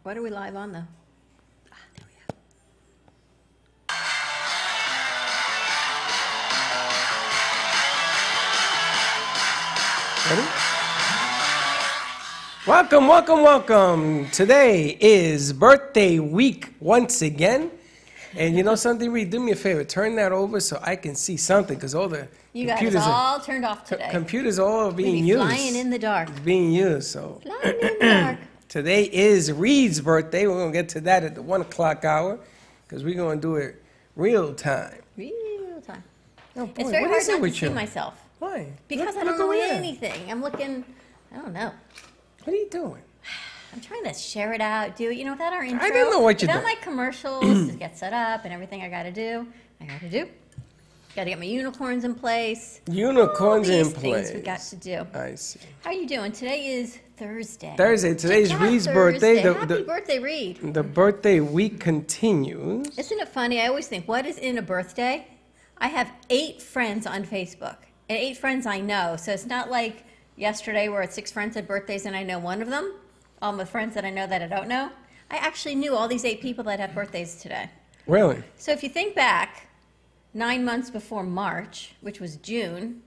What are we live on, though? Ah, there we Ready? Welcome, welcome, welcome. Today is birthday week once again. And you know something, Reed? Do me a favor. Turn that over so I can see something, because all the computers all turned off today. Computers all being used. Flying in the dark. It's being used, so. Flying in the dark. Today is Reed's birthday. We're going to get to that at the 1 o'clock hour, because we're going to do it real time. Real time. Oh, boy, it's very what hard is it not to with see you? myself. Why? Because I don't know anything. I'm looking, I don't know. What are you doing? I'm trying to share it out, do it, you know, without our intro. I don't know what you're doing. Without my commercials to get set up and everything I got to do. Got to get my unicorns in place. Unicorns in place. Things we got to do. I see. How are you doing? Today is Thursday. Today's Reed's birthday. Happy birthday, Reed. The birthday week continues. Isn't it funny? I always think, what is in a birthday? I have 8 friends on Facebook, and 8 friends I know. So it's not like yesterday where 6 friends had birthdays and I know one of them. All my friends that I know that I don't know. I actually knew all these 8 people that had birthdays today. Really? So if you think back 9 months before March, which was June,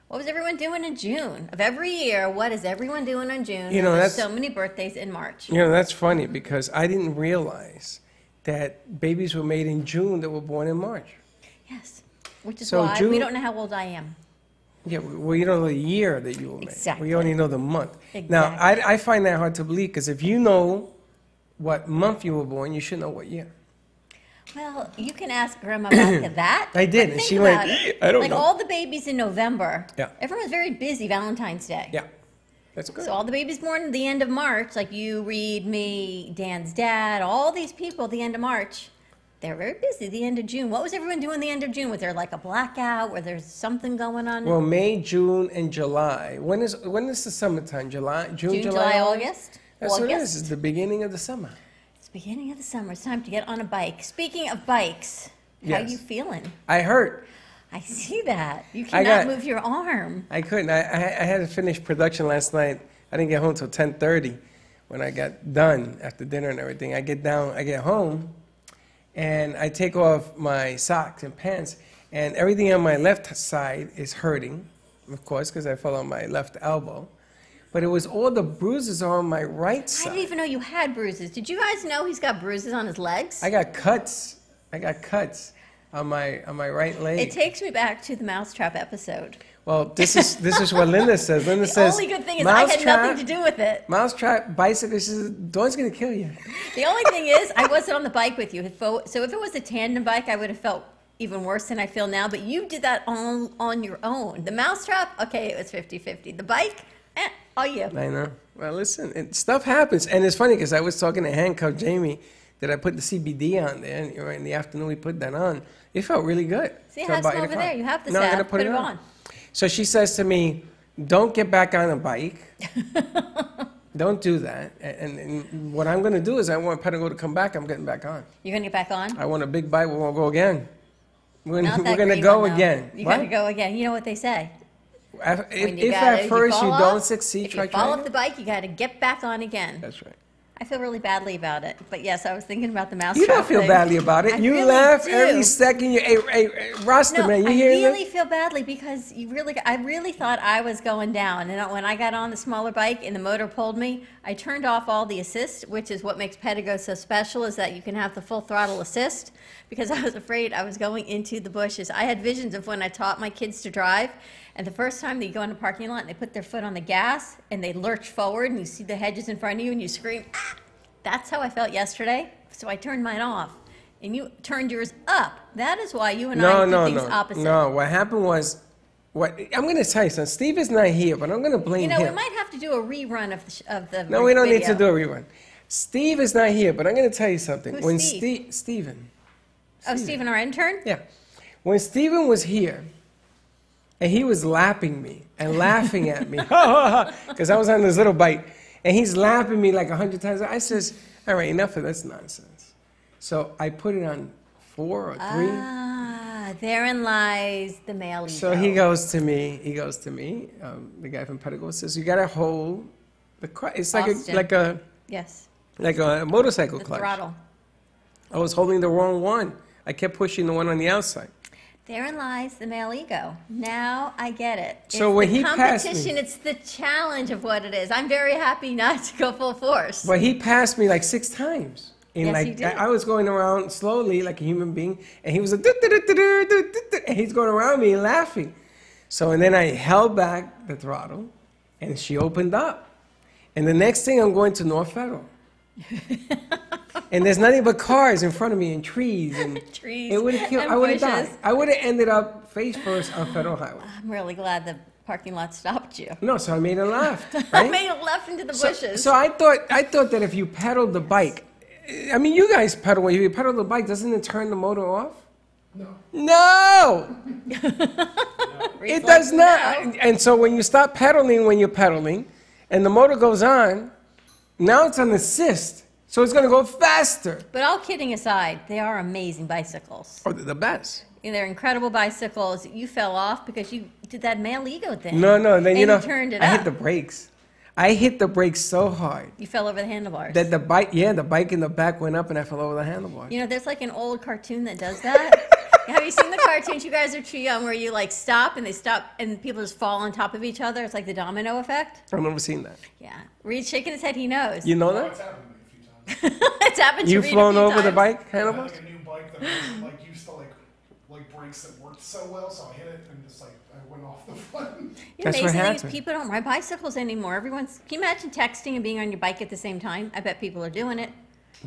what was everyone doing in June? Of every year, what is everyone doing in June? You know, there's so many birthdays in March. You know, that's funny because I didn't realize that babies were made in June that were born in March. Yes, which is So why June, we don't know how old I am. Yeah, well, you know the year that you were made. Exactly. We only know the month. Exactly. Now, I find that hard to believe because if you know what month you were born, you should know what year. Well, you can ask Grandma about that. I did, and she went, I don't know. Like all the babies in November, Yeah. everyone's very busy Valentine's Day. Yeah, that's good. So all the babies born at the end of March, like you, Reed, me, Dan's dad, all these people at the end of March, they're very busy the end of June. What was everyone doing the end of June? Was there like a blackout? Where there's something going on? Well, May, June, and July. When is the summertime? June, July, August? That's what it is. It's the beginning of the summer. It's the beginning of the summer. It's time to get on a bike. Speaking of bikes, how are you feeling? I hurt. I see that. You cannot move your arm. I couldn't. I had to finish production last night. I didn't get home till 10:30 when I got done after dinner and everything. I get home, and I take off my socks and pants, and everything on my left side is hurting, of course, because I fell on my left elbow. But it was all the bruises are on my right side. I didn't even know you had bruises. Did you guys know he's got bruises on his legs? I got cuts. On my right leg. It takes me back to the Mousetrap episode. Well, this is what Linda says. Linda says the only good thing is I had nothing to do with it. Mousetrap, bicycle, she says, Dawn's going to kill you. The only thing is I wasn't on the bike with you. So if it was a tandem bike, I would have felt even worse than I feel now. But you did that on your own. The Mousetrap, okay, it was 50-50. The bike, all you. I know. Well, listen, stuff happens. And it's funny because I was talking to Handcuff Jamie that I put the CBD on there. And in the afternoon, we put that on. It felt really good. See, it has some over there. You have the I'm salve. gonna put it on. So she says to me, don't get back on a bike. Don't do that. And what I'm going to do is I want Patago to come back. I'm getting back on. You're going to get back on? I want a big bike. We're going to go again. We're Not going to go again. You're going to go again. You know what they say? If at first you don't succeed, if you fall off the bike, you got to get back on again. That's right. I feel really badly about it. But yes, I was thinking about the Mousetrap. You don't feel badly about it. You really laugh do. every second. Hey, Rasta, man, you hear me? I really feel badly because I really thought I was going down. And when I got on the smaller bike and the motor pulled me, I turned off all the assist, which is what makes Patago so special, is that you can have the full throttle assist, because I was afraid I was going into the bushes. I had visions of when I taught my kids to drive, and the first time they go in the parking lot and they put their foot on the gas and they lurch forward and you see the hedges in front of you and you scream, ah! That's how I felt yesterday, so I turned mine off. And you turned yours up. That is why you and I did things opposite. No, what happened was, I'm going to tell you something. Steve is not here, but I'm going to blame him. You know, we might have to do a rerun of the No, we don't video. need to do a rerun. Steve is not here, but I'm going to tell you something. Who's Steve? Steven. Oh, Steven, our intern? Yeah. When Steven was here, and he was lapping me and laughing at me, because I was on this little bike, and he's lapping me like 100 times. I says, all right, enough of this nonsense. So I put it on 4 or 3. Ah, therein lies the male ego. So he goes to me, the guy from Patago says, you got to hold the car. It's like Austin. like a, yes. like a motorcycle The clutch. throttle. I was holding the wrong one. I kept pushing the one on the outside. Therein lies the male ego. Now I get it. So It's when the he passed me- competition, it's the challenge of what it is. I'm very happy not to go full force. But he passed me like 6 times. And Yes, like he did. I was going around slowly like a human being, and he was like, and he's going around me laughing. So and then I held back the throttle, and she opened up. And the next thing I'm going to North Federal. And there's nothing but cars in front of me and trees and Trees it would have killed. and I would have bushes. died. I would have ended up face first on Federal Highway. I'm really glad the parking lot stopped you. No, so I made a left. I Right? made a left into the bushes. So I thought that if you pedaled the bike, I mean, you guys pedal. When you pedal the bike, doesn't it turn the motor off? No. No, it does not. No. And so when you stop pedaling, when you're pedaling, and the motor goes on, now it's on assist, so it's going to go faster. But all kidding aside, they are amazing bicycles. Oh, they're the best. And they're incredible bicycles. You fell off because you did that male ego thing. No, then and you know, you turned it I up. hit the brakes. I hit the brakes so hard You fell over the handlebars. that the bike in the back went up, and I fell over the handlebars. You know, there's like an old cartoon that does that. Have you seen the cartoons? You guys are too young, where you like stop and they stop and people just fall on top of each other. It's like the domino effect. I've never seen that. Yeah. Reed's shaking his head. He knows. You know Oh, that? it's happened to me a few times. It's happened to You've Reed a flown few over the times. bike I had handlebars? like a new bike that wasn't like used to like brakes that worked so well, so I hit it and just like I went off the front. The That's what amazing thing is happened. people don't ride bicycles anymore. Everyone's. Can you imagine texting and being on your bike at the same time? I bet people are doing it.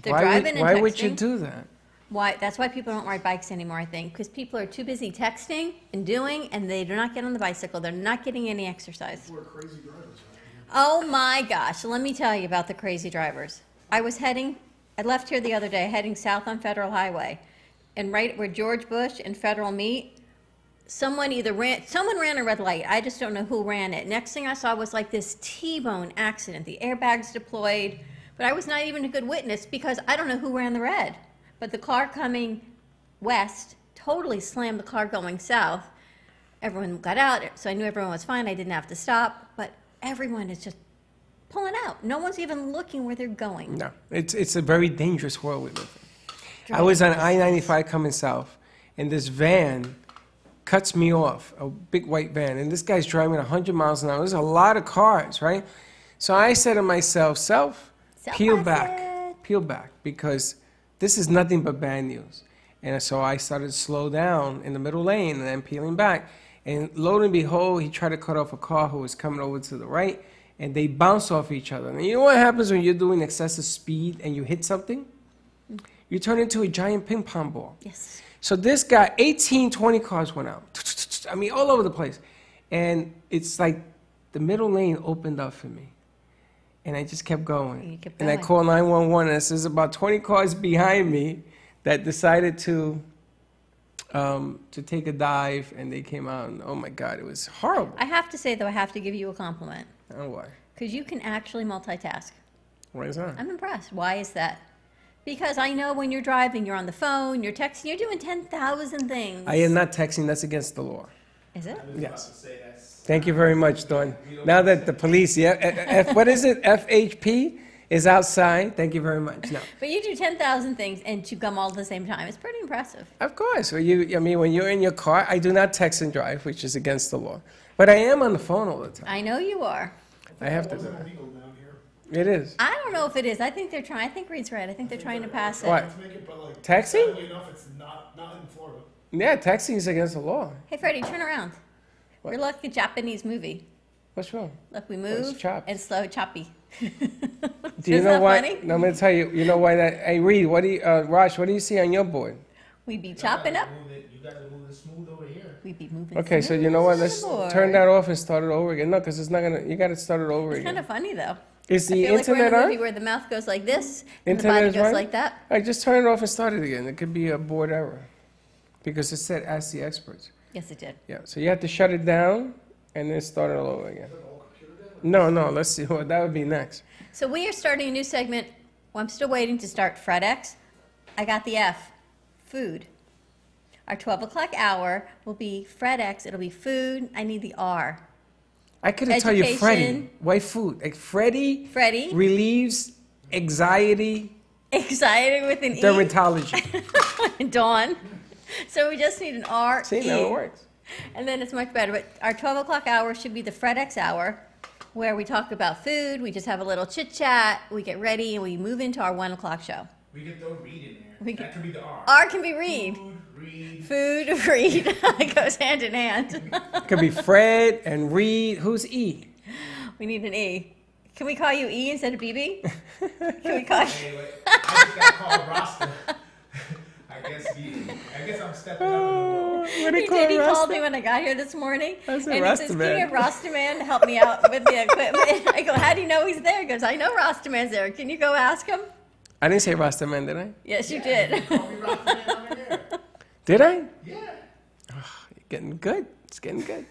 They're driving and why texting. would you do that? Why? That's why people don't ride bikes anymore, I think, because people are too busy texting and doing, and they do not get on the bicycle. They're not getting any exercise. We're crazy drivers, right? Oh my gosh, let me tell you about the crazy drivers. I left here the other day heading south on Federal Highway, and right where George Bush and Federal meet, someone ran a red light. I just don't know who ran it. Next thing I saw was like this T-bone accident. The airbags deployed, but I was not even a good witness because I don't know who ran the red. But the car coming west totally slammed the car going south. Everyone got out, so I knew everyone was fine. I didn't have to stop, but everyone is just pulling out. No one's even looking where they're going. No, it's a very dangerous world we live in. I was on I-95 coming south, and this van cuts me off, a big white van, and this guy's driving 100 miles an hour. There's a lot of cars, right? So I said to myself, peel back, because this is nothing but bad news. And so I started to slow down in the middle lane and then peeling back. And lo and behold, he tried to cut off a car who was coming over to the right, and they bounce off each other. And you know what happens when you're doing excessive speed and you hit something? You turn into a giant ping pong ball. Yes. So this guy, 18, 20 cars went out. I mean, all over the place. And it's like the middle lane opened up for me. And I just kept going. You kept And I going. called 911, and there's about 20 cars behind me that decided to take a dive, and they came out, and oh my God, it was horrible. I have to say, though, I have to give you a compliment Oh, why? because you can actually multitask. Why is that? I'm impressed. Why is that? Because I know when you're driving, you're on the phone, you're texting, you're doing 10,000 things. I am not texting. That's against the law. Is it? Yes. Thank you very much, Dawn. Now that the police, what is it? FHP is outside. Thank you very much. No. But you do 10,000 things and chew gum all at the same time. It's pretty impressive. Of course. Well, when you're in your car, I do not text and drive, which is against the law. But I am on the phone all the time. I know you are. I have to It do wasn't that. illegal down here. It is. I don't know if it is. I think they're trying. I think Reed's right. I think they're trying to pass it. What? Let's make it, but like Taxi? sadly enough, it's not in Florida. Yeah, texting is against the law. Hey, Freddie, turn around. What? We're like a Japanese movie. What's wrong? Look, we it's move chopped. and slow, choppy. Do you Isn't know that why? funny? No, I'm going to tell you. You know why that? Hey, Reed, Raj, what do you see on your board? We be chopping up. You gotta move it smooth over here. We be moving. Okay, so you know what? Let's smooth. turn that off and start it over again. No, because it's not going to, you got to start it over It's again. kind of funny though. Is I the feel like we're in internet a on? movie where the mouth goes like this and Internet the is body goes right? like that. All right, just turn it off and start it again. It could be a board error because it said ask the experts. Yes, it did. Yeah, so you have to shut it down and then start it all over again. No, let's see. Well, that would be next. So we are starting a new segment. Well, I'm still waiting to start FredX. I got the F, food. Our 12 o'clock hour will be FredX. It'll be food. I need the R. I could have told you Freddy. Education. Why food? Like Freddy Freddy. relieves Anxiety Anxiety with an dermatology. E. Dawn. So we just need an R. See, E. now it works. And then it's much better. But our 12 o'clock hour should be the FredX hour, where we talk about food, we just have a little chit chat, we get ready, and we move into our 1 o'clock show. We get the read in there. That could be the R. R can be read. Food, read. Food, read. It goes hand in hand. It could be Fred and Reed. Who's E? We need an E. Can we call you E instead of BB? Can we call you? Anyway, I just got called Rasta. I guess I'm stepping up in the role. What do He you call did. He it, called Rasta? me when I got here this morning. I said, and Rasta he says, man. can you have Rasta Man to help me out with the equipment? I go, how do you know he's there? He goes, I know Rasta Man's there. Can you go ask him? I didn't say Rasta man, did I? Yes, you did. Call me Rasta Man on the air. Did I? Yeah. You're getting good. It's getting good.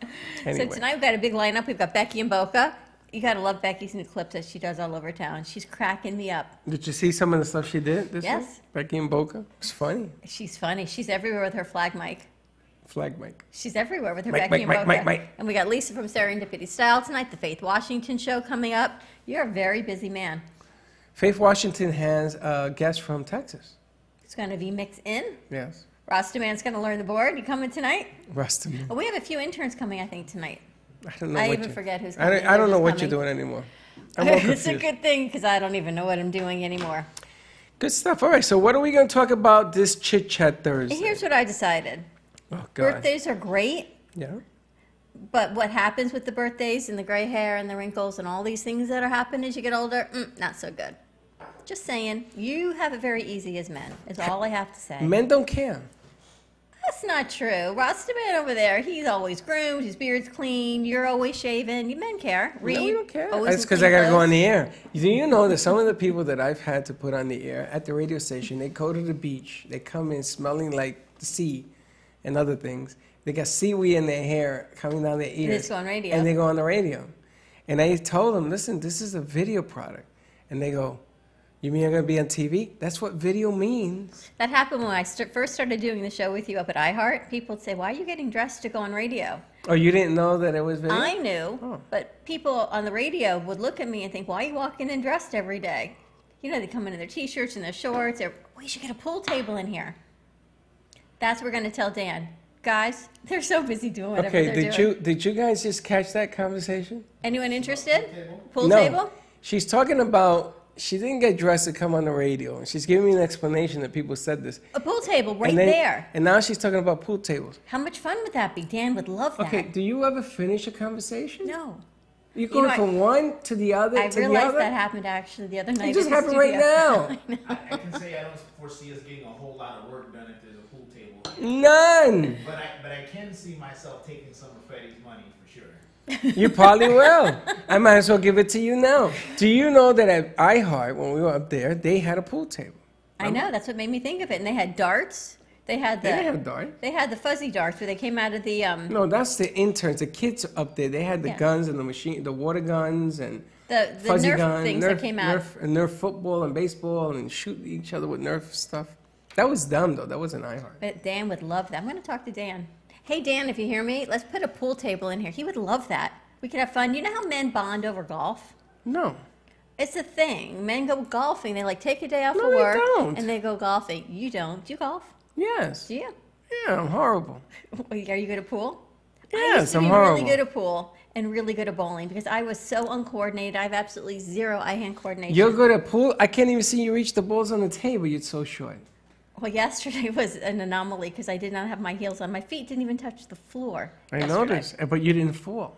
So Anyway. tonight we've got a big lineup. We've got Becky and Boca. You got to love Becky's new clips that she does all over town. She's cracking me up. Did you see some of the stuff she did this Yes. week? Becky and Boca. It's funny. She's funny. She's everywhere with her flag mic. Flag mic. She's everywhere with her Mike, Becky Mike, and Mike, Boca. Mike, Mike. And we got Lisa from Serendipity Style tonight, the Faith Washington show coming up. You're a very busy man. Faith Washington has a guest from Texas. It's going to be mixed in. Yes. Rasta Man's going to learn the board. You coming tonight? Rasta man. Oh, we have a few interns coming, I think, tonight. I don't know I what even you- forget who's I don't, coming. I don't They're know just what you're coming. doing anymore. I'm all It's a confused. good thing because I don't even know what I'm doing anymore. Good stuff. All right, so what are we going to talk about this Chit Chat Thursday? Here's what I decided. Oh, God. Birthdays are great, Yeah. but what happens with the birthdays and the gray hair and the wrinkles and all these things that are happening as you get older, not so good. Just saying, you have it very easy as men, is all I have to say. Men don't care. That's not true. Rasta Man over there, he's always groomed, his beard's clean, you're always shaven. You men care. Reed, No, we don't care. always That's in because clean I got to go clothes. on the air. Do you know that some of the people that I've had to put on the air at the radio station, they go to the beach, they come in smelling like the sea and other things. They got seaweed in their hair coming down their ears. just go on radio. And they go on the radio. And I told them, listen, this is a video product. And they go, you mean you're going to be on TV? That's what video means. That happened when I first started doing the show with you up at iHeart. People would say, why are you getting dressed to go on radio? Oh, you didn't know that it was video? I knew, Oh. but people on the radio would look at me and think, why are you walking in dressed every day? You know, they come in their T-shirts and their shorts. We should get a pool table in here. That's what we're going to tell Dan. Guys, they're so busy doing whatever Okay, they're doing. did you guys just catch that conversation? Anyone interested? Pool No. table? She's talking about she didn't get dressed to come on the radio. And she's giving me an explanation that people said this. A pool table right and then- there. And now she's talking about pool tables. How much fun would that be? Dan would love that. Okay, do you ever finish a conversation? No. You go know, from one to the other I to the realized other? that happened actually the other night. It just at the happened right studio. now. I can say I don't foresee us getting a whole lot of work done if there's a pool table. None. But I can see myself taking some of Freddy's money for sure. You probably will. I might as well give it to you now. Do you know that at iHeart, when we were up there, they had a pool table? I know, that's what made me think of it. And they had darts. They had the They didn't have a dart. They had the fuzzy darts where they came out of the No, that's the interns, the kids up there. They had the Yeah. guns and the machine, the water guns and the fuzzy Nerf gun, things Nerf, that came out. Nerf football and baseball and shoot each other with Nerf stuff. That was dumb though. That wasn't iHeart. But Dan would love that. I'm going to talk to Dan. Hey Dan, if you hear me, let's put a pool table in here. He would love that. We could have fun. You know how men bond over golf? No. It's a thing. Men go golfing. They like take a day off No, of they work don't. and they go golfing. You don't. Do you golf? Yes. Do you? Yeah, I'm horrible. Are you good at pool? I Yes, used to I'm be horrible. really good at pool and really good at bowling because I was so uncoordinated. I have absolutely zero eye-hand coordination. You're good at pool. I can't even see you reach the balls on the table. You're so short. Well, yesterday was an anomaly because I did not have my heels on. My feet didn't even touch the floor. I yesterday. noticed, but you didn't fall.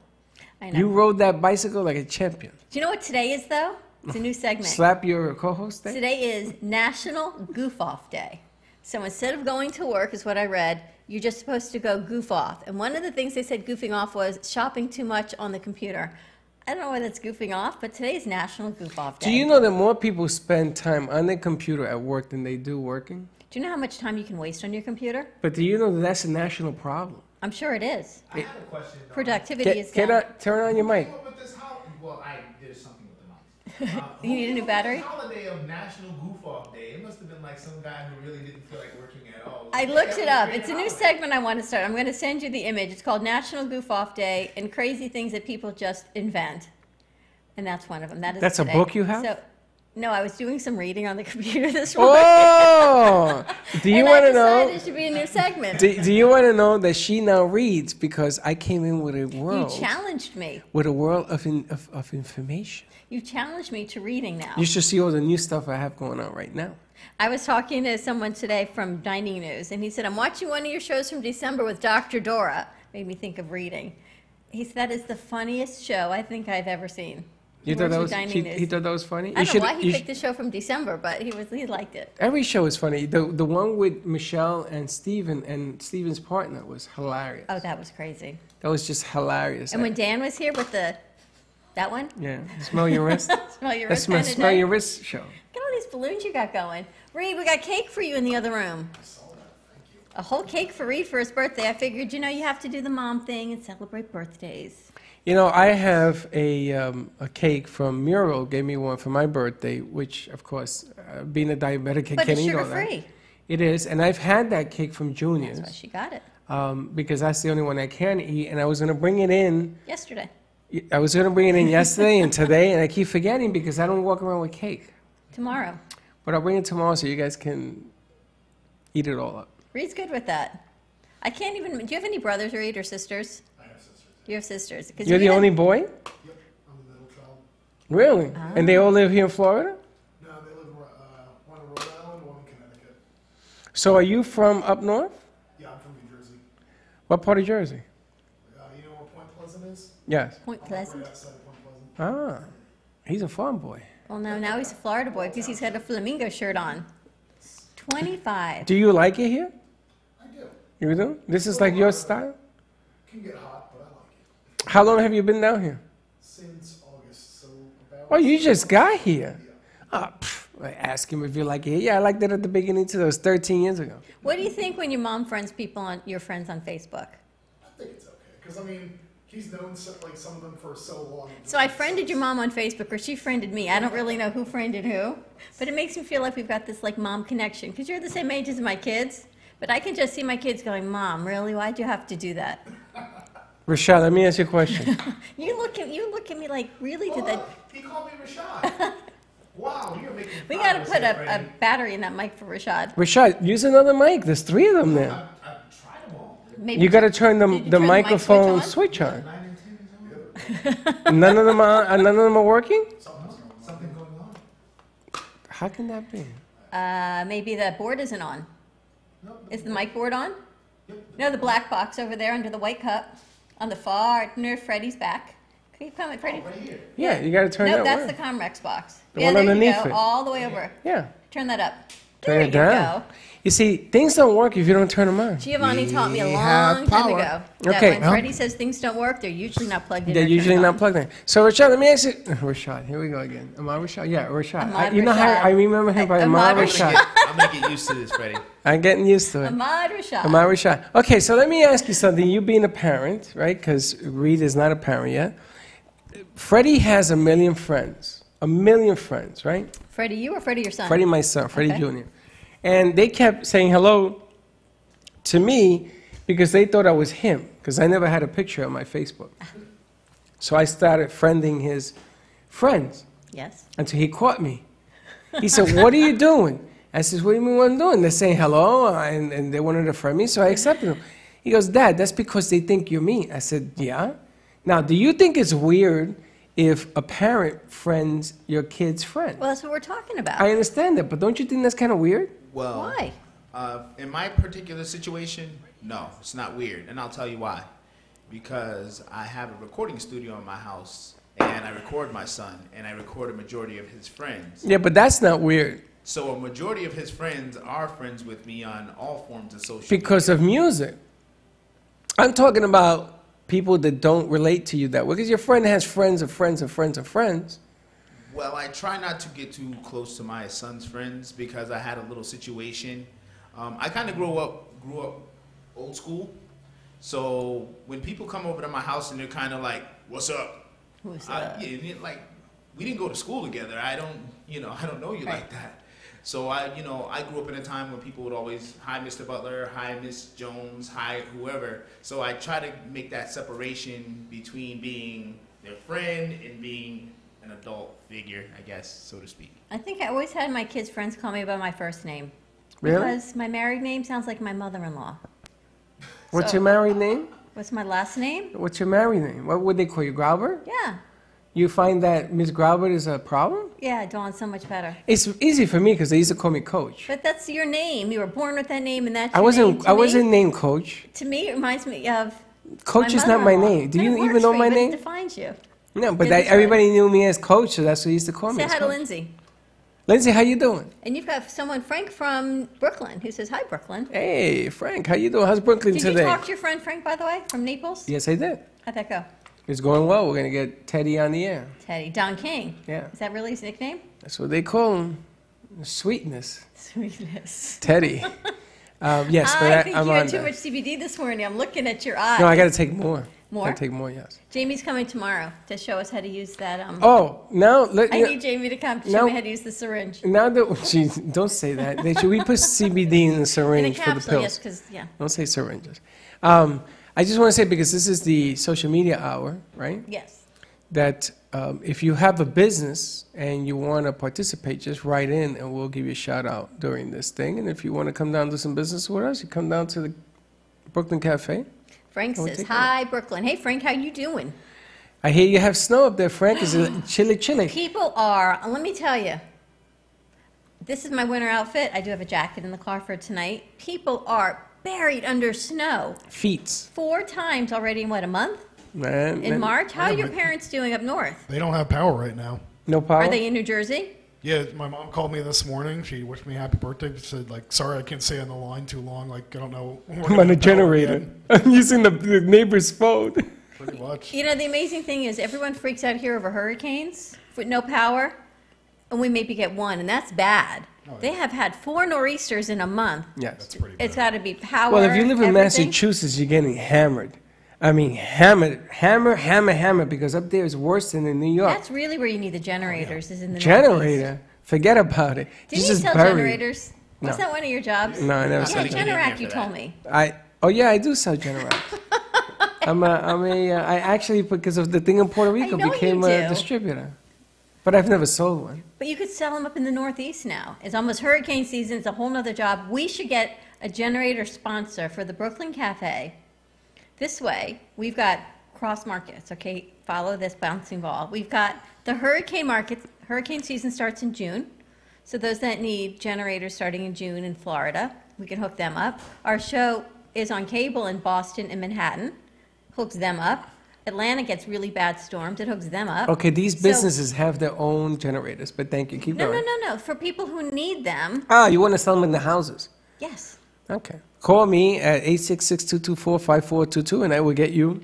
I know. You rode that bicycle like a champion. Do you know what today is, though? It's a new segment. Slap your co-host there. Today is National Goof Off Day. So instead of going to work, is what I read, you're just supposed to go goof off. And one of the things they said goofing off was shopping too much on the computer. I don't know whether it's goofing off, but today is National Goof Off Day. Do you know that more people spend time on their computer at work than they do working? Do you know how much time you can waste on your computer? But do you know that that's a national problem? I'm sure it is. I have a question. Though. Productivity is down. Turn on your mic. With this well, there's something with the mouse. You need a new battery? The holiday of National Goof Off Day. It must have been like some guy who really didn't feel like working at all. I looked it up. It's a new segment I want to start. I'm going to send you the image. It's called National Goof Off Day and crazy things that people just invent. And that's one of them. That is That's a today. book you have? So, No, I was doing some reading on the computer this morning. Oh! Do you And want I to know? decided it should be a new segment. Do you want to know that she now reads because I came in with a You world challenged me. with a world of information. You challenged me to reading now. You should see all the new stuff I have going on right now. I was talking to someone today from Dining News, and he said, I'm watching one of your shows from December with Dr. Dora. Made me think of reading. He said, that is the funniest show I think I've ever seen. You thought that was Dining he News. thought that was funny? I don't know why he picked the show from December, but he liked it. Every show is funny. The one with Michelle and Steven and Steven's partner was hilarious. Oh, that was crazy. That was just hilarious. And when Dan was here with that one, Yeah, smell your wrist. smell your That's wrist my kind of smell day. your wrist show. Look at all these balloons you got going. Reed, we got cake for you in the other room. I saw that. Thank you. A whole cake for Reed for his birthday. I figured, you have to do the mom thing and celebrate birthdays. You know, I have a cake from Muriel, gave me one for my birthday, which, of course, being a diabetic, I But can't it's eat all that. sugar-free. It is, and I've had that cake from That's Junior's why she got it because that's the only one I can eat, and I was going to bring it in. yesterday. I was going to bring it in yesterday and today, and I keep forgetting because I don't walk around with cake. Tomorrow. But I'll bring it tomorrow so you guys can eat it all up. Reed's good with that. I can't even. Do you have any brothers, Reed, or sisters? I have sisters. You have sisters. 'Cause You're we the had- only boy? Yep, I'm the middle child. Really? And they all live here in Florida? No, they live one in Rhode Island, one in Connecticut. So are you from up north? Yeah, I'm from New Jersey. What part of Jersey? You know where Point Pleasant is? Yes. Point I'm Pleasant. right outside Point Pleasant. Ah, he's a farm boy. Well, now he's a Florida boy because he's got a flamingo shirt on. 25. Do you like it here? I do. You do? This is like your style? Can get hot, but I like it. How long have you been down here? Since August, so about. Oh, you just got here. Oh, I ask him if you like it. Yeah, I liked it at the beginning too. That was 13 years ago. What do you think when your mom friends your friends on Facebook? I think it's okay, because I mean, he's known some of them for so long. So I friended your mom on Facebook, or she friended me. I don't really know who friended who, but it makes me feel like we've got this like mom connection because you're the same age as my kids. But I can just see my kids going, "Mom, really? Why'd you have to do that?" Rashad, let me ask you a question. You look at me like, really? Did that? He called me Rashad. Wow, you're making. We got to progress put here, a Freddy. battery in that mic for Rashad. Rashad, use another mic. There's 3 of them there. I've tried them all. Maybe You got to turn Did you the turn the mic microphone switch switch on. 9 and 10 is on. None of them are working? Something going on. How can that be? maybe the board isn't on. Nope. Is the mic board on? Yep. No, the black box over there under the white cup on the far near Freddy's back. Can you comment, Freddy? Right here. Yeah, you got to turn No, that that's way. the Comrex box. The Yeah, one there you underneath go, it. all the way over. Yeah, Turn that up. turn There it you down. go. You see, things don't work if you don't turn them on. Giovanni taught me a We long have time power. ago that Okay. when Freddy says things don't work, they're usually not plugged in. They're or usually turned not on. plugged in. So, Rashad, let me ask you. Rashad, here we go again. Ahmad Rashad? Yeah, Rashad. Ahmad You know how Rashad. I remember him by Ahmad Ahmad Rashad. Rashad. I'm gonna get used to this, Freddy. I'm getting used to it. Ahmad Rashad. Ahmad Rashad. Okay, so let me ask you something. You being a parent, right? Because Reed is not a parent yet. Freddie has a million friends. A million friends, right? Freddie, you or Freddie, your son? Freddie, my son, Freddie Okay. Jr. And they kept saying hello to me because they thought I was him, because I never had a picture on my Facebook. So I started friending his friends Yes. until he caught me. He said, "What are you doing?" I said, "What do you mean what I'm doing?" They're saying hello, and they wanted to friend me, so I accepted them. He goes, "Dad, that's because they think you're me." I said, "Yeah." Now, do you think it's weird if a parent friends your kid's friend? Well, that's what we're talking about. I understand that, but don't you think that's kind of weird? Well, Why? In my particular situation, no, it's not weird, and I'll tell you why. Because I have a recording studio in my house, and I record my son, and I record a majority of his friends. Yeah, but that's not weird So a majority of his friends are friends with me on all forms of social because media. of music. I'm talking about people that don't relate to you that way, because your friend has friends of friends of friends of friends. Well, I try not to get too close to my son's friends because I had a little situation. I kind of grew up old school. So when people come over to my house and they're kind of like, "What's up?" Who's Yeah, like we didn't go to school together. I don't know you like that. So I grew up in a time when people would always, "Hi, Mr. Butler. Hi, Miss Jones. Hi, whoever." So I try to make that separation between being their friend and being an adult figure, I guess, so to speak. I think I always had my kids' friends call me by my first name. Really? Because my married name sounds like my mother-in-law. What's So- your married name? What's my last name? What's your married name? What would they call you, Graubert? Yeah. You find that Miss Graubert is a problem? Yeah, Dawn's so much better. It's easy for me because they used to call me Coach. But that's your name. You were born with that name, and that's I your name. wasn't. I wasn't named Coach. To me, it reminds me of Coach my is not my mother-in-law. name. Do But you it even works know for my you, but name? It defines you. No, but It's everybody knew me as Coach, so that's what they used to call me. Say as hi to Coach. Lindsay. Lindsay, how you doing? And you've got someone, Frank from Brooklyn, who says, hi, Brooklyn. Hey, Frank, how you doing? How's Brooklyn Did today? you talk to your friend Frank, by the way, from Naples? Yes, I did. How'd that go? It's going well. We're gonna get Teddy on the air. Teddy. Don King. Yeah, Is that really his nickname? that's what they call him. Sweetness, Sweetness. Teddy. Yes, but I think I'm you on had too that. much CBD this morning. I'm looking at your eyes. No, I got to take more. More? Gotta take more. Yes. Jamie's coming tomorrow to show us how to use that. Oh, now let I you. need Jamie to come to No. show me how to use the syringe. Now that geez, don't say that. Should we put CBD in the In a syringe for the capsule, yes, pills? because, yeah. Don't say syringes. I just want to say, because this is the social media hour, right? Yes. That if you have a business and you want to participate, just write in and we'll give you a shout out during this thing. And if you want to come down to some business with us, you come down to the Brooklyn Cafe. Frank I'll says, take hi, Brooklyn. Hey, Frank, how you doing? I hear you have snow up there, Frank. Is it chilly, chilly? People are, let me tell you, this is my winter outfit. I do have a jacket in the car for tonight. People are buried under snow Feet. 4 times already in, what, a month? Man, In March? How are Yeah, your but- parents doing up north? They don't have power right now. no power? Are they in New Jersey? Yeah, my mom called me this morning. She wished me happy birthday. She said, like, sorry, I can't stay on the line too long. Like, I don't know. when we're I'm gonna on a have power generator. again." I'm using the neighbor's phone. Pretty much. You know, the amazing thing is everyone freaks out here over hurricanes with no power, and we maybe get one, and that's bad. Oh, yeah. They have had 4 nor'easters in a month. Yes. That's pretty It's bad. got to be power. Well, if you live in everything. Massachusetts, you're getting hammered. I mean, hammered, because up there is worse than in New York. That's really where you need the generators, is in the Northeast. Generator, forget about it. Did It's you just sell buried. generators? Was No. that one of your jobs? No, I never Yeah, said Somebody that. came in Generac, here you for told that. me. Oh yeah, I do sell Generac. I actually, because of the thing in Puerto Rico, I know became you a do. distributor. But I've never sold one. But you could sell them up in the Northeast now. It's almost hurricane season. It's a whole nother job. We should get a generator sponsor for the Brooklyn Cafe. This way, we've got cross markets, okay? Follow this bouncing ball. We've got the hurricane market. Hurricane season starts in June. So those that need generators starting in June in Florida, we can hook them up. Our show is on cable in Boston and Manhattan. Hooks them up. Atlanta gets really bad storms. It hooks them up. Okay, these So- businesses have their own generators, but thank you. Keep No, going. no. For people who need them, Ah, you want to sell them in the houses? yes. Okay. Call me at 866-224-5422, and I will get you.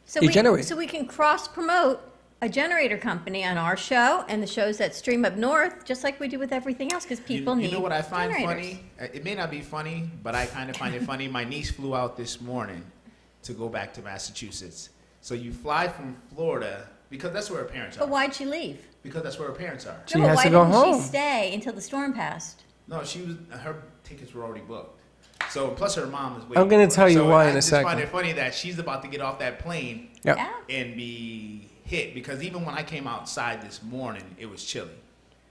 So A generator. So we can cross-promote a generator company on our show and the shows that stream up north, just like we do with everything else, because people need You know what I find generators. funny? It may not be funny, but I kind of find it funny. My niece flew out this morning to go back to Massachusetts. So you fly from Florida, because that's where her parents are. But why'd she leave? Because that's where her parents are. She No, but has why to go didn't home. she stay until the storm passed? No, her tickets were already booked. So plus her mom is waiting. I'm gonna for her. tell you So why I in a just find second. it funny that she's about to get off that plane Yep. Yeah. and be hit, because even when I came outside this morning, it was chilly.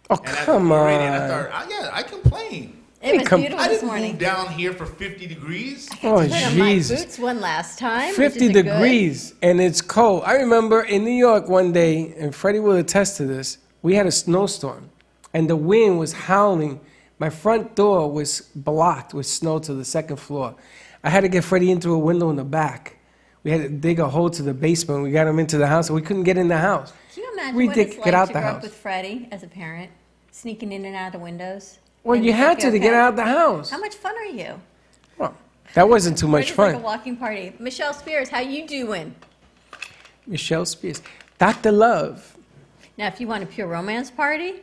Oh, And as come we were ready, on. and I thought, yeah, I complain. It was come- beautiful I this didn't morning. move down here for 50 degrees. Oh, Put on my Jesus. boots one last time. which 50 isn't good. degrees, and it's cold. I remember in New York one day, and Freddie will attest to this, we had a snowstorm, and the wind was howling. My front door was blocked with snow to the second floor. I had to get Freddie in through a window in the back. We had to dig a hole to the basement. We got him into the house, and we couldn't get in the house. Can you imagine We what did it's get like out to the grow up house. with Freddie as a parent, sneaking in and out of windows? Well, And you it's had like, to get okay. out of the house. How much fun are you? Well, that wasn't too much Freddy's like a fun. walking party. Michelle Spears, how you doing? Michelle Spears. Dr. Love. Now, if you want a pure romance party,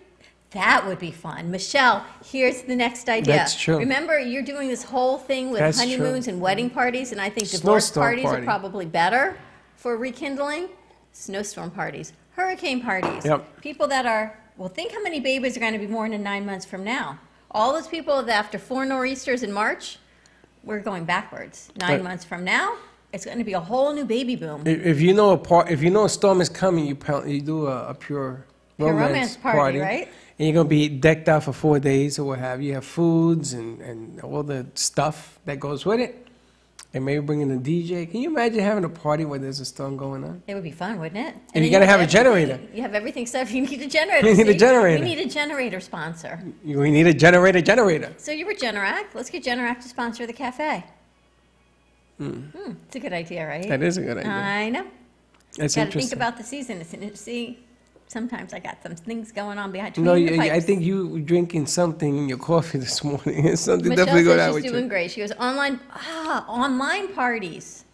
that would be fun. Michelle, here's the next idea. That's true. Remember, you're doing this whole thing with That's honeymoons true. and wedding parties, and I think divorce Snowstorm parties party. are probably better for rekindling. Snowstorm parties, hurricane parties. Yep. People that are, well, think how many babies are going to be born in 9 months from now. All those people that after 4 nor'easters in March, we're going backwards. 9 Right. months from now, It's going to be a whole new baby boom. If you know if you know a storm is coming, you do a pure romance party, right? And you're gonna be decked out for 4 days or what have you. You have foods and all the stuff that goes with it, and maybe bring in a DJ. Can you imagine having a party where there's a storm going on? It would be fun, wouldn't it? And you gotta have a generator. You have everything set up. You need a generator. You need a See? generator. We need a generator sponsor. We need a generator. So you were Generac. Let's get Generac to sponsor the cafe. It's a good idea, right? That is a good idea. I know. That's Got to interesting. think about the season. See, sometimes I got some things going on behind No, the pipes. I think you were drinking something in your coffee this morning. Something Michelle definitely going says on she's with doing you. great. She goes, online parties.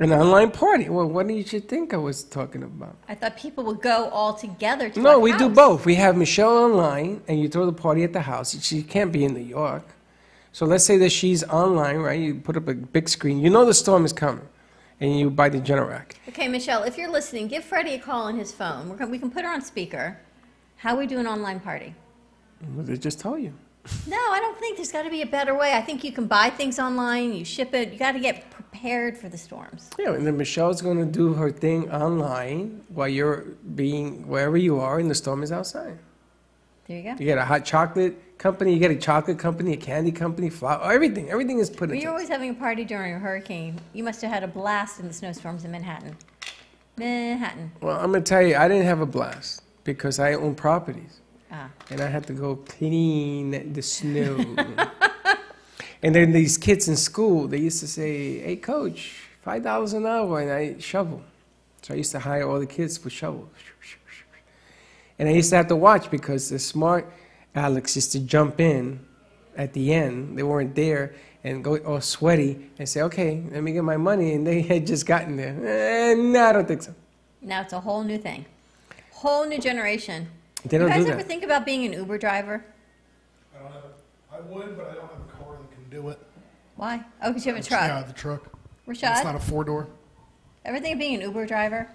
An online party. Well, what did you think I was talking about? I thought people would go all together to No, our we do house. both. We have Michelle online, and you throw the party at the house. She can't be in New York. So let's say that she's online, right? You put up a big screen. You know the storm is coming, and you buy the Generac. Okay, Michelle, if you're listening, give Freddie a call on his phone. We can put her on speaker. How we do an online party? Well, they just told you. No, I don't think there's got to be a better way. I think you can buy things online, you ship it. You got to get prepared for the storms. Yeah, and then Michelle's going to do her thing online while you're being wherever you are, and the storm is outside. There you go. You get a hot chocolate company, you get a chocolate company, a candy company, flour, everything. Everything is put Well, into you're it. always having a party during a hurricane. You must have had a blast in the snowstorms in Manhattan. Manhattan. Well, I'm going to tell you, I didn't have a blast because I own properties. Ah. And I had to go clean the snow. And then these kids in school, they used to say, "Hey, coach, $5 an hour," and I shovel. So I used to hire all the kids for shovels. And I used to have to watch because the smart Alex used to jump in at the end. They weren't there and go all sweaty and say, "Okay, let me get my money." And they had just gotten there. No, I don't think so. Now it's a whole new thing. Whole new generation. They don't you guys do ever that. think about being an Uber driver? I would, but I don't have a car that can do it. Why? Oh, because you have a truck. Yeah, the truck. It's Rashad, not a 4-door. ever think of being an Uber driver?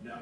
No.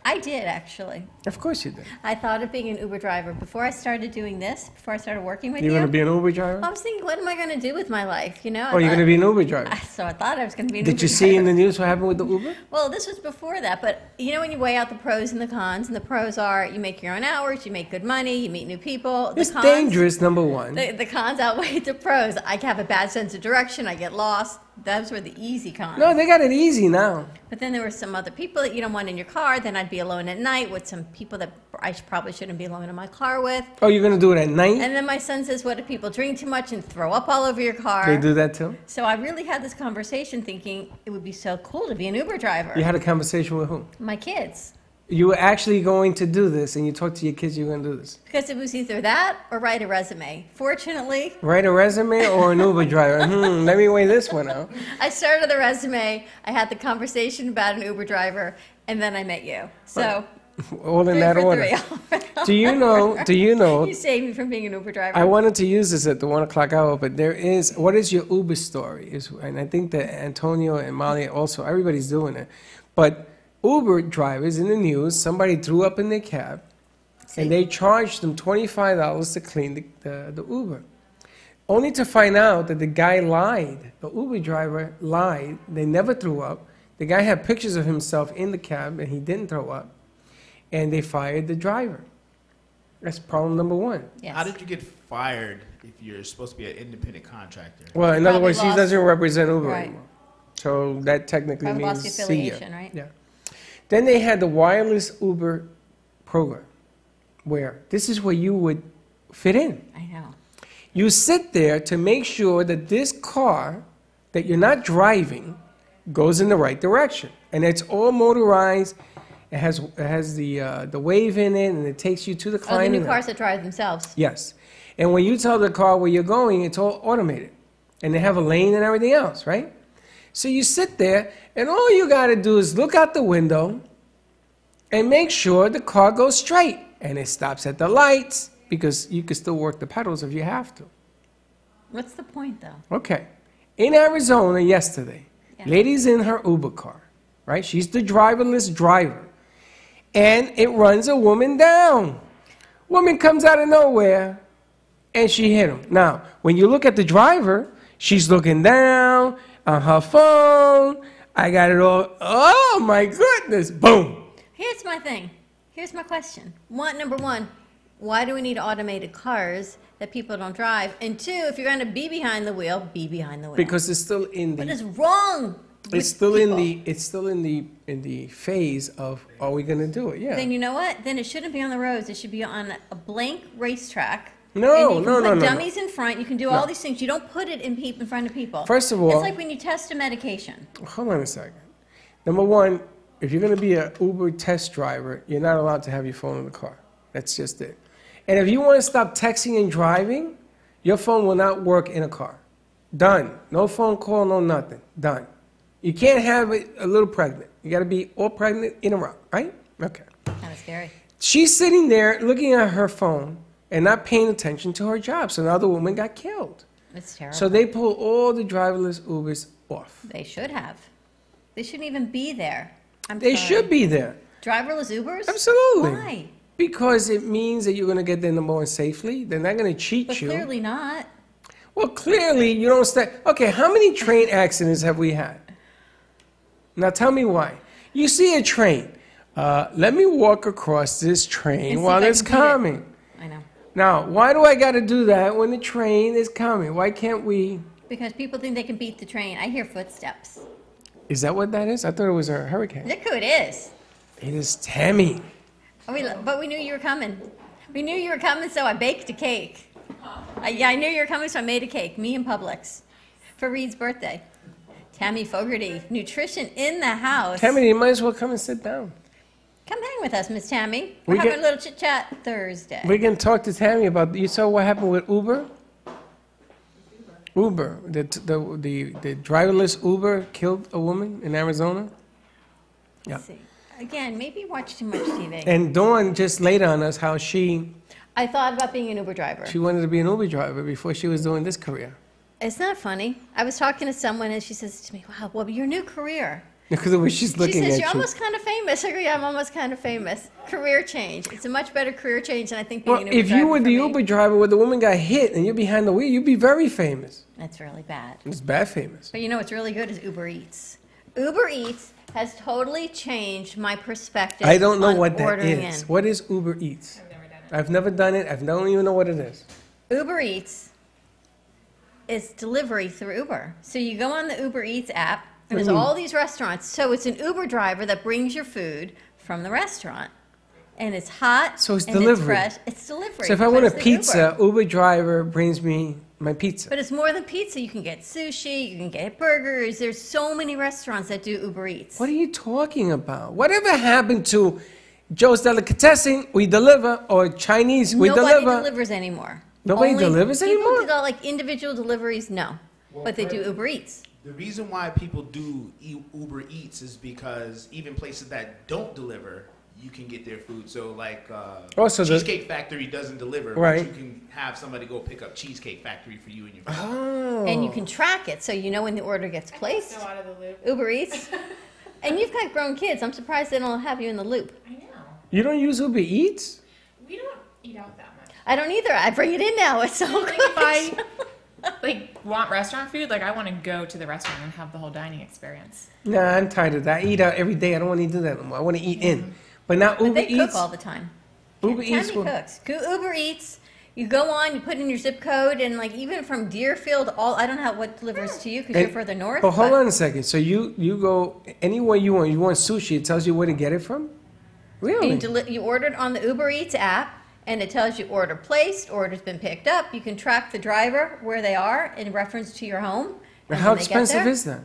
I did, actually. Of course you did. I thought of being an Uber driver. Before I started doing this, before I started working with You're you, going to be an Uber driver? I was thinking, what am I going to do with my life? You know? Oh, you're going to be an Uber driver? So I thought I was going to be an Did Uber you see in driver. the news what happened with the Uber? Well, this was before that, but you know when you weigh out the pros and the cons, and the pros are you make your own hours, you make good money, you meet new people. It's the cons, dangerous, number one. The cons outweigh the pros. I have a bad sense of direction, I get lost. Those were the easy cons. No, they got it easy now. But then there were some other people that you don't want in your car. Then I'd be alone at night with some people that I probably shouldn't be alone in my car with. Oh, you're going to do it at night? And then my son says, what if people drink too much and throw up all over your car? They do that too? So I really had this conversation thinking it would be so cool to be an Uber driver. You had a conversation with whom? My kids. You were actually going to do this, and you talked to your kids you were going to do this. Because it was either that or write a resume. Fortunately, Write a resume or an Uber driver? Let me weigh this one out. I started the resume, I had the conversation about an Uber driver, and then I met you. So, All in 3 that for order. 3. Do you know, You saved me from being an Uber driver. I wanted to use this at the 1 o'clock hour, but what is your Uber story? And I think that Antonio and Molly also, everybody's doing it. But Uber drivers in the news, somebody threw up in their cab, See? and they charged them $25 to clean the Uber. Only to find out that the guy lied. The Uber driver lied. They never threw up. The guy had pictures of himself in the cab, and he didn't throw up. And they fired the driver. That's problem number one. Yes. How did you get fired if you're supposed to be an independent contractor? Well, in other Probably words, he lost- doesn't represent Uber Right. anymore. So that technically Probably means lost the see ya. affiliation, right? Yeah. Then they had the wireless Uber program, where this is where you would fit in. I know. You sit there to make sure that this car that you're not driving goes in the right direction, and it's all motorized. It has the wave in it, and it takes you to the Oh, the client. new cars that drive themselves. Yes, and when you tell the car where you're going, it's all automated, and they have a lane and everything else, right? So you sit there, and all you got to do is look out the window and make sure the car goes straight, and it stops at the lights because you can still work the pedals if you have to. What's the point, though? Okay. In Arizona yesterday, Yeah. lady's in her Uber car, right? She's the driverless driver. And it runs a woman down. Woman comes out of nowhere, and she hit him. Now, when you look at the driver, she's looking down, on her phone. I got it all. Oh my goodness! Boom. Here's my thing. Here's my question. Number one, why do we need automated cars that people don't drive? And two, if you're going to be behind the wheel, be behind the wheel. Because it's still in What the. is wrong? It's still in the. It's still in the phase of. Are we going to do it? Yeah. Then you know what? Then it shouldn't be on the roads. It should be on a blank racetrack. No, and you can put dummies in front. You can do all these things. You don't put it in front of people. First of all, it's like when you test a medication. Hold on a second. Number one, if you're going to be an Uber test driver, you're not allowed to have your phone in the car. That's just it. And if you want to stop texting and driving, your phone will not work in a car. Done. No phone call, no nothing. Done. You can't have it a little pregnant. You got to be all pregnant in a row, right? Okay. Kind of scary. She's sitting there looking at her phone and not paying attention to her job. So another woman got killed. It's terrible. So they pulled all the driverless Ubers off. They should have. They shouldn't even be there. They should be there. Driverless Ubers? Absolutely. Why? Because it means that you're going to get there number one safely. They're not going to cheat But you. clearly not. Well, clearly you don't stay. Okay, how many train accidents have we had? Now tell me why. You see a train. Let me walk across this And train see while if I it's can beat it. coming. I know. Now, why do I got to do that when the train is coming? Why can't we? Because people think they can beat the train. I hear footsteps. Is that what that is? I thought it was a hurricane. Look who it is. It is Tammy. But we knew you were coming. We knew you were coming, so I baked a cake. Yeah, I knew you were coming, so I made a cake. Me and Publix. For Reed's birthday. Tammy Fogarty. Nutrition in the house. Tammy, you might as well come and sit down. Come hang with us, Miss Tammy. We're We having get- a little chit-chat Thursday. We can talk to Tammy about, you saw what happened with Uber? Uber, the driverless Uber killed a woman in Arizona. Yeah. Let's see. Again, maybe you watch too much TV. And Dawn just laid on us how she I thought about being an Uber driver. wanted to be an Uber driver before she was doing this career. It's not funny. I was talking to someone and she says to me, wow, well, your new career. Because of the way she's She looking says, at you're you. almost kind of famous. I go, yeah, I'm almost kind of famous. Career change. It's a much better career change than I think being Well, an Uber if driver you were for the me. Uber driver where the woman got hit and you're behind the wheel, you'd be very famous. That's really bad. It's bad famous. But you know what's really good is Uber Eats. Uber Eats has totally changed my perspective I don't know on what that ordering is. in. What is Uber Eats? I've never done it. I've never done it. I don't even know what it is. Uber Eats is delivery through Uber. So you go on the Uber Eats app, and there's all these restaurants. So it's an Uber driver that brings your food from the restaurant. And it's hot, So it's and delivery. it's fresh. It's delivery. So if I but want a it's through pizza, Uber. Uber driver brings me my pizza. But it's more than pizza. You can get sushi, you can get burgers. There's so many restaurants that do Uber Eats. What are you talking about? Whatever happened to Joe's Delicatessen, we deliver, or Chinese, we Nobody deliver? delivers anymore. Nobody delivers anymore? People do like individual deliveries, no. But they do Uber Eats. The reason why people do Uber Eats is because even places that don't deliver, you can get their food. So like Also the- Cheesecake Factory doesn't deliver, Right. but you can have somebody go pick up Cheesecake Factory for you and your family. Oh. And you can track it so you know when the order gets placed. So out of the loop. Uber Eats. And you've got grown kids. I'm surprised they don't have you in the loop. I know. You don't use Uber Eats? We don't eat out that much. I don't either. I bring it in now. It's so Like good. if I want restaurant food, like I want to go to the restaurant and have the whole dining experience. Nah, I'm tired of that. I eat out every day. I don't want to do that no more. I want to eat in. But now Uber They cook Eats. all the time. Uber Eats. Tammy cooks. Uber Eats. You go on, you put in your zip code, and like even from Deerfield, I don't know what delivers to you because you're further north. But hold on a second. So you go anywhere you want. You want sushi. It tells you where to get it from? Really? You order it on the Uber Eats app, and it tells you order placed, order's been picked up. You can track the driver where they are in reference to your home. Now, and how when they get expensive there, is that?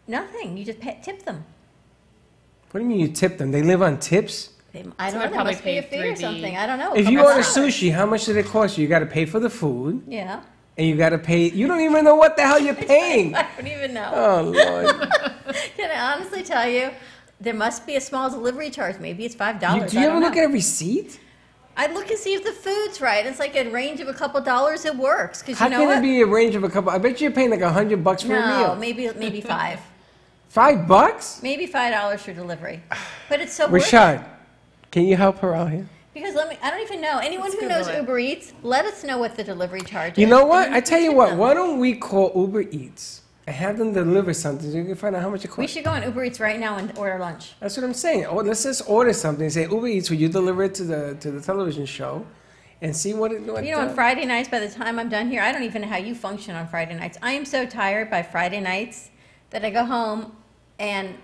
Nothing. You just tip them. What do you mean you tip them? They live on tips? I So don't they're know. probably Must be a paid fee or through the- something. I don't know. If you Couple order dollars. sushi, how much did it cost you? You got to pay for the food, Yeah. and you got to pay. You don't even know what the hell you're paying. I don't even know. Oh Lord! Can I honestly tell you, there must be a small delivery charge. Maybe it's $5. Do you ever look at a receipt? I look and see if the food's right. It's like a range of a couple dollars. It works because How you know can what? it be a range of a couple? I bet you're paying like $100 for a No, meal. maybe five. $5? Maybe $5 for delivery. But it's so worth it. Rashad, can you help her out here? Because I don't even know. Anyone Let's who Google knows it. Uber Eats, let us know what the delivery charge is. You know what? and then I tell you tip what. them. Why don't we call Uber Eats and have them deliver something so you can find out how much it costs? We should go on Uber Eats right now and order lunch. That's what I'm saying. Oh, let's just order something. Say Uber Eats, will you deliver it to the television show, and see what it. What, You know, on Friday nights, by the time I'm done here, I don't even know how you function on Friday nights. I am so tired by Friday nights that I go home and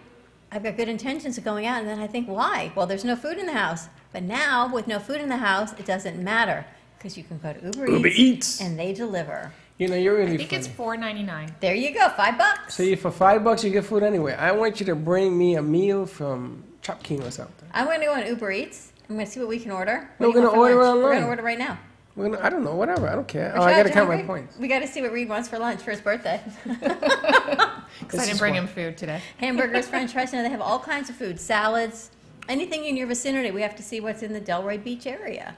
I've got good intentions of going out, and then I think, why? Well, there's no food in the house. But now, with no food in the house, it doesn't matter because you can go to Uber Eats. and they deliver. You know, you're really I think funny. it's $4.99. There you go, $5. So for $5 you get food anyway. I want you to bring me a meal from Chop King or something. I'm going to go on Uber Eats. I'm going to see what we can order. No, What do you we're want gonna for order lunch? We're online. going to order right now. I don't know, whatever. I don't care. Oh, Rashad, I gotta you count my hungry? points. We got to see what Reed wants for lunch for his birthday. Because I is didn't bring fun. him food today. Hamburgers, French fries. You know, they have all kinds of food, salads, anything in your vicinity. We have to see what's in the Delray Beach area.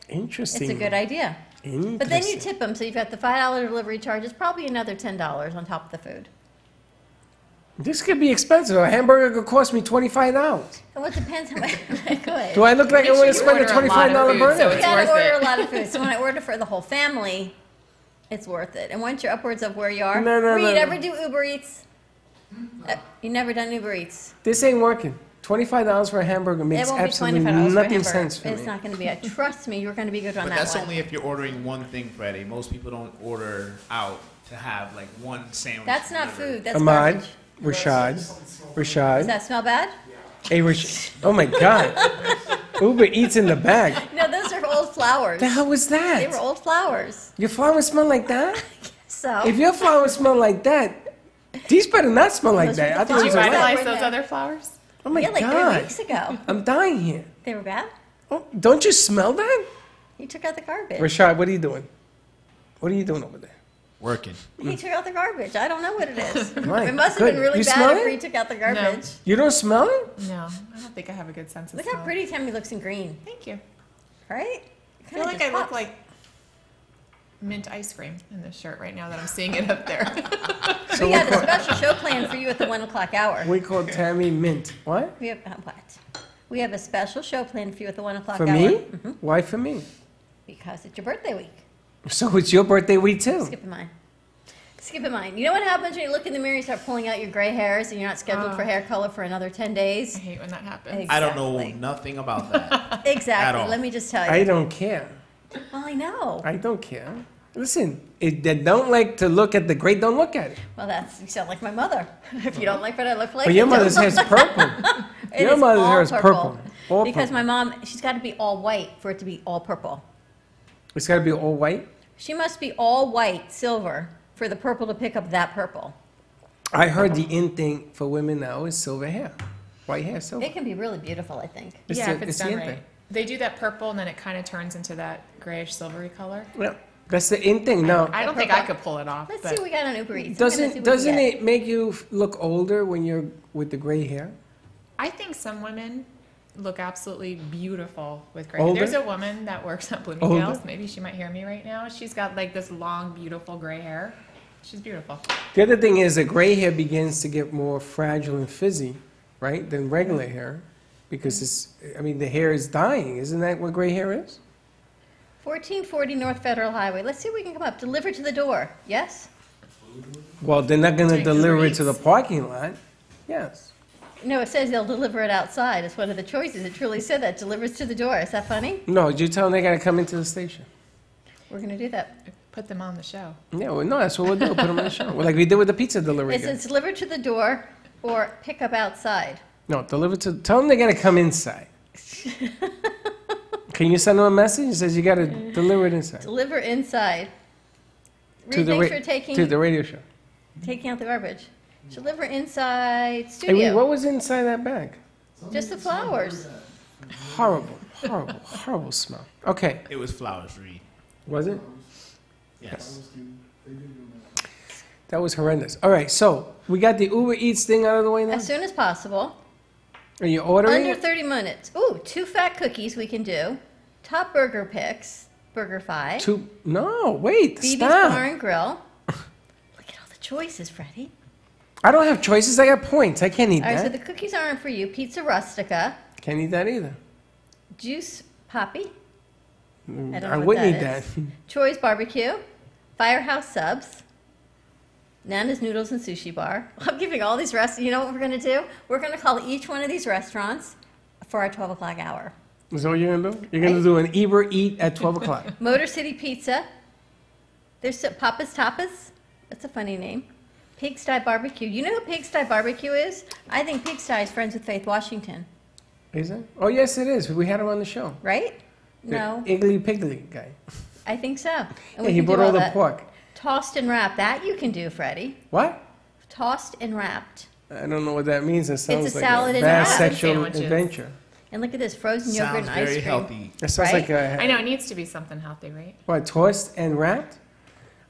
Interesting. It's a good idea. Interesting. But then you tip them, so you've got the $5 delivery charge. It's probably another $10 on top of the food. This could be expensive. A hamburger could cost me $25. Well, it depends how much. Good. Do I look like Make I want sure to you spend a order a lot of $25 food, burger? so You it's gotta worth order it. a lot of food. So when I order for the whole family, it's worth it. And once you're upwards of where you are, No, no, Reed, no, no. ever do Uber Eats? You never done Uber Eats? This ain't working. $25 for a hamburger makes It won't be absolutely $25 for a nothing hamburger. sense for It's me. not going to be. Trust me, you're going to be good on But that that's one. only if you're ordering one thing, Freddie. Most people don't order out to have like one sandwich. That's not delivered. food. That's Ahmad, garbage. Rashad, Does Rashad. that smell bad? Hey, oh my God. Uber Eats in the bag. No, those are old flowers. The hell was that? They were old flowers. Your flowers smell like that? So If your flowers smell like that, these better not smell like Those that. were the I thought Did it you was a flowers. rat. vitalize were those there. other flowers? Oh my yeah, like 3 God. weeks ago. I'm dying here. They were bad. Oh, don't you smell that? He took out the garbage. Rashad, what are you doing? What are you doing over there? Working. He took out the garbage. I don't know what it is. Right, It must have good. been really You bad smell after it? he took out the garbage. You don't smell it? No, I don't think I have a good sense of Look smell. how pretty Tammy looks in green, Thank you. right? I feel like I look like mint ice cream in this shirt right now that I'm seeing it up there. So We got a special show planned for you at the 1 o'clock hour. we call Tammy Mint. What? We have what? We have a special show planned for you at the 1 o'clock For hour. me? Mhm. Why for me? Because it's your birthday week. So it's your birthday week too. Skip in mine. Skip in mine. You know what happens when you look in the mirror, you start pulling out your gray hairs, and you're not scheduled for hair color for another 10 I days? hate when that happens. I don't know Exactly. nothing about that. Exactly. all. Let me just tell you. I don't care. Well, I know. I don't care. Listen, they don't like to look at the great, don't look at it. Well, you sound like my mother. If you don't like what I look like, But your then mother's don't hair is look. purple. It Your is mother's all hair is purple. All Because purple. my mom, she's got to be all white for it to be all purple. It's got to be all white. She must be all white, silver, for the purple to pick up that purple. I heard the in thing for women now is silver hair. White hair, silver. It can be really beautiful, I think. It's Yeah, the- if it's the done in right. thing. They do that purple and then it kind of turns into that grayish silvery color. Yeah, that's the in thing. No, I don't think I could pull it off. Let's but see what we got on Uber Eats. We're gonna see doesn't what we doesn't get. it make you look older when you're with the gray hair? I think some women look absolutely beautiful with gray. Older? There's a woman that works at Bloomingdale's. Maybe she might hear me right now. She's got like this long, beautiful gray hair. She's beautiful. The other thing is the gray hair begins to get more fragile and fizzy, right, than regular hair, because the hair is dying. Isn't that what gray hair is? 1440 North Federal Highway. Let's see if we can come up. Delivered to the door. Yes? Well, they're not going to Take deliver Uber it to the Eats. parking lot. Yes. No, it says they'll deliver it outside. It's one of the choices. It truly said that. Delivers to the door. Is that funny? No, you tell them they got to come into the station. We're going to do that. Put them on the show. Yeah, well, no, that's what we'll do. Put them on the show. Well, like we did with the pizza delivery It guy. says delivered to the door or pick up outside. No, deliver to. Tell them they got to come inside. Can you send them a message? It says you got to deliver it inside. Deliver inside. To Reed, the, thanks ra- for taking, to the radio show. taking out the garbage. Deliver inside Hey, studio. Reed, what was inside that bag? Just the flowers. Horrible, horrible, horrible smell. Okay, It was flowers, Reed. was it? Yes. That was horrendous. All right, so we got the Uber Eats thing out of the way now? As soon as possible. Are you ordering? Under 30 minutes. Ooh, 2 fat cookies we can do. Top burger picks. Burger 5. No, wait, BB's stop. Bar and Grill. Look at all the choices, Freddie. I don't have choices. I got points. I can't eat All right, so that. the cookies aren't for you. Pizza Rustica. Can't eat that either. Juice Poppy. I don't know I what would that need is. that. Troy's Barbecue, Firehouse Subs, Nana's Noodles and Sushi Bar. I'm giving all these restaurants. You know what we're going to do? We're going to call each one of these restaurants for our 12 o'clock hour. Is that what you're going to do? You're going to do an Eber Eat at 12 o'clock. Motor City Pizza. There's Papa's Tapas. That's a funny name. Pigsty Barbecue. You know who Pigsty Barbecue is? I think Pigsty is friends with Faith Washington, Is it? Oh, yes, it is. We had him on the show. right? No, The Iggly Piggly guy. I think so. And Yeah, we he can do brought all the that. pork. Tossed and wrapped. That you can do, Freddie. What? Tossed and wrapped. I don't know what that means. It sounds like salad a and bad wrap. sexual Sandwiches. adventure. And look at this frozen yogurt Sounds and ice very cream. healthy. That sounds Right? like a I know, it needs to be something healthy, right? what? Tossed and wrapped?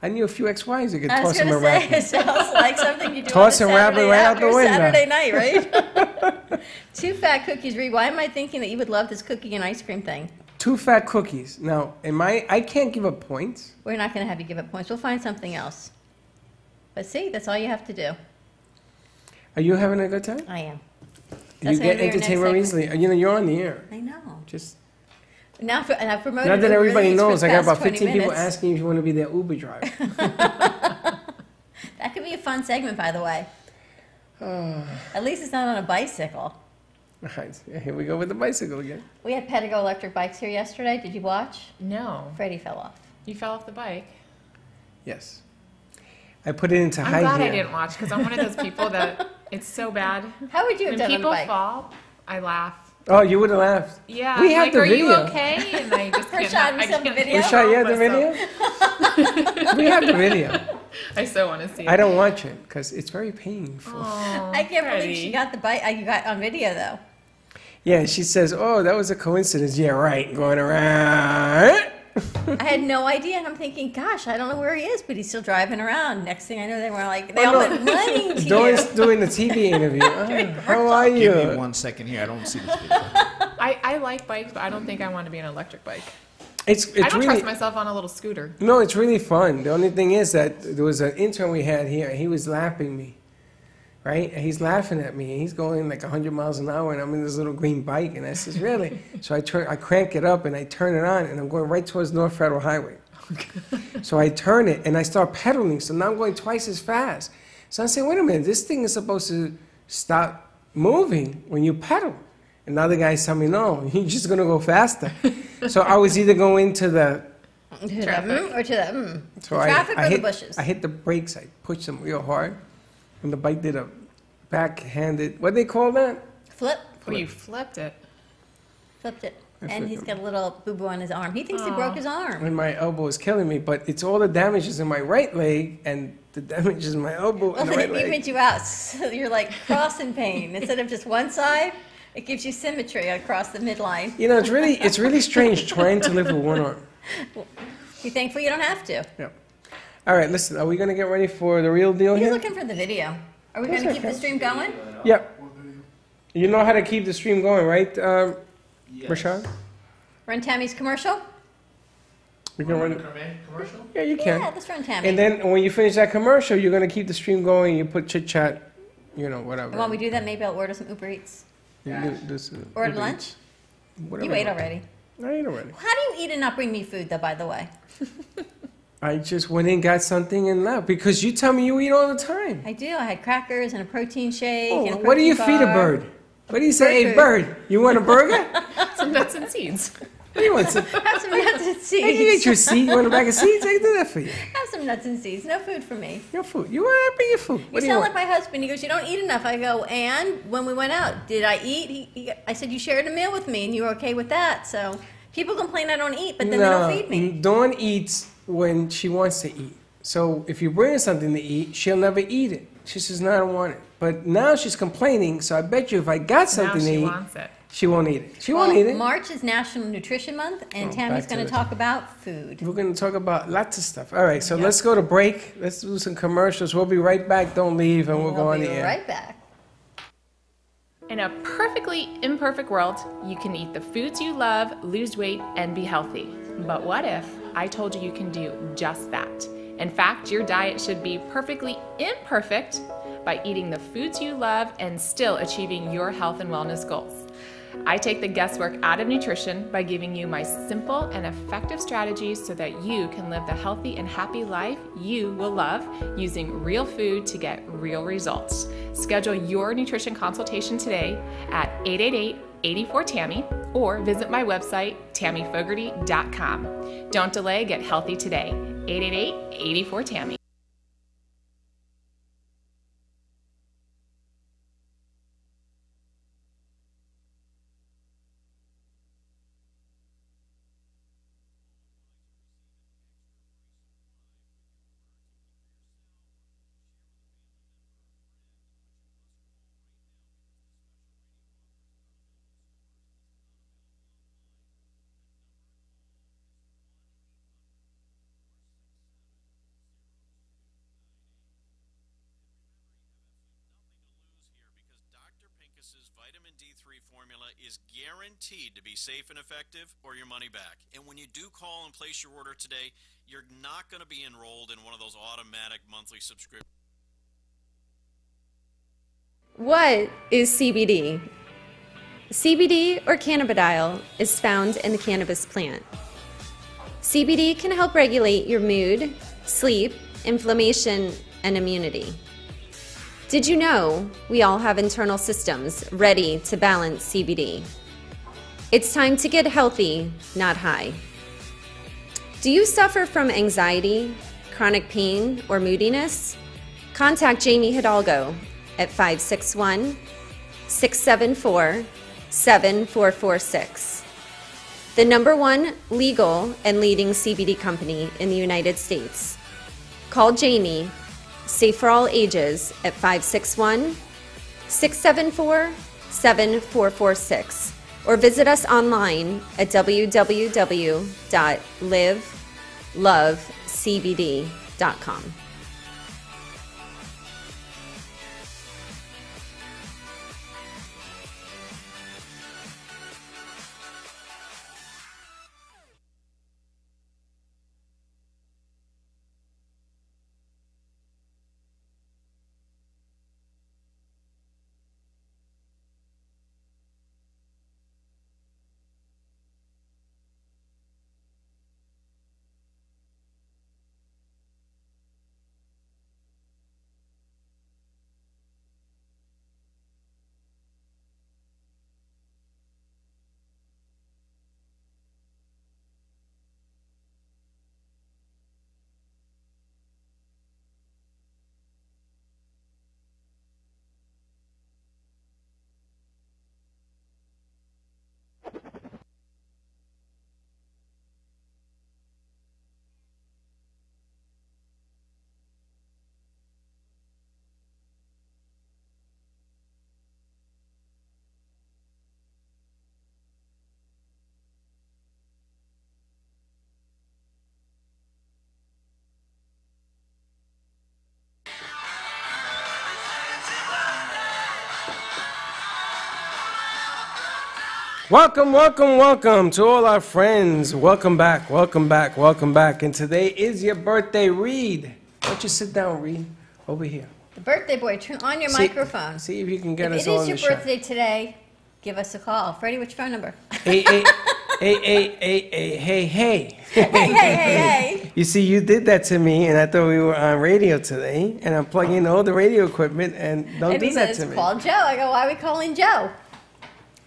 I knew a few ex-wives who could I was toss them going and to wrap say, them. it sounds like something you do Toss on a and wrap it Saturday right out the after window. Saturday night, right? Two Fat Cookies. Reed, why am I thinking that you would love this cookie and ice cream thing? 2 fat cookies. Now, I can't give up points. We're not going to have you give up points. We'll find something else. But see, that's all you have to do. Are you having a good time? I am. You That's get gonna be our entertained next very easily. You know, you're on the air. I know. Just Now, and I've promoted not that Uber everybody Eats for knows. the I got past about 20 15 people minutes. asking if you want to be their Uber driver. That could be a fun segment, by the way. At least it's not on a bicycle. Right, here we go with the bicycle again. We had Pedigo electric bikes here yesterday. Did you watch? No. Freddie fell off. You fell off the bike. Yes. I put it into I'm high glad gear. I didn't watch because I'm one of those people that it's so bad. How would you have When done on the people bike? fall, I I Oh, you would have laughed. Yeah. We I'm have like, the are video. you okay? And I just can't. Rashad, we I saw the can't video? Rashad, you have the myself. video? We have the video. I so want to see it. I don't watch it because it's very painful. Aw, I can't believe Freddie. she got the bike. You got on video though. Yeah, she says, "Oh, that was a coincidence." Yeah, right. Going around. I had no idea, and I'm thinking, gosh, I don't know where he is, but he's still driving around. Next thing I know, they were like, they Oh, all no. went running to Doing, you. doing the TV interview. Oh, how are Give me you? 1 second here. I don't see this video. I like bikes, but I don't think I want to be an electric bike. It's I don't really trust myself on a little scooter. no, it's really fun. The only thing is that there was an intern we had here. And he was lapping me, right? And he's laughing at me. And he's going like 100 miles an hour, and I'm in this little green bike. And I says, "Really?" So I crank it up, and I turn it on, and I'm going right towards North Federal Highway. So I turn it, and I start pedaling. So now I'm going twice as fast. So I'm saying, "Wait a minute, this thing is supposed to stop moving when you pedal." And now the guys tell me, "No, you're just gonna go faster." So I was either going to the To the Traffic. or to the So The traffic or the hit, bushes? I hit the brakes. I pushed them real hard, and the bike did a backhanded. What do they call that? flip, Oh, you flipped it. flipped it. I And flipped he's it. got a little boo-boo on his arm. He thinks he broke his arm. And my elbow is killing me, but it's all the damages in my right leg and the damages in my elbow Well, and the then right it leg. evens you out. So you're like crossing pain. Instead of just one side, it gives you symmetry across the midline. You know, it's really strange trying to live with one arm. Be thankful you don't have to. Yeah. All right, listen. Are we gonna get ready for the real deal He's here? looking for the video. Are we going to keep the stream going? Yep. You know how to keep the stream going, right, Yes. Rashad? Run Tammy's commercial? We can run. Commercial? Yeah, you can. Yeah, let's run Tammy. And then when you finish that commercial, you're gonna keep the stream going. You put chit chat, whatever. And while we do that, maybe I'll order some Uber Eats. You do this, Order Uber lunch? Eats, whatever. You ate already. I ate already. How do you eat and not bring me food, though, by the way? I just went in, got something, and left because you tell me you eat all the time. I do. I had crackers and a protein shake. Oh, and a what do you protein feed a bar. bird? What do you say, Bird hey, bird? You want a burger? Some nuts and seeds. What do you want? Some, Have some nuts and hey, you seeds. get your seed. You want a bag of seeds? I can do that for you. Have some nuts and seeds. No food for me. Your food. You want to bring your food. You What do you sound want? like my husband. He goes, "You don't eat enough." I go, "And when we went out, did I eat?" I said, "You shared a meal with me, and you were okay with that." So people complain I don't eat, but then they don't feed me. Dawn eats when she wants to eat. So if you bring her something to eat, she'll never eat it. She says, "No, I don't want it." But now she's complaining, so I bet you if I got Now something to she eat, wants it. she won't eat it. She won't eat it. March is National Nutrition Month, and Oh, Tammy's back to going to the- talk about food. We're going to talk about lots of stuff. All right, so let's go to break. Let's do some commercials. We'll be right back. Don't leave, and we'll go on be the air. right back. In a perfectly imperfect world, you can eat the foods you love, lose weight, and be healthy. But what if I told you you can do just that? In fact, your diet should be perfectly imperfect by eating the foods you love and still achieving your health and wellness goals. I take the guesswork out of nutrition by giving you my simple and effective strategies so that you can live the healthy and happy life you will love using real food to get real results. Schedule your nutrition consultation today at 888-84-TAMMY or visit my website, tammyfogarty.com. Don't delay, get healthy today. 888-84-TAMMY. Vitamin D3 formula is guaranteed to be safe and effective or your money back. And when you do call and place your order today, you're not going to be enrolled in one of those automatic monthly subscriptions. What is CBD? CBD, or cannabidiol, is found in the cannabis plant. CBD can help regulate your mood, sleep, inflammation, and immunity. Did you know we all have internal systems ready to balance CBD? It's time to get healthy, not high. Do you suffer from anxiety, chronic pain, or moodiness? Contact Jamie Hidalgo at 561-674-7446. The #1 legal and leading CBD company in the United States. Call Jamie, safe for all ages, at 561-674-7446 or visit us online at www.livelovecbd.com. Welcome, welcome, welcome to all our friends. Welcome back, welcome back, welcome back. And today is your birthday, Reed. Why don't you sit down, Reed? Over here. The birthday boy, turn on your microphone. See if you can get If us it all is in your the shot. birthday today, give us a call. Freddie, what's your phone number? 8888, hey, hey. Hey. You see, you did that to me, and I thought we were on radio today, and I'm plugging in all the radio equipment, and don't And do he that says, to me. call Joe. I go, why are we calling Joe?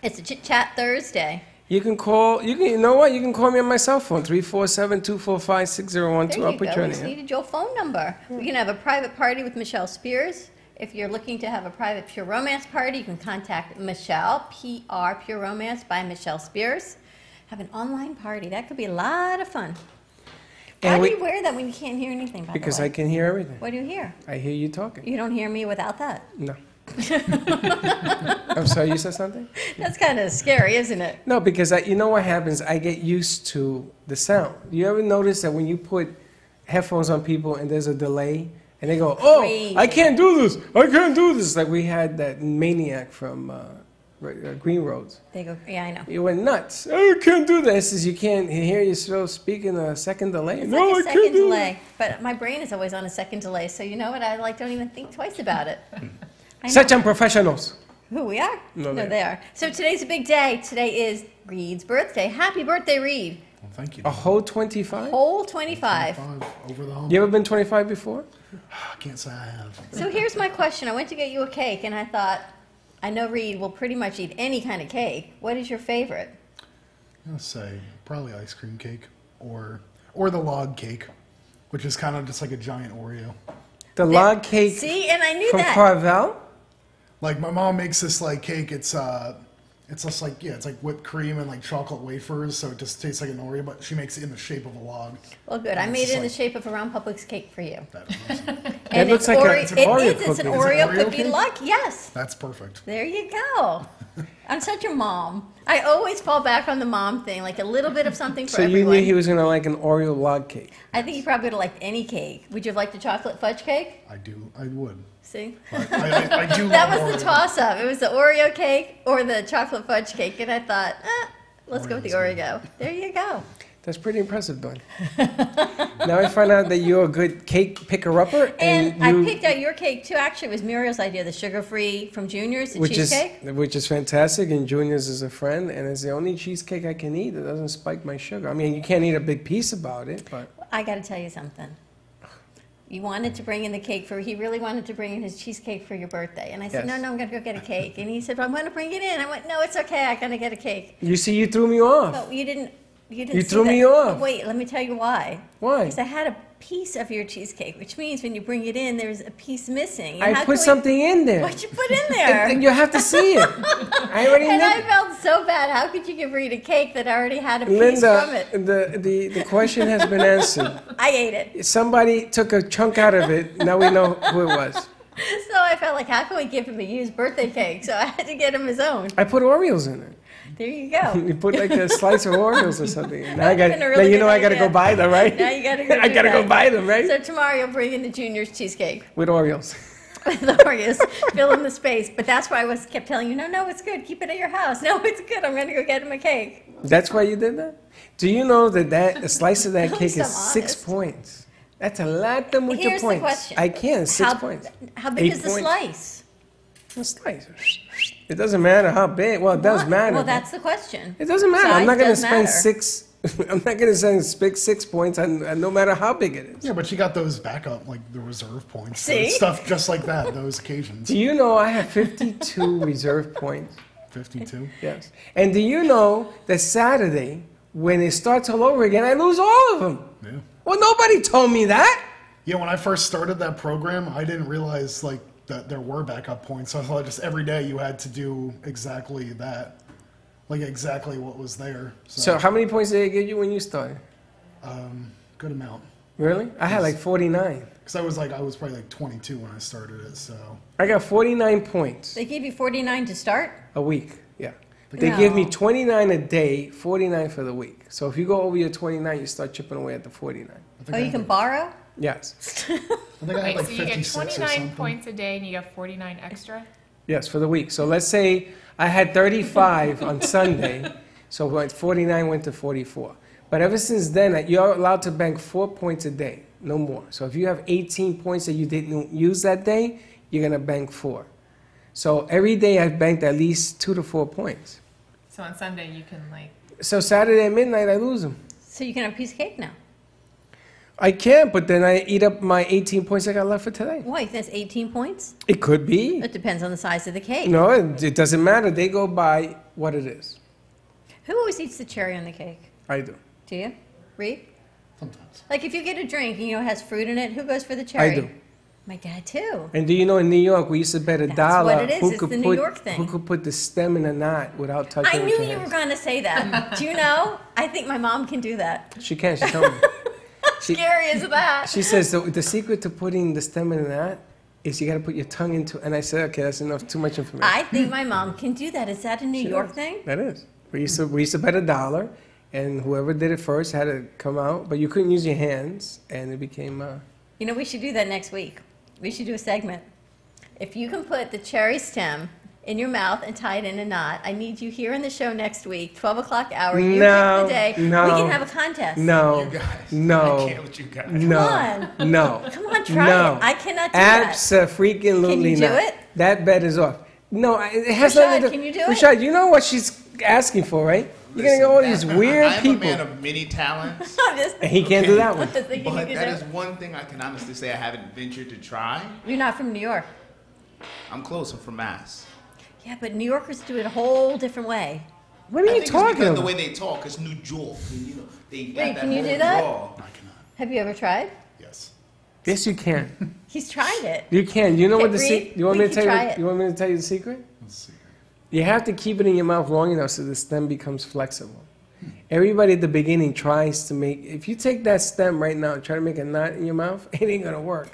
It's a Chit Chat Thursday. You can call, you know what? You can call me on my cell phone, 347-245-6012. There I'll you put go. you We on just here. needed your phone number. We can have a private party with Michelle Spears. If you're looking to have a private Pure Romance party, you can contact Michelle, PR Pure Romance by Michelle Spears. Have an online party. That could be a lot of fun. And Why we- do you wear that when you can't hear anything, by Because the way? I can hear everything. What do you hear? I hear you talking. You don't hear me without that. No. I'm sorry, you said something? That's kind of scary, isn't it? No, because you know what happens? I get used to the sound. You ever notice that when you put headphones on people and there's a delay, and they go, oh, Crazy. I can't do this. I can't do this. Like we had that maniac from Green Roads. They go, yeah, I know. He went nuts. I can't do this. Says you can't hear yourself speak in a second delay. It's No, like a I can't second do delay. But my brain is always on a second delay, so you know what? I don't even think twice about it. I that. Such know. unprofessionals. Who we are? No, No, they they are. So today's a big day. Today is Reed's birthday. Happy birthday, Reed. Well, thank you. A whole 25? Whole 25. 25 over the hump. You ever been 25 before? I can't say I have. So here's my question. I went to get you a cake, and I thought, I know Reed will pretty much eat any kind of cake. What is your favorite? I'm gonna say probably ice cream cake or the log cake, which is kind of just like a giant Oreo. The log cake See, and I knew from that. Carvel? Like my mom makes this like cake. It's just like it's like whipped cream and like chocolate wafers, so it just tastes like an Oreo, but she makes it in the shape of a log. Well, good. I And made it's it in the like- shape of a round Publix cake for you. That is awesome. And looks it's like Oreo. it's an Oreo It is. It's an cookie. Is it Oreo Oreo cookie cake? luck. Yes. That's perfect. There you go. I'm such a mom. I always fall back on the mom thing, like a little bit of something for So you everyone. knew he was going to like an Oreo log cake. I think he probably would have liked any cake. Would you have liked the chocolate fudge cake? I would. See? But I do That love was the Oreo. toss-up. It was the Oreo cake or the chocolate fudge cake, and I thought, let's go with the Oreo's good. Oreo. There you go. That's pretty impressive, Dawn. Now I find out that you're a good cake picker-upper. And I you, picked out your cake too. Actually, it was Muriel's idea, the sugar-free from Junior's, the which cheesecake. which is fantastic, and Junior's is a friend, and it's the only cheesecake I can eat that doesn't spike my sugar. I mean, you can't eat a big piece about it, but I got to tell you something. You wanted to bring in the cake he really wanted to bring in his cheesecake for your birthday. And I said, Yes. no, I'm going to go get a cake. And he said, well, I'm going to bring it in. I went, no, it's okay. I'm going to get a cake. you see, you threw me off. But you didn't You see threw me that. off. But wait, let me tell you why. Why? Because I had a piece of your cheesecake, which means when you bring it in, there's a piece missing. And I how put can we- something in there. What'd you put in there? And you have to see it. I already And I knew. felt so bad. How could you give Reed a cake that already had a piece from Linda, it? the question has been answered. I ate it. Somebody took a chunk out of it. Now we know who it was. So I felt like, how can we give him a used birthday cake? So I had to get him his own. I put Oreos in it. There you go. You put like a slice of Oreos or something. Now I got. been a really Now you know good I got to idea. go buy them, right? Now you gotta go I do got to go that. buy them, right? So tomorrow you'll bring in the Junior's cheesecake With Oreos. with the Oreos, fill in the space. But that's why I kept telling you, no, it's good. Keep it at your house. No, it's good. I'm going to go get him a cake. That's why you did that. Do you know that a slice of that At cake least is I'm 6 honest. points? That's a lot them with Here's your the points. question. I can't. 6 How, points. how big 8 is the points. slice? A slice. It doesn't matter how big. Well, it does Why? matter. Well, that's the question. It doesn't matter. I'm Size not going to does spend matter. 6. I'm not going to spend 6 points on no matter how big it is. Yeah, but you got those backup, like the reserve points. So See? it's stuff just like that, those occasions. Do you know I have 52 reserve points? 52. Yes. And do you know that Saturday, when it starts all over again, I lose all of them? Yeah. Well, nobody told me that. Yeah, when I first started that program, I didn't realize like that there were backup points. So I thought just every day you had to do exactly that, like exactly what was there. So how many points did they give you when you started? Good amount. Really? I had like 49. Because I was probably like 22 when I started it. So I got 49 points They gave you 49 to start? a week. Yeah. They give me 29 a day, 49 for the week. So if you go over your 29, you start chipping away at the 49. I think Oh, I you had can like, borrow? Yes. I think I had Wait, like so you get 56 or 29 something. points a day and you get 49 extra? Yes, for the week. So let's say I had 35 on Sunday, so 49 went to 44. But ever since then, you're allowed to bank 4 points a day, no more. So if you have 18 points that you didn't use that day, you're going to bank 4. So every day I've banked at least 2 to 4 points. So on Sunday you can like, So Saturday at midnight, I lose them. So you can have a piece of cake now. I can't, but then I eat up my 18 points I got left for today. Why? That's 18 points? It could be. It depends on the size of the cake. No, it doesn't matter. They go by what it is. Who always eats the cherry on the cake? I do. Do you? Reed? Sometimes. Like if you get a drink and it has fruit in it, who goes for the cherry? I do. My dad too. And do you know in New York we used to bet $1 That's what it is. who It's could the New put York thing. who could put the stem in a knot without touching I it with knew your you were hands. going to say that. Do you know? I think my mom can do that. She can. She told me. She, Scary is that? she says the secret to putting the stem in a knot is you got to put your tongue into. And I said, okay, that's enough. Too much information. I think my mom can do that. Is that a New She York does. thing? That is. We used to bet $1, and whoever did it first had to come out, but you couldn't use your hands, and it became. You know, we should do that next week. We should do a segment. If you can put the cherry stem in your mouth and tie it in a knot, I need you here in the show next week, 12 o'clock hour. You No, pick the day. no, We can have a contest. No, You guys. no, I can't with you guys. no, Come on. no. Come on, try no. it. I cannot do that. Absolutely Can you do not. it? That bet is off. No, it has Rashad, nothing to can you do it? Rashad, you know what she's asking for, right? You're going to get all these weird I'm people. a man of many talents. I'm just And he can't do that one. thinking you But could that do is it. one thing I can honestly say I haven't ventured to try. You're not from New York. I'm close. I'm from Mass. Yeah, but New Yorkers do it a whole different way. What are I you think it's talking because about? the way they talk. It's New York. And, you know, they got Wait, that can you whole do that? drawl. I cannot. Have you ever tried? Yes. Yes, you can. He's tried it. You can. You know Okay, what the Reed, secret? You want me we to can tell try you? it. You want me to tell you the secret? Let's see. You have to keep it in your mouth long enough so the stem becomes flexible. Everybody at the beginning tries to make. If you take that stem right now and try to make a knot in your mouth, it ain't gonna work,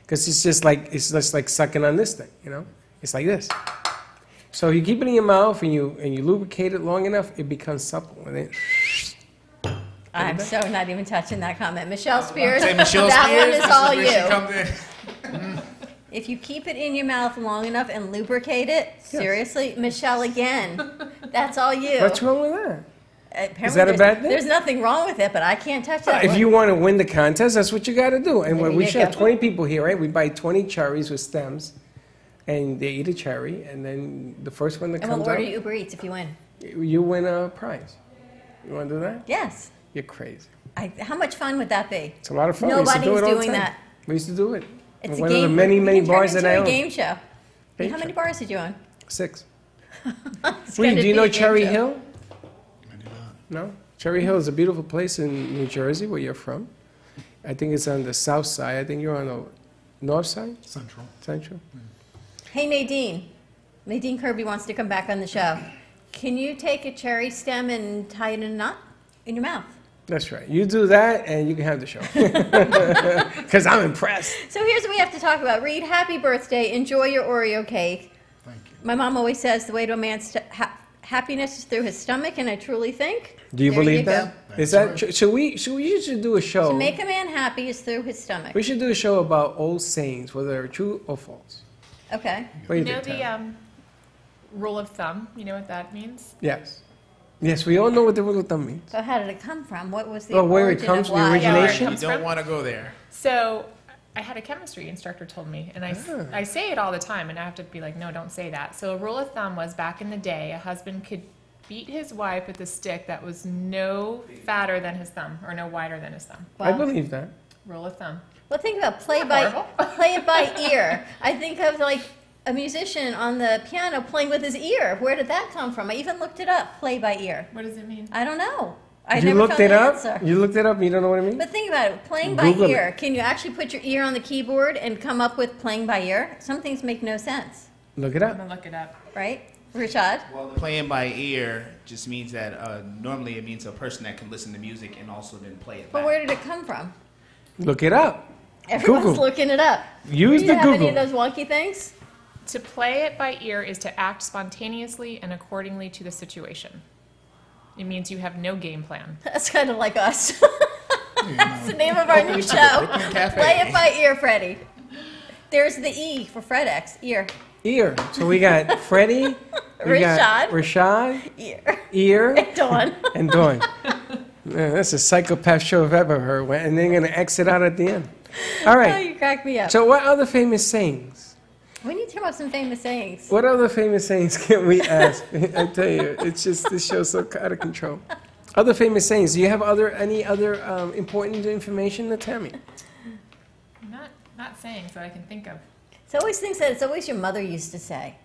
because it's just like sucking on this thing. You know, it's like this. So you keep it in your mouth and you lubricate it long enough, it becomes supple. And then I'm so not even touching that comment. Michelle Spears, Say Michelle that Spears. one is this all where you. she comes in. If you keep it in your mouth long enough and lubricate it, seriously, Michelle again, that's all you. what's wrong with that? Apparently Is that a there's- bad thing? There's nothing wrong with it, but I can't touch that If one. you want to win the contest, that's what you got to do. And There we you should have go. 20 people here, right? We buy 20 cherries with stems, and they eat a cherry, and then the first one that And we'll comes order out, Uber Eats if you win. you win a prize. You want to do that? Yes. You're crazy. How much fun would that be? It's a lot of fun. We used to do Nobody's it all the doing time. that. We used to do it. It's One a game. of the many, we many can turn bars it that I into own. a game show. Game How many show. bars did you own? 6. It's Wait, gonna do you be know a game Cherry show. Hill? I do not. No? Cherry Hill is a beautiful place in New Jersey, where you're from. I think it's on the south side. I think you're on the north side, Central. central. Hey, Nadine. Nadine Kirby wants to come back on the show. Can you take a cherry stem and tie it in a knot in your mouth? That's right. You do that, and you can have the show. Because I'm impressed. So here's what we have to talk about. Reed, happy birthday. Enjoy your Oreo cake. Thank you. My mom always says the way to a man's happiness is through his stomach, and I truly think. Do you there believe go. that? Is That's that? Should we should do a show? To make a man happy is through his stomach. We should do a show about old sayings, whether they're true or false. Okay. What do You you know think, the Tam? rule of thumb? You know what that means? Yes. Yes, we all know what the rule of thumb means. So how did it come from? What was the Well, where it origin comes of from, the why? Yeah, where it origination? You comes don't from? want to go there. So I had a chemistry instructor told me, and I say it all the time, and I have to be like, no, don't say that. So a rule of thumb was back in the day, a husband could beat his wife with a stick that was no fatter than his thumb or no wider than his thumb. I Wow. believe that. Rule of thumb. Well, think about play Not by horrible. play it by ear. I think of like a musician on the piano playing with his ear. Where did that come from? I even looked it up. Play by ear. What does it mean? I don't know. I You never looked found it the up? answer. You looked it up and you don't know what it means? But think about it. Playing by Google it. ear. Can you actually put your ear on the keyboard and come up with playing by ear? Some things make no sense, Look it I'm up. gonna look it up. right? Rashad? Well, playing by ear just means that normally it means a person that can listen to music and also then play it But back. where did it come from? Look it up. Everyone's Google. looking it up. Use Do the you have any Google. of those wonky things? To play it by ear is to act spontaneously and accordingly to the situation. It means you have no game plan. That's kind of like us. That's the name of our new to the show. Brooklyn Cafe. Play it by ear, Freddy. There's the E for FredX, ear. Ear. So we got Freddy. We got Rashad. Ear. Ear. Dawn. And Dawn. Man, that's a psychopath show I've ever heard. And they're going to exit out at the end. All Oh, right. you crack me up. So what other famous sayings? We need to talk about some famous sayings. What other famous sayings can we ask? I tell you, it's just, this show's so out of control. Other famous sayings. Do you have any other important information to tell me? Not saying so I can think of. It's always things that it's always your mother used to say.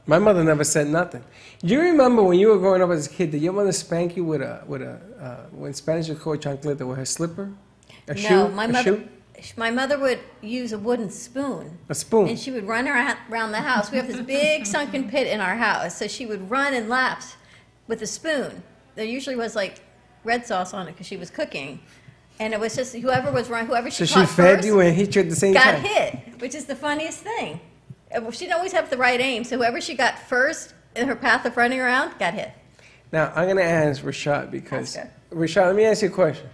My mother never said nothing. You remember when you were growing up as a kid, did your mother spank you with when Spanish was called chancleta, with her slipper? A shoe? No, my A mother. shoe? My mother would use a wooden spoon. A spoon. And she would run around the house. We have this big sunken pit in our house. So she would run in laps with a spoon. There usually was like red sauce on it because she was cooking. And it was just whoever So she she caught fed first you and hit you at the same got time? hit, which is the funniest thing. She didn't always have the right aim. So whoever she got first in her path of running around got hit. Now, I'm going to ask Rashad because, Ask Rashad, let me ask you a question.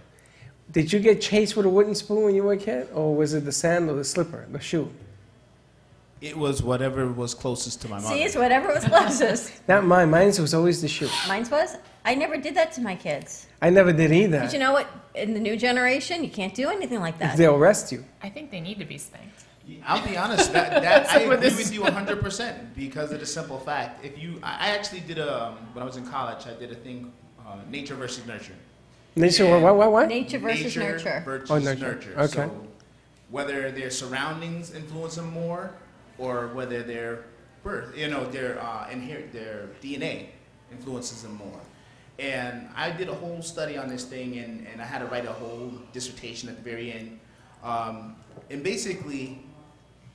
Did you get chased with a wooden spoon when you were a kid? Or was it the sandal, the slipper, the shoe? It was whatever was closest to my mother. See, it's whatever was closest. Not mine. Mine was always the shoe. Mine was. I never did that to my kids. I never did either. But you know what? In the new generation, you can't do anything like that. They'll arrest you. I think they need to be spanked. I'll be honest, that I agree with you 100% because of the simple fact. I actually did when I was in college, I did a thing, nature versus nurture. Nature, what? Nature versus nurture. Versus nurture. nurture. Okay. So whether their surroundings influence them more, or whether their birth, their DNA influences them more. And I did a whole study on this thing, and I had to write a whole dissertation at the very end. And basically,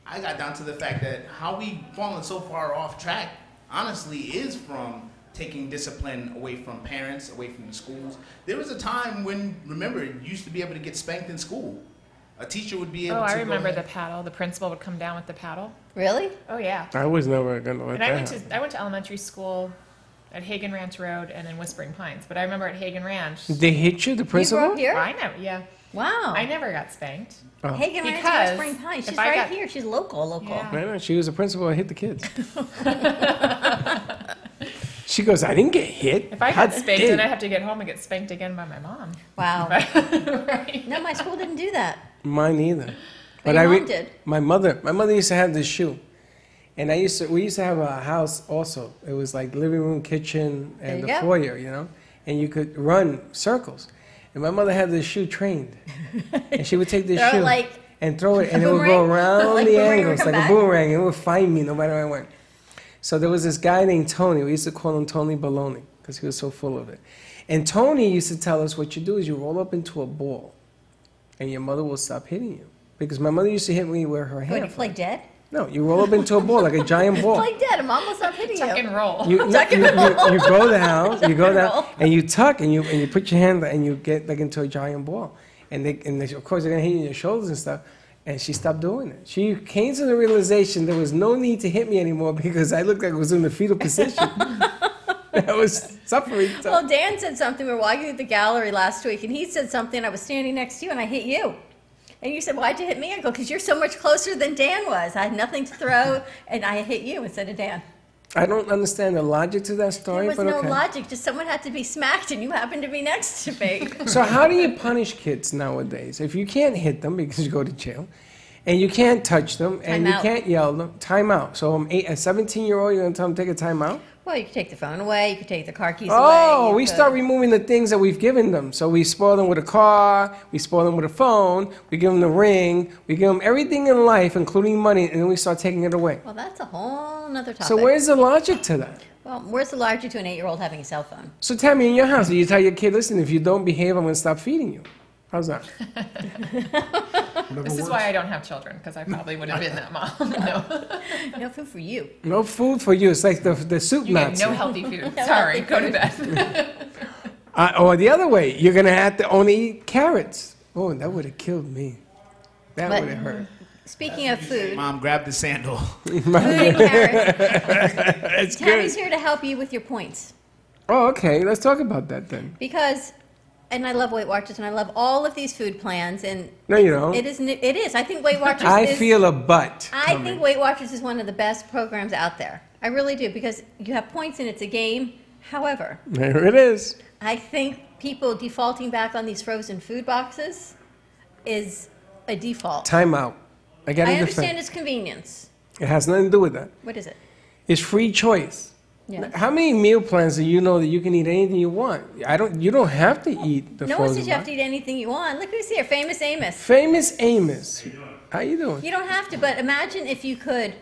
I got down to the fact that how we've fallen so far off track, honestly, is from taking discipline away from parents, away from the schools. There was a time when, remember, you used to be able to get spanked in school. A teacher would be able to I remember go the paddle. The principal would come down with the paddle. Really? Oh, yeah. I was never going to let And that I went to elementary school at Hagen Ranch Road and then Whispering Pines. But I remember at Hagen Ranch, They hit you, the You principal? grew up here? I never, yeah. Wow. I never got spanked. Oh. Hagen Ranch Because and Spring Pines. if She's I right got- here. She's local. Yeah. No, she was a principal and hit the kids. She goes, I didn't get hit. If I How got spanked, dare then you?" I'd have to get home and get spanked again by my mom. Wow. Right? No, my school didn't do that. Mine either. But your mom did. My mother used to have this shoe. And we used to have a house also. It was like living room, kitchen, There and you the go. foyer, and you could run circles. And my mother had this shoe trained. And she would take this Throw it shoe like and throw it, and a it would go boomerang? around Like the boomerang would angles come like a back? boomerang, and it would find me no matter where I went. So there was this guy named Tony. We used to call him Tony Baloney because he was so full of it. And Tony used to tell us what you do is you roll up into a ball, and your mother will stop hitting you. Because my mother used to hit me where her What, hand. you play dead? No, you roll up into a ball like a giant ball. Play dead. Mom will stop hitting Tuck you. and roll. You go down, Tuck and roll. and you tuck, and you put your hand there, and you get like into a giant ball. And of course, they're gonna hit you in your shoulders and stuff. And she stopped doing it. She came to the realization there was no need to hit me anymore because I looked like I was in the fetal position. I was suffering. Well, Dan said something. We were walking through the gallery last week, and he said something. I was standing next to you, and I hit you. And you said, why'd you hit me? I go, because you're so much closer than Dan was. I had nothing to throw, and I hit you instead of Dan. I don't understand the logic to that story, There was but no okay. logic. Just someone had to be smacked, and you happened to be next to me. So how do you punish kids nowadays? If you can't hit them because you go to jail, and you can't touch them, and Time you out. can't yell them, time out. So a 17-year-old, you're going to tell them to take a time out? Well, you could take the phone away. You could take the car keys away. Oh, you we could- start removing the things that we've given them. So we spoil them with a car, we spoil them with a phone, we give them the ring, we give them everything in life, including money, and then we start taking it away. Well, that's a whole nother topic. So where's the logic to that? Well, where's the logic to an 8-year-old having a cell phone? So Tammy, in your house, you tell your kid, listen, if you don't behave, I'm going to stop feeding you. How's that? Whatever This is works. why I don't have children, because I probably would have been that mom. No. No food for you. No food for you. It's like the soup You get Nazi. no healthy food. Sorry, go to bed. Or the other way, you're going to have to only eat carrots. Oh, that would have killed me. That But- would have hurt. Speaking of food, Mom, grab the sandal. food and carrots, That's Tammy's good. here to help you with your points. Oh, okay. Let's talk about that then. Because, and I love Weight Watchers, and I love all of these food plans, and No, you don't. it is. I think Weight Watchers I is... feel a butt. I coming. think Weight Watchers is one of the best programs out there. I really do, because you have points and it's a game. However, There it is. I think people defaulting back on these frozen food boxes is a default. Time out. I got to I defend. understand it's convenience. It has nothing to do with that. What is it? It's free choice. Yeah. How many meal plans do you know that you can eat anything you want? You don't have to eat the No one frozen says you have box. to eat anything you want. Look who's here, Famous Amos. Famous Amos. How you doing? You don't have to, but imagine if you could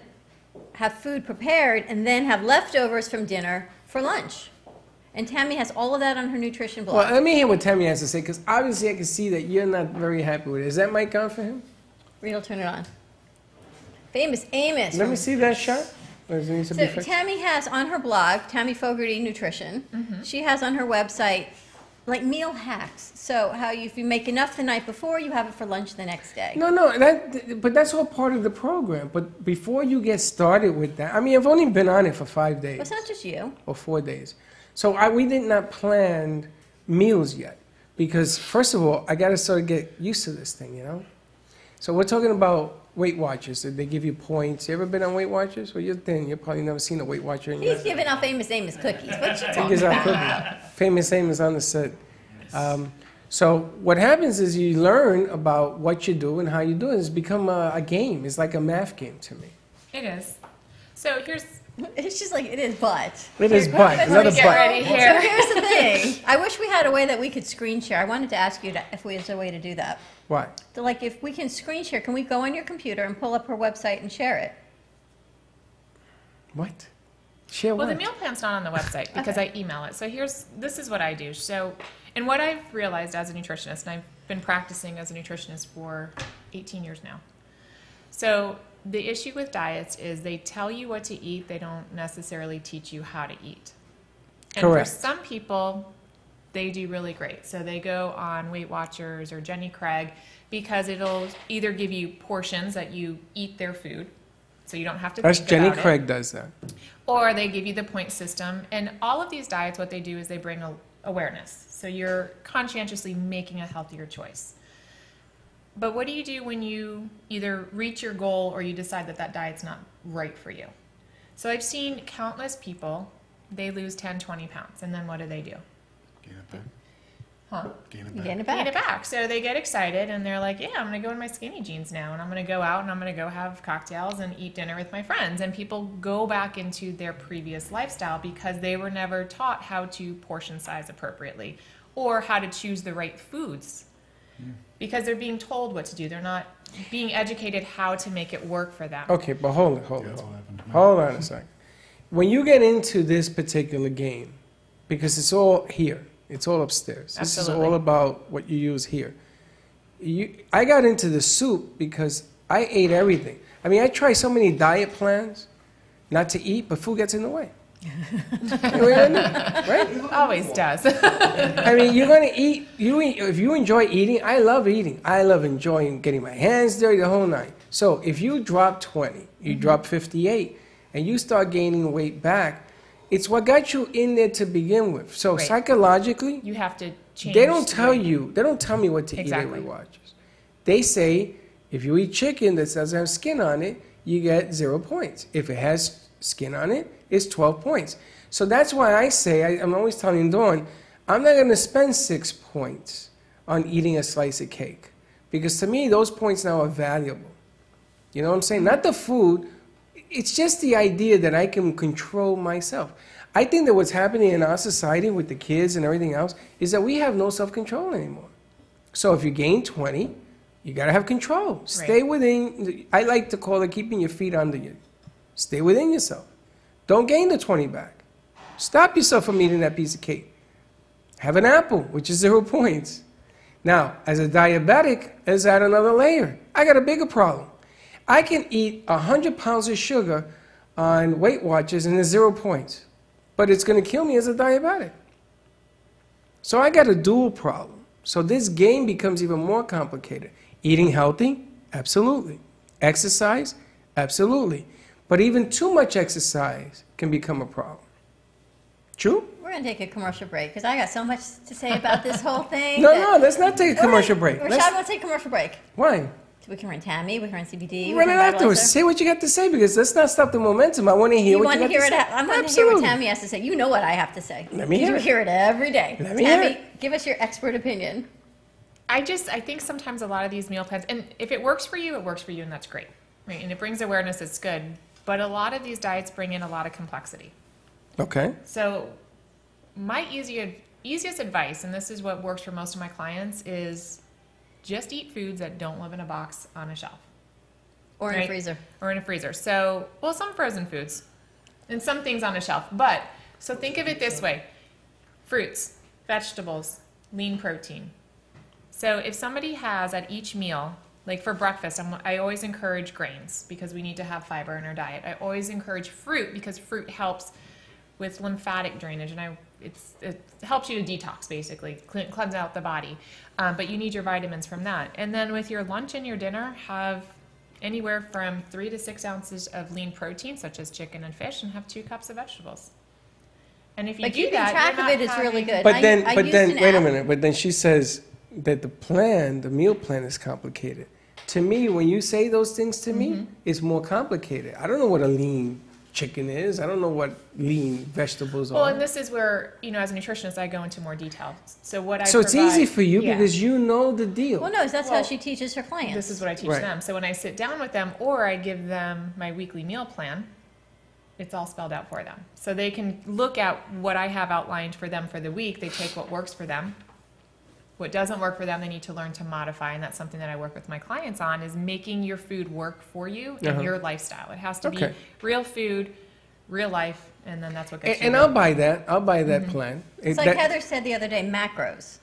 have food prepared and then have leftovers from dinner for lunch. And Tammy has all of that on her nutrition blog. Well, let me hear what Tammy has to say, because obviously I can see that you're not very happy with it. Is that mic on for him? Reed will turn it on. Famous Amos. Let me see that shot. Or does it need to be So fixed? Tammy has on her blog, Tammy Fogarty Nutrition, she has on her website like meal hacks. So how if you make enough the night before, you have it for lunch the next day. No, but that's all part of the program. But before you get started with that, I mean, I've only been on it for 5 days. Well, it's not just you. Or 4 days. So we did not plan meals yet. Because, first of all, I got to sort of get used to this thing, you know? So we're talking about Weight Watchers. They give you points. You ever been on Weight Watchers? Well, you're thin. You've probably never seen a Weight Watcher in your He's giving out Famous Amos cookies. What you I think talking it's about? our cookie. Famous Amos on the set. So what happens is you learn about what you do and how you do it. It's become a game. It's like a math game to me. It is. So here's It's just like, it is but. It is but. Let me Another get but. ready So here. here's the thing. I wish we had a way that we could screen share. I wanted to ask you if there's a way to do that. What? So like if we can screen share, can we go on your computer and pull up her website and share it? What? Share Well, what? the meal plan's not on the website because Okay. I email it. So this is what I do. So, and what I've realized as a nutritionist, and I've been practicing as a nutritionist for 18 years now. So the issue with diets is they tell you what to eat. They don't necessarily teach you how to eat. And Correct. for some people, they do really great. So they go on Weight Watchers or Jenny Craig because it'll either give you portions that you eat their food, so you don't have to That's think Jenny about it. Craig does that. Or they give you the point system. And all of these diets, what they do is they bring awareness. So you're conscientiously making a healthier choice. But what do you do when you either reach your goal or you decide that that diet's not right for you? So I've seen countless people, they lose 10, 20 pounds. And then what do? Gain it back. Huh? Gain it You back. gain it Gain back. it back. So they get excited and they're like, yeah, I'm going to go in my skinny jeans now and I'm going to go out and I'm going to go have cocktails and eat dinner with my friends. And people go back into their previous lifestyle because they were never taught how to portion size appropriately or how to choose the right foods because they're being told what to do. They're not being educated how to make it work for them. Okay, but hold on. That's what happened to me. Hold on a second. When you get into this particular game, because it's all here, it's all upstairs. This is Absolutely. all about what you use here. I got into the soup because I ate everything. I mean, I tried so many diet plans not to eat, but food gets in the way. You know what I mean? Right? Always does. I mean, you're going to eat, if you enjoy eating, I love eating. I love enjoying getting my hands dirty, the whole night. So if you drop 20, you drop 58, and you start gaining weight back, it's what got you in there to begin with. So Right. psychologically, You have to change. they don't the tell way- you, they don't tell me what to Exactly. eat at Weight Watchers. They say, if you eat chicken that doesn't have skin on it, you get 0 points. If it has skin on it, it's 12 points. So that's why I say, I'm always telling Dawn, I'm not going to spend 6 points on eating a slice of cake. Because to me, those points now are valuable. You know what I'm saying? Not the food. It's just the idea that I can control myself. I think that what's happening in our society with the kids and everything else is that we have no self-control anymore. So if you gain 20, you got to have control. Stay within, I like to call it keeping your feet under you. Stay within yourself. Don't gain the 20 back. Stop yourself from eating that piece of cake. Have an apple, which is 0 points. Now, as a diabetic, let's add another layer. I got a bigger problem. I can eat 100 pounds of sugar on Weight Watchers and there's 0 points. But it's going to kill me as a diabetic. So I got a dual problem. So this game becomes even more complicated. Eating healthy? Absolutely. Exercise? Absolutely. But even too much exercise can become a problem. True? We're going to take a commercial break because I got so much to say about this whole thing. No, let's not take a commercial break. Rashad Let's, wants to take a commercial break. why? So we can run Tammy, we can run CBD. Run it afterwards. Say what you got to say because let's not stop the momentum. I want to hear You what want you to got hear to it? say. I'm going to hear Absolutely. what Tammy has to say. You know what I have to say. Let me 'Cause hear you it. hear it every day. Let me hear Tammy, it. give us your expert opinion. I think sometimes a lot of these meal plans, and if it works for you, it works for you, and that's great, right? And it brings awareness, it's good. But a lot of these diets bring in a lot of complexity. Okay. So my easiest advice, and this is what works for most of my clients, is just eat foods that don't live in a box on a shelf. Or in a Right? freezer. Or in a freezer. So, well, some frozen foods and some things on a shelf. But, so think of it this way. Fruits, vegetables, lean protein. So if somebody has at each meal, like for breakfast, I always encourage grains because we need to have fiber in our diet. I always encourage fruit because fruit helps with lymphatic drainage and it helps you to detox basically, cleanse out the body. But you need your vitamins from that. And then with your lunch and your dinner, have anywhere from 3 to 6 ounces of lean protein, such as chicken and fish, and have 2 cups of vegetables. And if you But do keeping that, track you're of not it is really having- good. But I then, used an wait a app. minute. But then she says that the meal plan is complicated. To me, when you say those things to me, it's more complicated. I don't know what a lean chicken is. I don't know what lean vegetables Well, are. and this is where, as a nutritionist, I go into more detail. So what I So it's provide- easy for you Yeah. because you know the deal. Well, no, that's how Well, she teaches her clients. This is what I teach Right. them. So when I sit down with them or I give them my weekly meal plan, it's all spelled out for them. So they can look at what I have outlined for them for the week. They take what works for them. What doesn't work for them, they need to learn to modify. And that's something that I work with my clients on, is making your food work for you and your lifestyle. It has to Okay. be real food, real life, and then that's what gets you And there. I'll buy that. I'll buy that plan. It's like Heather said the other day, macros.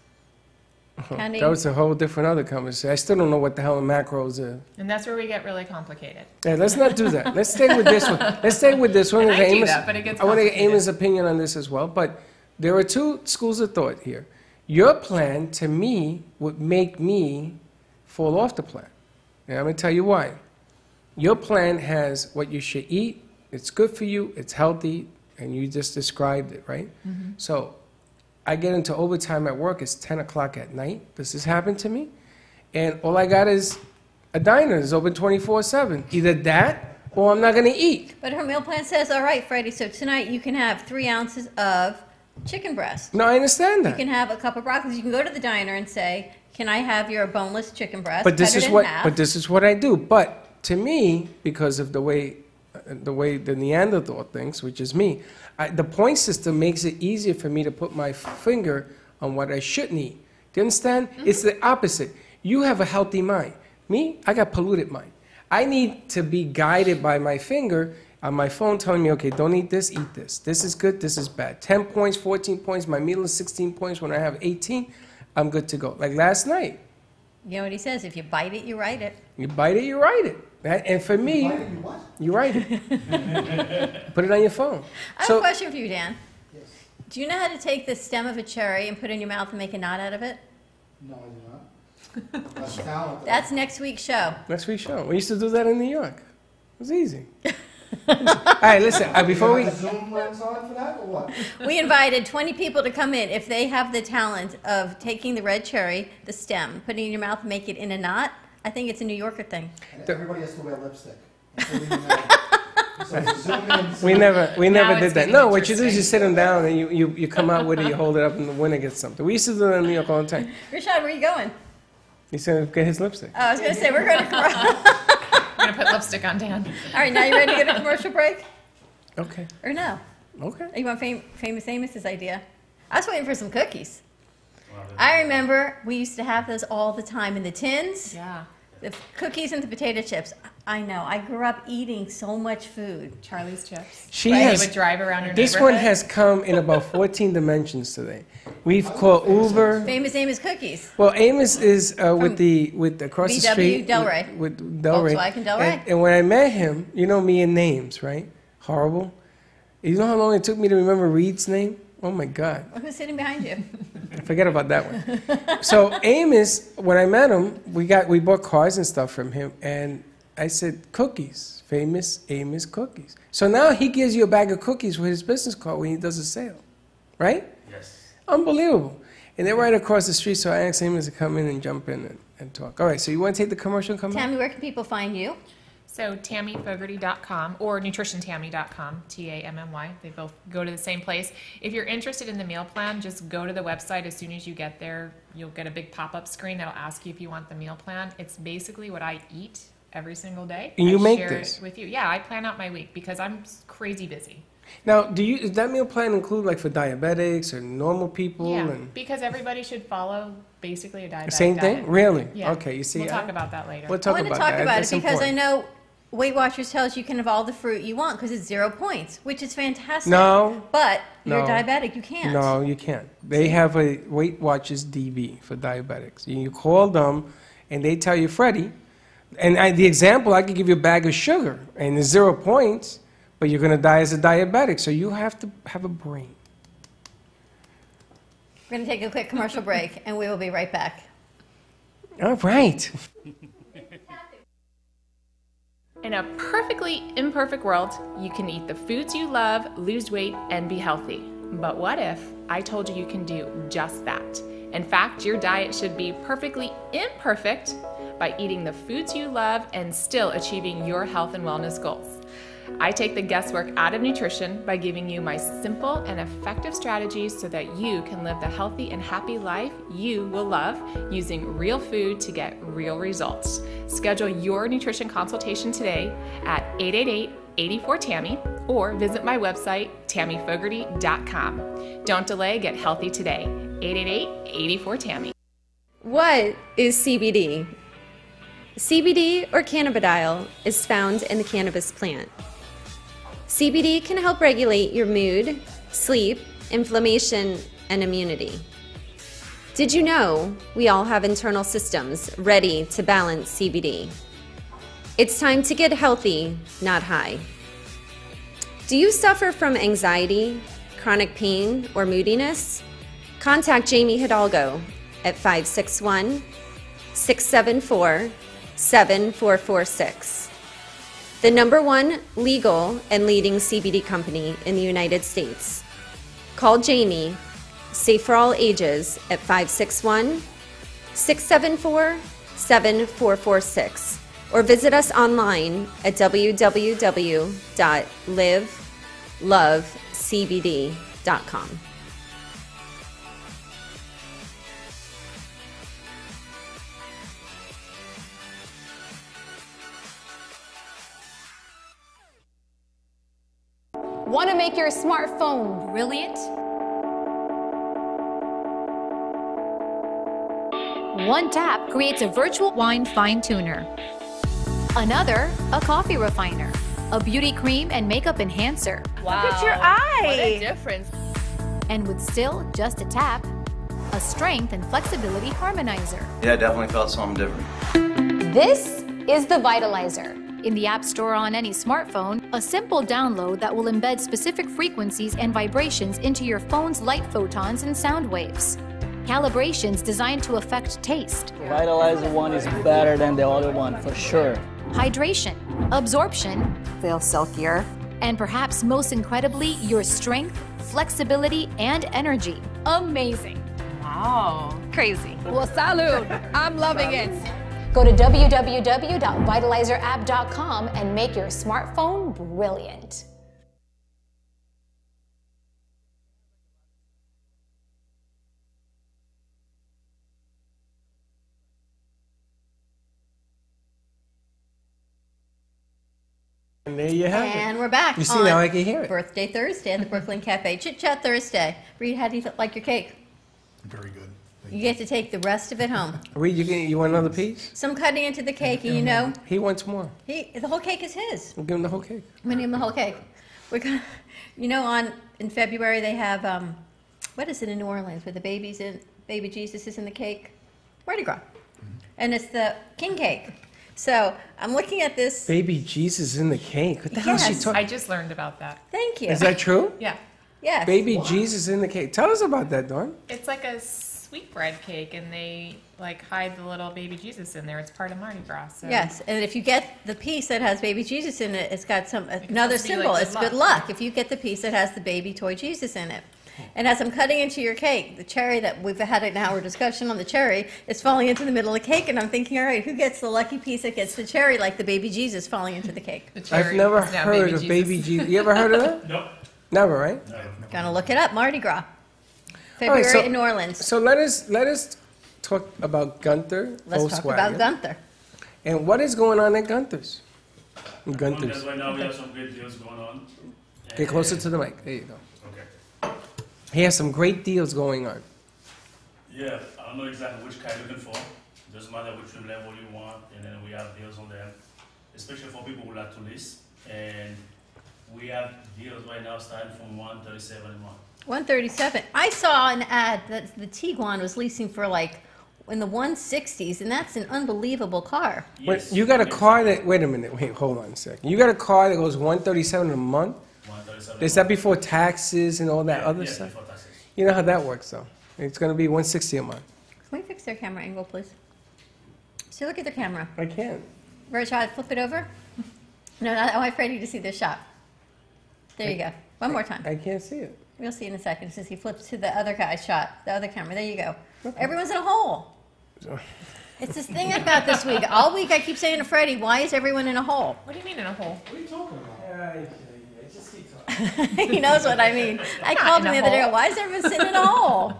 Counting- That was a whole different other conversation. I still don't know what the hell a macros is. And that's where we get really complicated. Yeah, let's not do that. Let's stay with this one. Let's stay with this one. And I do Amos- that, but it gets I want to get complicated. Amos' opinion on this as well. But there are two schools of thought here. Your plan, to me, would make me fall off the plan. And I'm going to tell you why. Your plan has what you should eat. It's good for you. It's healthy. And you just described it, right? So I get into overtime at work. It's 10 o'clock at night. This has happened to me. And all I got is a diner that's open 24/7. Either that or I'm not going to eat. But her meal plan says, all right, Freddie, so tonight you can have 3 ounces of chicken breast. No, I understand You that. can have a cup of broccoli. You can go to the diner and say, can I have your boneless chicken breast? But this cut it is in what half. but this is what I do. But to me, because of the way the Neanderthal thinks, which is me, the point system makes it easier for me to put my finger on what I shouldn't eat. Do you understand? It's the opposite. You have a healthy mind. Me, I got polluted mind. I need to be guided by my finger on my phone telling me, okay, don't eat this, eat this. This is good, this is bad. 10 points, 14 points, my meal is 16 points. When I have 18, I'm good to go. Like last night, You know what he says? If you bite it, you write it. you bite it, you write it. And for me, you write it. Put it on your phone. I have a question for you, Dan. Yes. Do you know how to take the stem of a cherry and put it in your mouth and make a knot out of it? No, I do not. That's talent. That's next week's show. Next week's show. We used to do that in New York. It was easy. All right, listen, before we... You have a Zoom lens on for that, or what? We invited 20 people to come in. If they have the talent of taking the red cherry, the stem, putting it in your mouth, and make it in a knot, I think it's a New Yorker thing. And everybody has to wear lipstick. So we know. So zoom in. We never Now did it's that. getting No, what you do is you interesting. sit them down and you come out with it, you hold it up, and the winner gets something. We used to do that in New York all the time. Rashad, where are you going? He said, get his lipstick. Oh, I was going to say, we're going to commercial. I'm going to put lipstick on Dan. All right, now you ready to get a commercial break? Okay, Or no? okay. You want Famous Amos's idea? I was waiting for some cookies. I remember we used to have those all the time in the tins. Yeah. The cookies and the potato chips. I know. I grew up eating so much food. Charlie's chips. She Right, has... They would drive around your This neighborhood. one has come in about 14 dimensions today. We've called Uber. Famous Amos cookies. Well, Amos is with across the VW street Delray. with Delray. Volkswagen Delray. And when I met him, you know me and names, right? Horrible. You know how long it took me to remember Reed's name? Oh my God. Who's sitting behind you? Forget about that one. So Amos, when I met him, we bought cars and stuff from him, and I said cookies, Famous Amos cookies. So now he gives you a bag of cookies with his business card when he does a sale, right? Yes. Unbelievable. And they're right across the street, so I asked Amos to come in and jump in and talk. All right, so you want to take the commercial and come back? Tammy, where can people find you? So TammyFogarty.com or NutritionTammy.com, Tammy. They both go to the same place. If you're interested in the meal plan, just go to the website. As soon as you get there, you'll get a big pop-up screen that'll ask you if you want the meal plan. It's basically what I eat every single day. And you I make share this? it with you. Yeah, I plan out my week because I'm crazy busy. Now, does that meal plan include like for diabetics or normal people? Yeah, And because everybody should follow basically a diabetic same diet. thing? Really? Yeah. Okay, you see. We'll talk about that later. We'll I talk want about to talk that. about That's it because important. I know Weight Watchers tells you can have all the fruit you want because it's 0 points, which is fantastic. No. But you're No. diabetic, you can't. No, you can't. They have a Weight Watchers DB for diabetics. You call them, and they tell you, Freddy, and the example, I could give you a bag of sugar, and it's 0 points, but you're going to die as a diabetic, so you have to have a brain. We're going to take a quick commercial break, and we will be right back. All right. In a perfectly imperfect world, you can eat the foods you love, lose weight, and be healthy. But what if I told you can do just that? In fact, your diet should be perfectly imperfect by eating the foods you love and still achieving your health and wellness goals. I take the guesswork out of nutrition by giving you my simple and effective strategies so that you can live the healthy and happy life you will love using real food to get real results. Schedule your nutrition consultation today at 888-84-TAMMY or visit my website, tammyfogarty.com. Don't delay, get healthy today. 888-84-TAMMY. What is CBD? CBD or cannabidiol is found in the cannabis plant. CBD can help regulate your mood, sleep, inflammation, and immunity. Did you know we all have internal systems ready to balance CBD? It's time to get healthy, not high. Do you suffer from anxiety, chronic pain, or moodiness? Contact Jamie Hidalgo at 561-674-7446. The #1 legal and leading CBD company in the United States. Call Jamie, safe for all ages, at 561-674-7446 or visit us online at www.livelovecbd.com. Want to make your smartphone brilliant? One tap creates a virtual wine fine tuner. Another, a coffee refiner. A beauty cream and makeup enhancer. Wow. Look at your eye. What a difference. And with still just a tap, a strength and flexibility harmonizer. Yeah, I definitely felt something different. This is the Vitalizer. In the App Store on any smartphone, a simple download that will embed specific frequencies and vibrations into your phone's light photons and sound waves. Calibrations designed to affect taste. Vitalizer one is better than the other one, for sure. Hydration, absorption, Feel silkier. and perhaps most incredibly, your strength, flexibility, and energy. Amazing. Wow. Crazy. Well, salud. I'm loving it. Go to www.vitalizerapp.com and make your smartphone brilliant. And there you have And it. we're back. You see, on now I can hear it. Birthday Thursday at the Brooklyn Cafe. Chit Chat Thursday. Reed, how do you like your cake? Very good. You get to take the rest of it home. Reed, you want another piece? So I'm cutting into the cake, and you know, He wants more. the whole cake is his. We'll give him the whole cake. I'm gonna give him the whole cake. We're gonna, you know, in February they have what is it in New Orleans where the baby Jesus is in the cake? Mardi Gras, and it's the king cake. So I'm looking at this. Baby Jesus in the cake. What the hell is she Yes. talking? I just learned about that. Thank you. Is that true? Yeah. Yes. Baby Jesus in the cake. Tell us about that, Dawn. It's like a sweetbread cake, and they like hide the little baby Jesus in there. It's part of Mardi Gras. So. Yes, and if you get the piece that has baby Jesus in it, it's got another supposed to be symbol. like It's good good luck. luck if you get the piece that has the baby toy Jesus in it. And as I'm cutting into your cake, the cherry that we've had an hour discussion on the cherry is falling into the middle of the cake, and I'm thinking, all right, who gets the lucky piece that gets the cherry like the baby Jesus falling into the cake? The cherry I've never is now heard of baby Jesus. You ever heard of that? Nope. Never, right? Gonna look it up. Mardi Gras, February so- in New Orleans. So let us talk about Gunther Let's talk about Volkswagen. Gunther. And what is going on at Gunther's? Because Gunther's. right now we have some great deals going on. Get closer to the mic. There you go. Okay. He has some great deals going on. Yeah, I don't know exactly which car you're looking for. Doesn't matter which trim level you want, and then we have deals on them, especially for people who like to lease. And we have deals right now starting from $137 a month. 137. I saw an ad that the Tiguan was leasing for like in the 160s, and that's an unbelievable car. Wait, you got a car that, wait a minute, wait, hold on a second. You got a car that goes $137 a month? $137 Is that before taxes and all that other yes, stuff? before taxes. You know how that works though. It's gonna be $160 a month. Can we fix their camera angle, please? So look at the camera. I can't. Rashad, flip it over. No, I want Freddy to see this shot. There you go. One more time. I can't see it. We'll see in a second since he flips to the other guy's shot, the other camera. There you go. Everyone's in a hole. It's this thing about this week. All week I keep saying to Freddie, why is everyone in a hole? What do you mean in a hole? What are you talking about? Just keep talking. He knows what I mean. I called him the other day. Why is everyone sitting in a hole?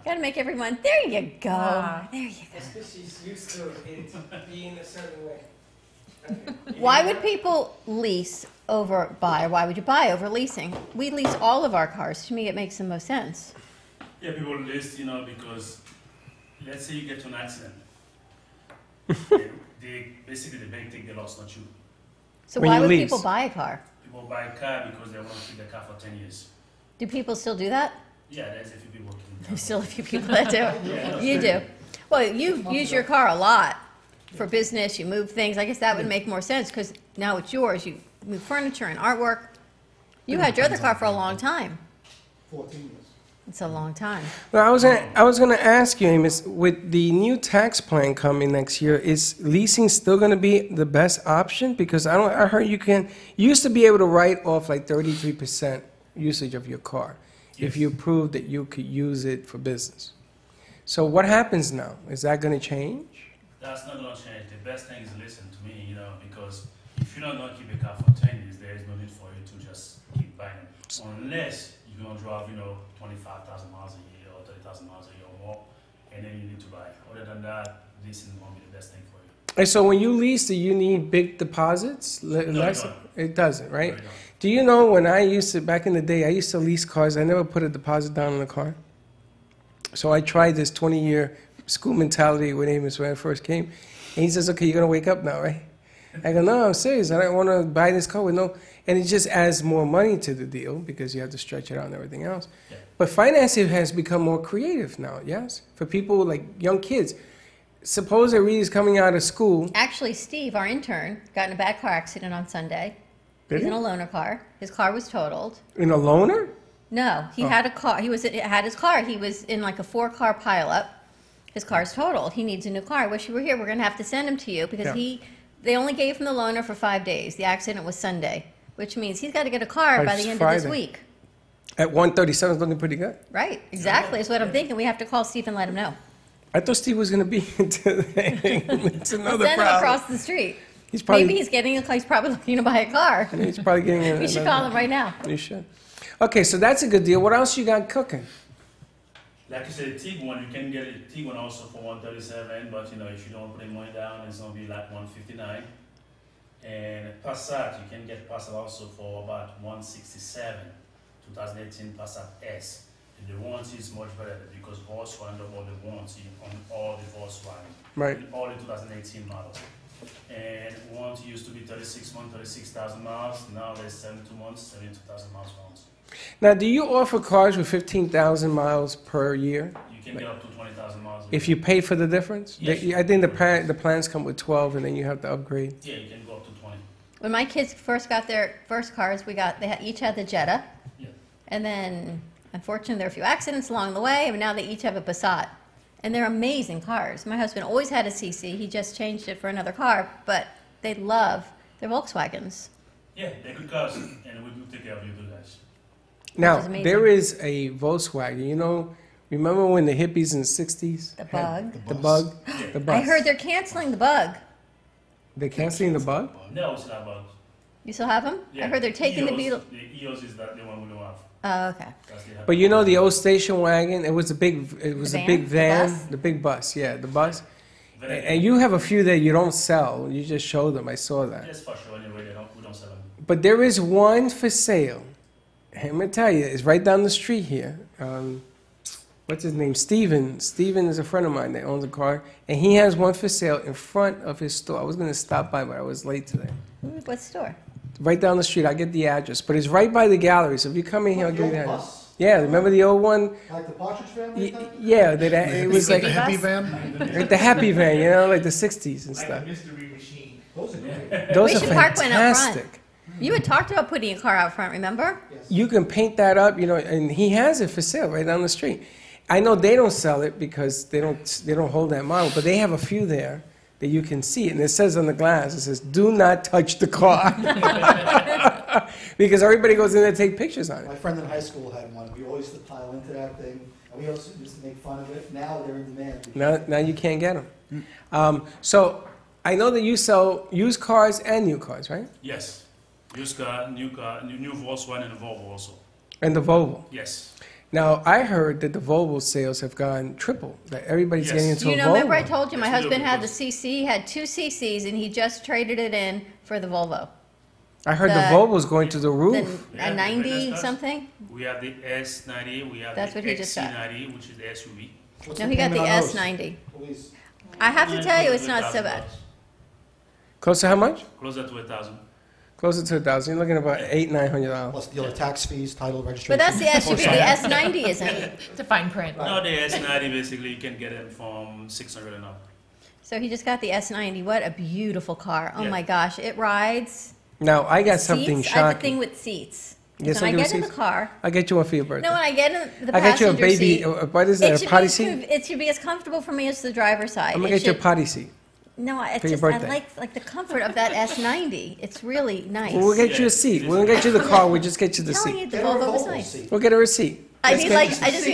Got to make everyone. There you go. There you go. That's because she's used to it being a certain way. Okay. Why would people lease over buy? Why would you buy over leasing? We lease all of our cars. To me, it makes the most sense. Yeah, people lease, because let's say you get to an accident. Basically the bank take the loss, not you. So When why you would lease. people buy a car? People buy a car because they want to keep the car for 10 years. Do people still do that? Yeah, there's a few people keeping There's still a few people that do. You do. Well, you use your car a lot for business. You move things. I guess that would make more sense because now it's yours. You move furniture and artwork. You had your other car for a long time. 14 years. It's a long time. Well, I was gonna ask you, Amos, with the new tax plan coming next year, is leasing still gonna be the best option? Because I heard you used to be able to write off like 33% usage of your car if you proved that you could use it for business. So what happens now? Is that gonna change? That's not going to change. The best thing is listen to me, because if you're not going to keep a car for 10 years, there is no need for you to just keep buying it. Unless you're going to drive, 25,000 miles a year or 30,000 miles a year or more, and then you need to buy. Other than that, leasing is going to be the best thing for you. And so when you lease, do you need big deposits? No, you don't. It doesn't, right? No, you don't. Do you know when back in the day, I used to lease cars, I never put a deposit down on the car. So I tried this 20-year school mentality with Amos when I first came. And he says, okay, you're going to wake up now, right? I go, no, I'm serious. I don't want to buy this car with no... And it just adds more money to the deal because you have to stretch it out and everything else. Yeah. But financing has become more creative now, yes? For people like young kids. Suppose that Reed's coming out of school. Actually, Steve, our intern, got in a bad car accident on Sunday. Did He's he? in a loaner car. His car was totaled. In a loaner? No, he had a car. He had his car. He was in like a 4-car pileup. His car's totaled. He needs a new car. I wish you were here. We're going to have to send him to you because they only gave him the loaner for 5 days. The accident was Sunday, which means he's got to get a car by the end of this week. At 137 is looking pretty good. Right, exactly. Is what I'm thinking. We have to call Steve and let him know. I thought Steve was going to be today. It's another Send him problem. across the street. He's probably, Maybe he's getting he's probably looking to buy a car. He's probably getting We should call him right now. You should. Okay, so that's a good deal. What else you got cooking? Like you said, Tiguan, you can get a Tiguan also for 137, but if you don't put any money down, it's going to be like 159. And Passat, you can get Passat also for about 167, 2018 Passat S. And the warranty is much better because Volkswagen double the warranty on all the Volkswagen. Right. All the 2018 models. And warranty used to be 36 months, 36,000 miles. Now there's 72 months, 72,000 miles warranty. Now, do you offer cars with 15,000 miles per year? You can get up to 20,000 miles. If you pay for the difference? Yes. I think the plans come with 12 and then you have to upgrade. Yeah, you can go up to 20. When my kids first got their first cars, each had the Jetta. Yeah. And then, unfortunately, there were a few accidents along the way, and now they each have a Passat. And they're amazing cars. My husband always had a CC. He just changed it for another car, but they love their Volkswagens. Yeah, they're good cars, and we do take care of you good guys. Now, amazing. there is a Volkswagen. Remember when the hippies in the 60s? The Bug. The Bug? Yeah. The bus. I heard they're canceling the Bug. They're canceling the Bug? No, it's not about. You still have them? Yeah. I heard they're taking the EOS, Beetle. The EOS is that the one we don't have. Oh, okay. That's the But the old station wagon, it was a big van? van, The bus? the big bus, yeah, the bus. Very And you have a few that you don't sell. You just show them. I saw that. Yes, for sure. Anyway, we don't sell them. But there is one for sale. I'm gonna tell you, it's right down the street here. What's his name? Steven. Steven is a friend of mine that owns a car, and he has one for sale in front of his store. I was gonna stop by, but I was late today. What store? Right down the street. I'll get the address, but it's right by the gallery. So if you come in here, I'll Like give you the the old address. bus? Yeah, remember the old one? Like the Partridge Family? Yeah, it was like the hippie bus? van. like the happy van, like the 60s and stuff. Those are great. Those We are should park one out front. fantastic. You had talked about putting a car out front, remember? You can paint that up, and he has it for sale right down the street. I know they don't sell it because they don't hold that model, but they have a few there that you can see, and it says on the glass, it says, "Do not touch the car," because everybody goes in there to take pictures on My it. friend in high school had one. We always used to pile into that thing, and we also used to make fun of it. Now they're in demand. Now you can't get them. So I know that you sell used cars and new cars, right? Yes. Used car, new Volkswagen and Volvo also. And the Volvo. Yes. Now, I heard that the Volvo sales have gone triple, that everybody's getting into a Volvo. Remember I told you my Yes, we do, husband had the because- CC, had 2 CCs, and he just traded it in for the Volvo. I heard the the- Volvo's going to the The, roof. Yeah, a the 90 Venus something? We have the S90, we have That's the what he just got. XC90, which is the SUV. What's No, the he got the payment on those? S90. Please. I have to tell you, it's not so bad. Close to how much? Closer to 1,000. Closer to 1,000. You're looking at about $800-900. Plus the other tax fees, title, registration. But that's the SUV, the S90 isn't. It's a fine print. No, the S90 basically you can get it from 600 and up. So he just got the S90. What a beautiful car. Oh Yeah. my gosh, it rides. Now, I got something Seats, I have a thing shocking. with seats. You get So when I something get in with the seats? car, I'll get you one for your birthday. no, when I get in the I got you a passenger baby, seat, what is that, it a should potty be seat? it should be as comfortable for me as the driver's side. I'm It going to get you a should- potty seat. No, it's for your just, I birthday. like the comfort of that S90. It's really nice. Well, we'll get you a seat. We won't get you the car, we'll just get you the I'm telling seat. you, the Get her a Volvo was Volvo nice. seat. We'll get her a seat. I Let's need get- like, I just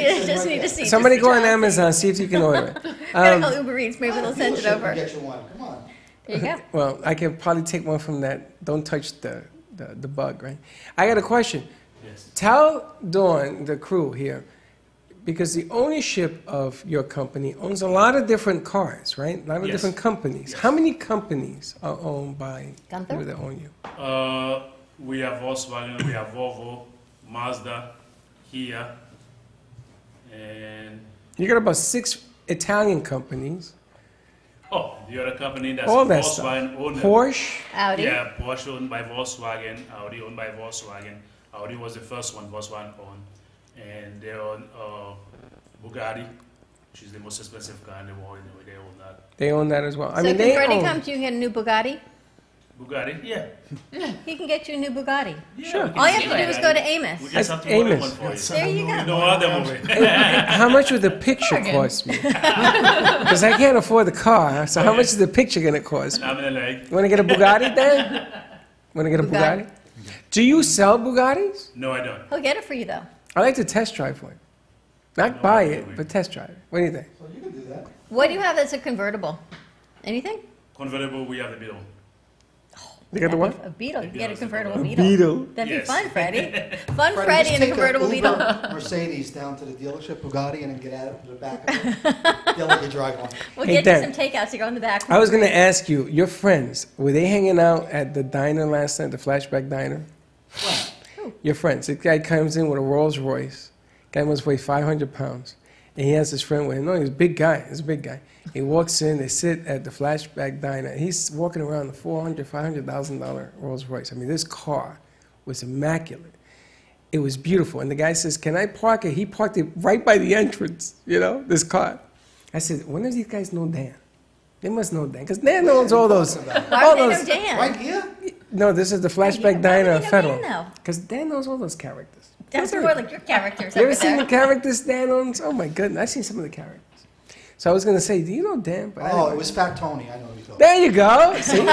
need a seat. Somebody just go to on try. Amazon, see if you can order it. Gotta call Uber Eats, maybe they'll send it Dealership over. can get you one. Come on. There you go. Well, I can probably take one from that, don't touch the bug, right? I got a question. Yes. Tell Dawn, the crew here, because the ownership of your company owns a lot of different cars, right? A lot of Yes. different companies. How many companies are owned by Gunther? people that own you? We have Volkswagen, we have Volvo, Mazda, Kia, and You got about 6 Italian companies. the other company that's All that stuff. Volkswagen owned. Porsche. Audi. Yeah, Porsche owned by Volkswagen, Audi owned by Volkswagen. Audi was the first one Volkswagen owned, and they own Bugatti, which is the most expensive car in the world. Anyway, they own that. They own that as well. I So mean, can they Freddie own. come to you and get a new Bugatti? Bugatti, yeah. He can get you a new Bugatti. Sure. we can All you have do to do that. is go to We Amos. just have to Amos. order one for you. There you You go. don't want them over. How much would the picture Bargain. cost me? Because I can't afford the car. So how much is the picture going to cost me? I'm in like, You want to get a Bugatti, Dan? Want to get a Bugatti. Bugatti? Do you sell Bugattis? no, I don't. He'll get it for you though. I like to test drive one. Not No, buy wait, it, wait. but test drive it. What do you think? So you can do that. What do you have that's a convertible? Anything? Convertible, we have the Beetle. You got the what? A Beetle. You can get a Beetle's convertible a Beetle. Beetle. That'd Yes. be fun, Freddie. Fun Freddie, Freddie just in a take convertible Uber Beetle. Mercedes down to the dealership, Bugatti, and then get out of the back of it. They'll let you drive one. We'll Hey, get Dan. you some takeouts to go in the back. I was going to ask you, your friends, were they hanging out at the diner last night, the Flashback Diner? Your friends. The guy comes in with a Rolls Royce. Guy must weigh 500 pounds. And he has his friend with him. No, he's a big guy. He's a big guy. He walks in, they sit at the Flashback Diner. He's walking around the $400,000 Rolls Royce. I mean, this car was immaculate. It was beautiful. And the guy says, can I park it? He parked it right by the entrance, this car. I said, when do these guys know Dan? They must know Dan. Because Dan owns all those. Why all would they those. know Dan? Right here? No, this is the Flashback Why Diner would of they know Federal. Dan, though? Because Dan knows all those characters. That's more like your characters You over ever seen the there. characters Dan owns? Oh my goodness, I've seen some of the characters. So I was going to say, do you know Dan? But I Oh, didn't- it was Fat Tony. I know who you're talking There you go. See?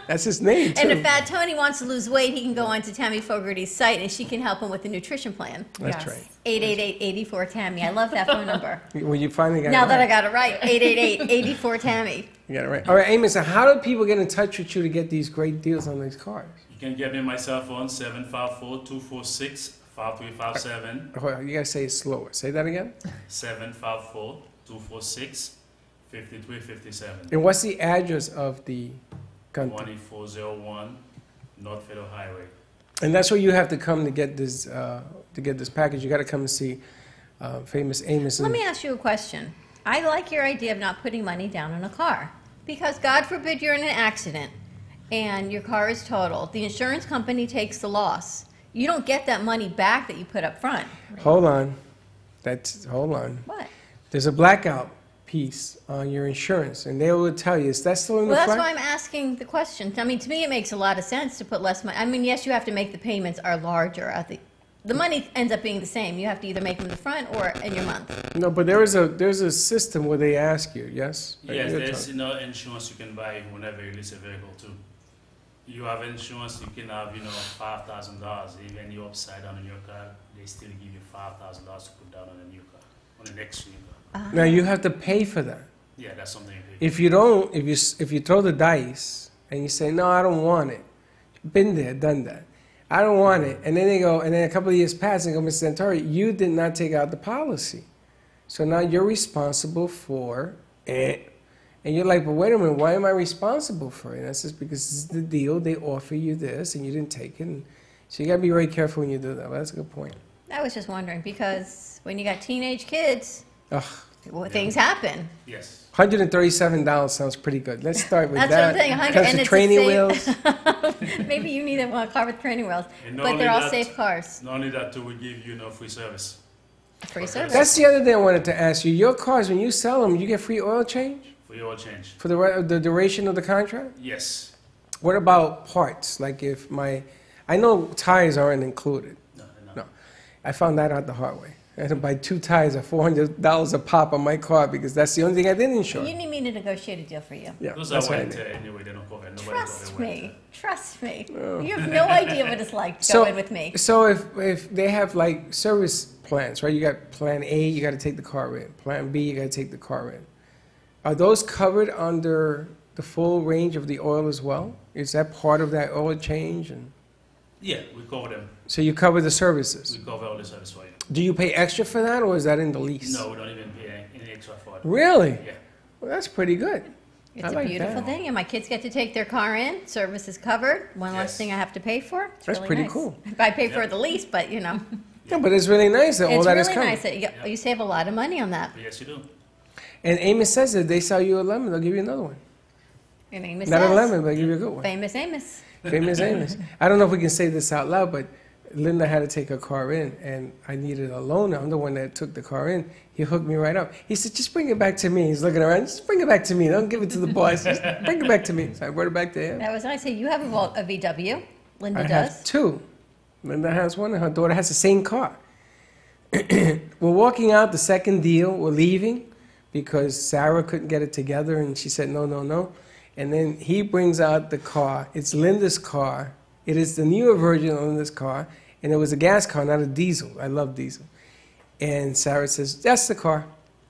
That's his name, too. And if Fat Tony wants to lose weight, he can go onto Tammy Fogarty's site and she can help him with the nutrition plan. That's Yes. right. 888-84-TAMMY. I love that phone number. When you finally got Now it that I right. got it right, 888-84-TAMMY. You got it right. All right, Amos, so how do people get in touch with you to get these great deals on these cars? You can get me my cell phone, 754-246-5357. Hold on, you got to say it slower. Say that again. 754-246-5357. And what's the address of the country? 2401 North Federal Highway. And that's where you have to come to get this package. You got to come and see famous Amos. Let and- me ask you a question. I like your idea of not putting money down on a car because God forbid you're in an accident and your car is totaled. The insurance company takes the loss. You don't get that money back that you put up front. Hold on. Hold on. What? There's a blackout piece on your insurance, and they will tell you, is that still in the Well, that's front? why I'm asking the question. I mean, to me, it makes a lot of sense to put less money. I mean, yes, you have to make the payments are larger. The money ends up being the same. You have to either make them in the front or in your month. No, but there's a system where they ask you, yes? Yes, You're there's talking- insurance you can buy whenever you lease a vehicle too. You have insurance, you can have $5,000. Even you're upside down in your car, they still give you $5,000 to put down on a new car, on the next new car. Now, you have to pay for that. Yeah, that's something you pay. If you don't, if you throw the dice and you say, no, I don't want it, Been there, done that. I don't want it. And then they go, and then a couple of years pass and go, Mr. Santori, you did not take out the policy. So now you're responsible for it. And you're like, but wait a minute, why am I responsible for it? And I says, because this is the deal. They offer you this, and you didn't take it. And so you got to be very careful when you do that. But that's a good point. I was just wondering, because when you got teenage kids, Ugh. things happen. Yes. $137 sounds pretty good. Let's start with That's that. what I'm saying. 100, Comes and to it's training a safe, wheels. Maybe you need a car with training wheels, And not but only they're all that- safe cars. Not only that, too, we give you free service. Free service. That's the other thing I wanted to ask you. Your cars, when you sell them, you get free oil change For your change. for the duration of the contract? Yes. What about parts? Like if I know tires aren't included. No, No. I found that out the hard way. I had to buy 2 tires at $400 a pop on my car because that's the only thing I didn't insure. You need me to negotiate a deal for you. Yeah, Those that's are what I white did. anyway, they don't cover. Nobody Trust cover me. white. Trust me. Oh. You have no idea what it's like going with me. So if they have like service plans, right? You got plan A, you got to take the car in. Plan B, you got to take the car in. Are those covered under the full range of the oil as well? Is that part of that oil change? And Yeah, we cover them. so you cover the services. We cover all the service for you. Do you pay extra for that, or is that in the lease? No, we don't even pay any extra for it. Really? Yeah. Well, that's pretty good. It's I a like beautiful that. thing, and my kids get to take their car in. Service is covered. One less Yes. thing I have to pay for. It's That's really pretty nice. cool. I pay for Yeah. the lease, but Yeah, but it's really nice that all it's that is really covered. nice that you save a lot of money on that. Yes, you do. And Amos says that if they sell you a lemon, they'll give you another one. Your name is Not a says, lemon, but they'll give you a good one. Famous Amos. Famous Amos. I don't know if we can say this out loud, but Linda had to take her car in, and I needed a loaner. I'm the one that took the car in. He hooked me right up. He said, just bring it back to me. He's looking around. Just bring it back to me. Don't give it to the boss. Just bring it back to me. So I brought it back to him. That was nice. Hey, you have a VW. Linda I does. have 2. Linda has 1, and her daughter has the same car. We're walking out the second deal. We're leaving because Sarah couldn't get it together, and she said, no, no, no. And then he brings out the car. It's Linda's car. It is the newer version of Linda's car, and it was a gas car, not a diesel. I love diesel. And Sarah says, that's the car.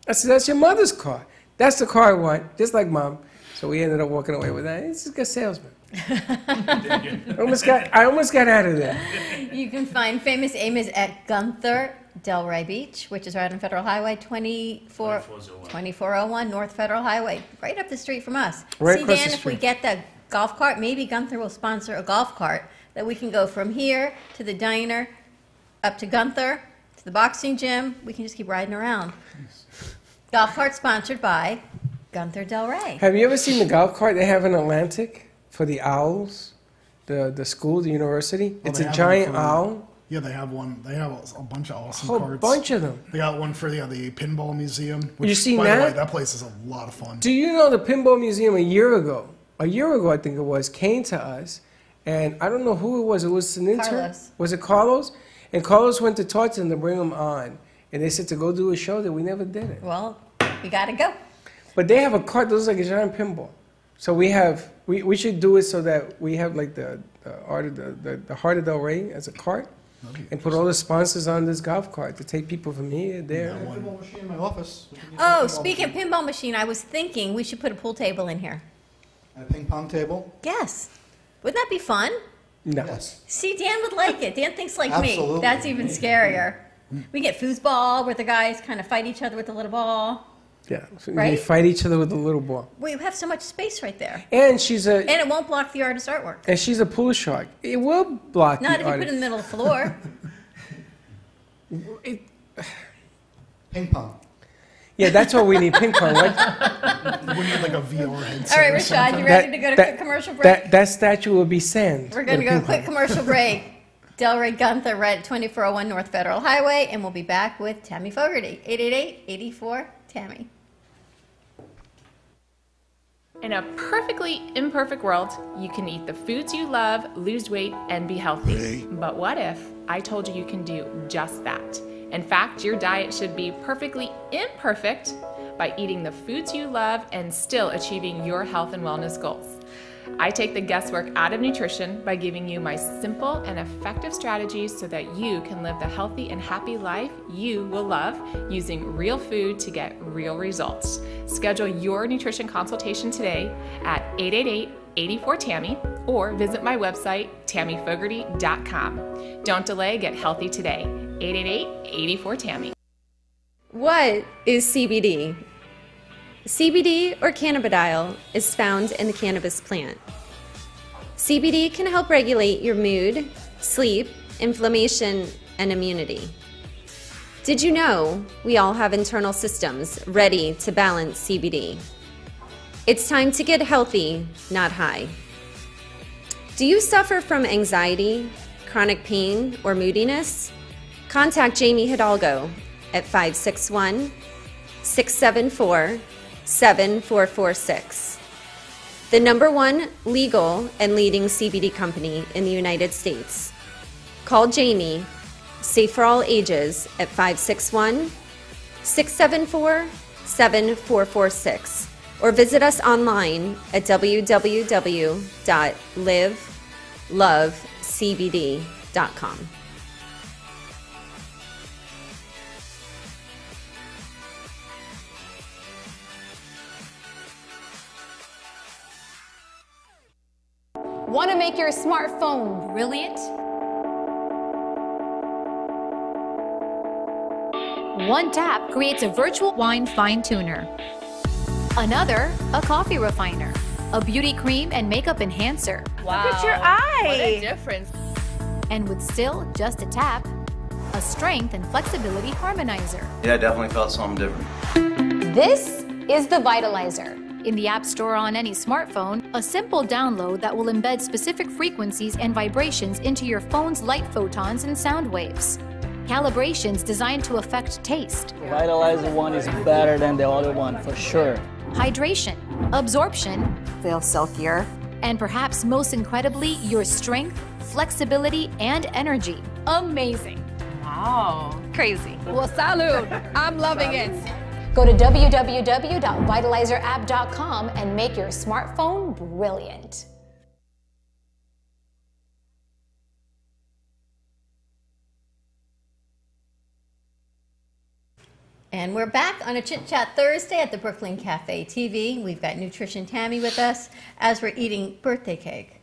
I said, that's your mother's car. That's the car I want, just like Mom. So we ended up walking away with that. He's a good salesman. I almost got out of there. You can find Famous Amos at Gunther Delray Beach, which is right on Federal Highway 2401 North Federal Highway, right up the street from us. Right See, across Dan, the if we street. get that golf cart, maybe Gunther will sponsor a golf cart that we can go from here to the diner, up to Gunther, to the boxing gym. We can just keep riding around. Golf cart sponsored by Gunther Delray. Have you ever seen the golf cart they have in Atlantic for the owls? The school, the university? Oh, It's they a have giant one for- owl. Yeah, they have one. They have a bunch of A awesome whole carts. bunch of them. They got one for the Pinball Museum. Which, You seen by that? the way, that place is a lot of fun. Do you know the Pinball Museum a year ago I think it was, came to us, and I don't know who it was. It was an intern. Carlos. Was it Carlos? And Carlos went to talk to them to bring them on, and they said to go do a show that we never did it. Well, we got to go. But they have a cart that looks like a giant pinball. So we should do it so that we have like the Heart of Del Rey as a cart, and put all the sponsors on this golf cart to take people from here, there. Pinball machine in my office. We can use Oh, a pinball speaking of machine. pinball machine, I was thinking we should put a pool table in here. And a ping pong table. Yes. Wouldn't that be fun? No. Yes. See, Dan would like it. Dan thinks like me. Absolutely. That's even scarier. We get foosball, where the guys kind of fight each other with the little ball. Yeah. So Right? They fight each other with a little ball. We have so much space right there. And she's And it won't block the artist artwork. a pool shark. It will block Not the if you put it in artist. the middle of the floor. Ping pong. Yeah, that's what we need. Ping pong. Right? We need like a VR headset. All right, or Rashad, something. you ready to go to quick commercial break? That statue will be sand. We're going to with go a to ping quick pong. commercial break. Delray Gunther, right at 2401 North Federal Highway, and we'll be back with Tammy Fogarty, 888-84-TAMMY. In a perfectly imperfect world, you can eat the foods you love, lose weight, and be healthy. But what if I told you you can do just that? In fact, your diet should be perfectly imperfect by eating the foods you love and still achieving your health and wellness goals. I take the guesswork out of nutrition by giving you my simple and effective strategies so that you can live the healthy and happy life you will love using real food to get real results. Schedule your nutrition consultation today at 888-84-TAMMY or visit my website, tammyfogarty.com. Don't delay, get healthy today. 888-84-TAMMY. What is CBD? CBD or cannabidiol is found in the cannabis plant. CBD can help regulate your mood, sleep, inflammation, and immunity. Did you know we all have internal systems ready to balance CBD? It's time to get healthy, not high. Do you suffer from anxiety, chronic pain, or moodiness? Contact Jamie Hidalgo at 561-674-7446. The #1 legal and leading CBD company in the United States. Call Jamie, safe for all ages, at 561-674-7446 or visit us online at www.livelovecbd.com. Want to make your smartphone brilliant? One tap creates a virtual wine fine tuner. Another, a coffee refiner. A beauty cream and makeup enhancer. Wow. Look at your eye. What a difference. And with still just a tap, a strength and flexibility harmonizer. Yeah, I definitely felt something different. This is the Vitalizer. In the App Store on any smartphone, a simple download that will embed specific frequencies and vibrations into your phone's light photons and sound waves. Calibrations designed to affect taste, The Vitalizer one is better than the other one, for sure. hydration, absorption, Feel silkier. and perhaps most incredibly, your strength, flexibility, and energy. Amazing. Wow. Crazy. Well, salud. I'm loving it. Go to www.vitalizerapp.com and make your smartphone brilliant. And we're back on a Chit Chat Thursday at the Brooklyn Cafe TV. We've got Nutrition Tammy with us as we're eating birthday cake.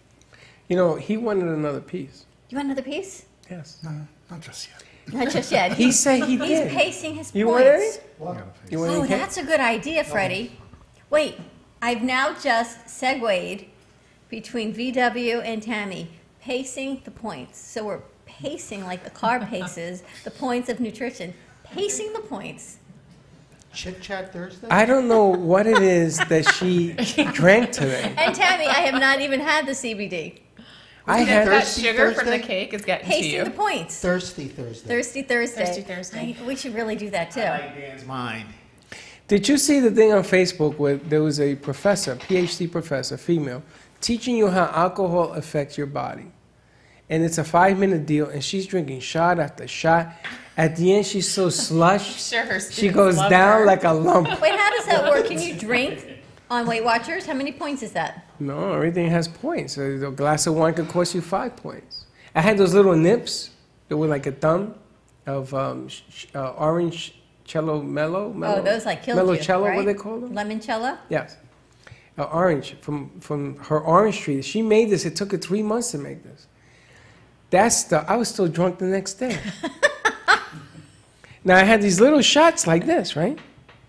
You know, he wanted another piece. You want another piece? Yes. No, not just yet. Not just yet. He said he He's did. pacing his You points. want any? You want Oh, any cake? that's a good idea, Freddie. Wait, I've now just segued between VW and Tammy, pacing the points. So we're pacing like the car paces the points of nutrition, pacing the points. Chit Chat Thursday? I don't know what it is that she drank today. And Tammy, I have not even had the CBD. I If had that Thirsty sugar from the Thursday? cake is getting to Pacing you. the points. Thirsty Thursday. Thirsty Thursday. Thirsty Thursday. We should really do that too. I like Dan's mind. Did you see the thing on Facebook where there was a professor, PhD professor, female, teaching you how alcohol affects your body? And it's a 5-minute deal, and she's drinking shot after shot. At the end, she's so slush, Sure, her she students goes love down her. like a lump. Wait, how does that work? Can you drink on Weight Watchers? How many points is that? No, everything has points. So a glass of wine could cost you 5 points. I had those little nips that were like a thumb of orange cello mellow. Oh, those like killed mellow you, cello, right? what they call them? Limoncello? Yes. Orange from her orange tree. She made this. It took her 3 months to make this. I was still drunk the next day. Now I had these little shots like this, right?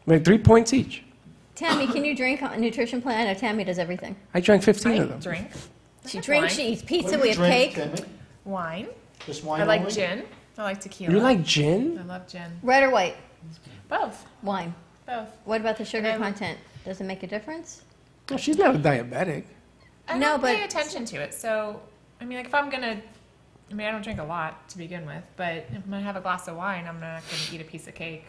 Like 3 points each. Tammy, can you drink on a nutrition plan? I know Tammy does everything. I drank 15 I of them. drink. She Have drinks, wine. she eats What pizza, do we you have drink, cake. Timmy? Wine. Just wine I like only? gin. I like tequila. You like I gin? love gin. Red or white? Both. Wine. Both. What about the sugar And I- content? Does it make a difference? Well, she's not a diabetic. I No, don't pay but- attention to it. So, I mean, like if I'm gonna, I mean, I don't drink a lot to begin with, but if I'm gonna have a glass of wine, I'm not gonna eat a piece of cake.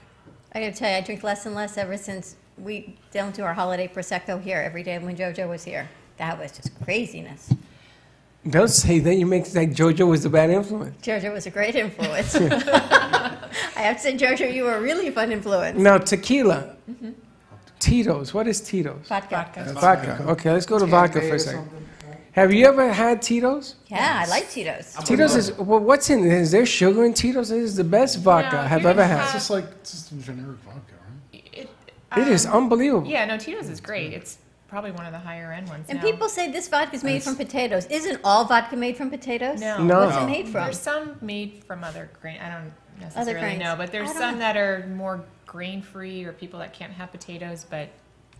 I gotta tell you, I drink less and less ever since we don't do our holiday Prosecco here every day when JoJo was here. That was just craziness. Don't say that. You make like JoJo was the bad influence. JoJo was a great influence. I have to say, JoJo, you were a really fun influence. Now tequila. Tito's. What is Tito's? Vodka. Vodka. Okay, let's go to vodka for a second. Have you ever had Tito's? Yeah, I like Tito's. Tito's is, well, what's in it? Is there sugar in Tito's? It is the best vodka I have ever had. It's just a generic vodka, right? It is unbelievable. Yeah, no, Tito's is great. It's probably one of the higher end ones And now. people say this vodka is made from potatoes. Isn't all vodka made from potatoes? No. No. What's it made from? There's some made from other grain. I don't necessarily grains. know, but there's I don't some know. that are more grain free or people that can't have potatoes. But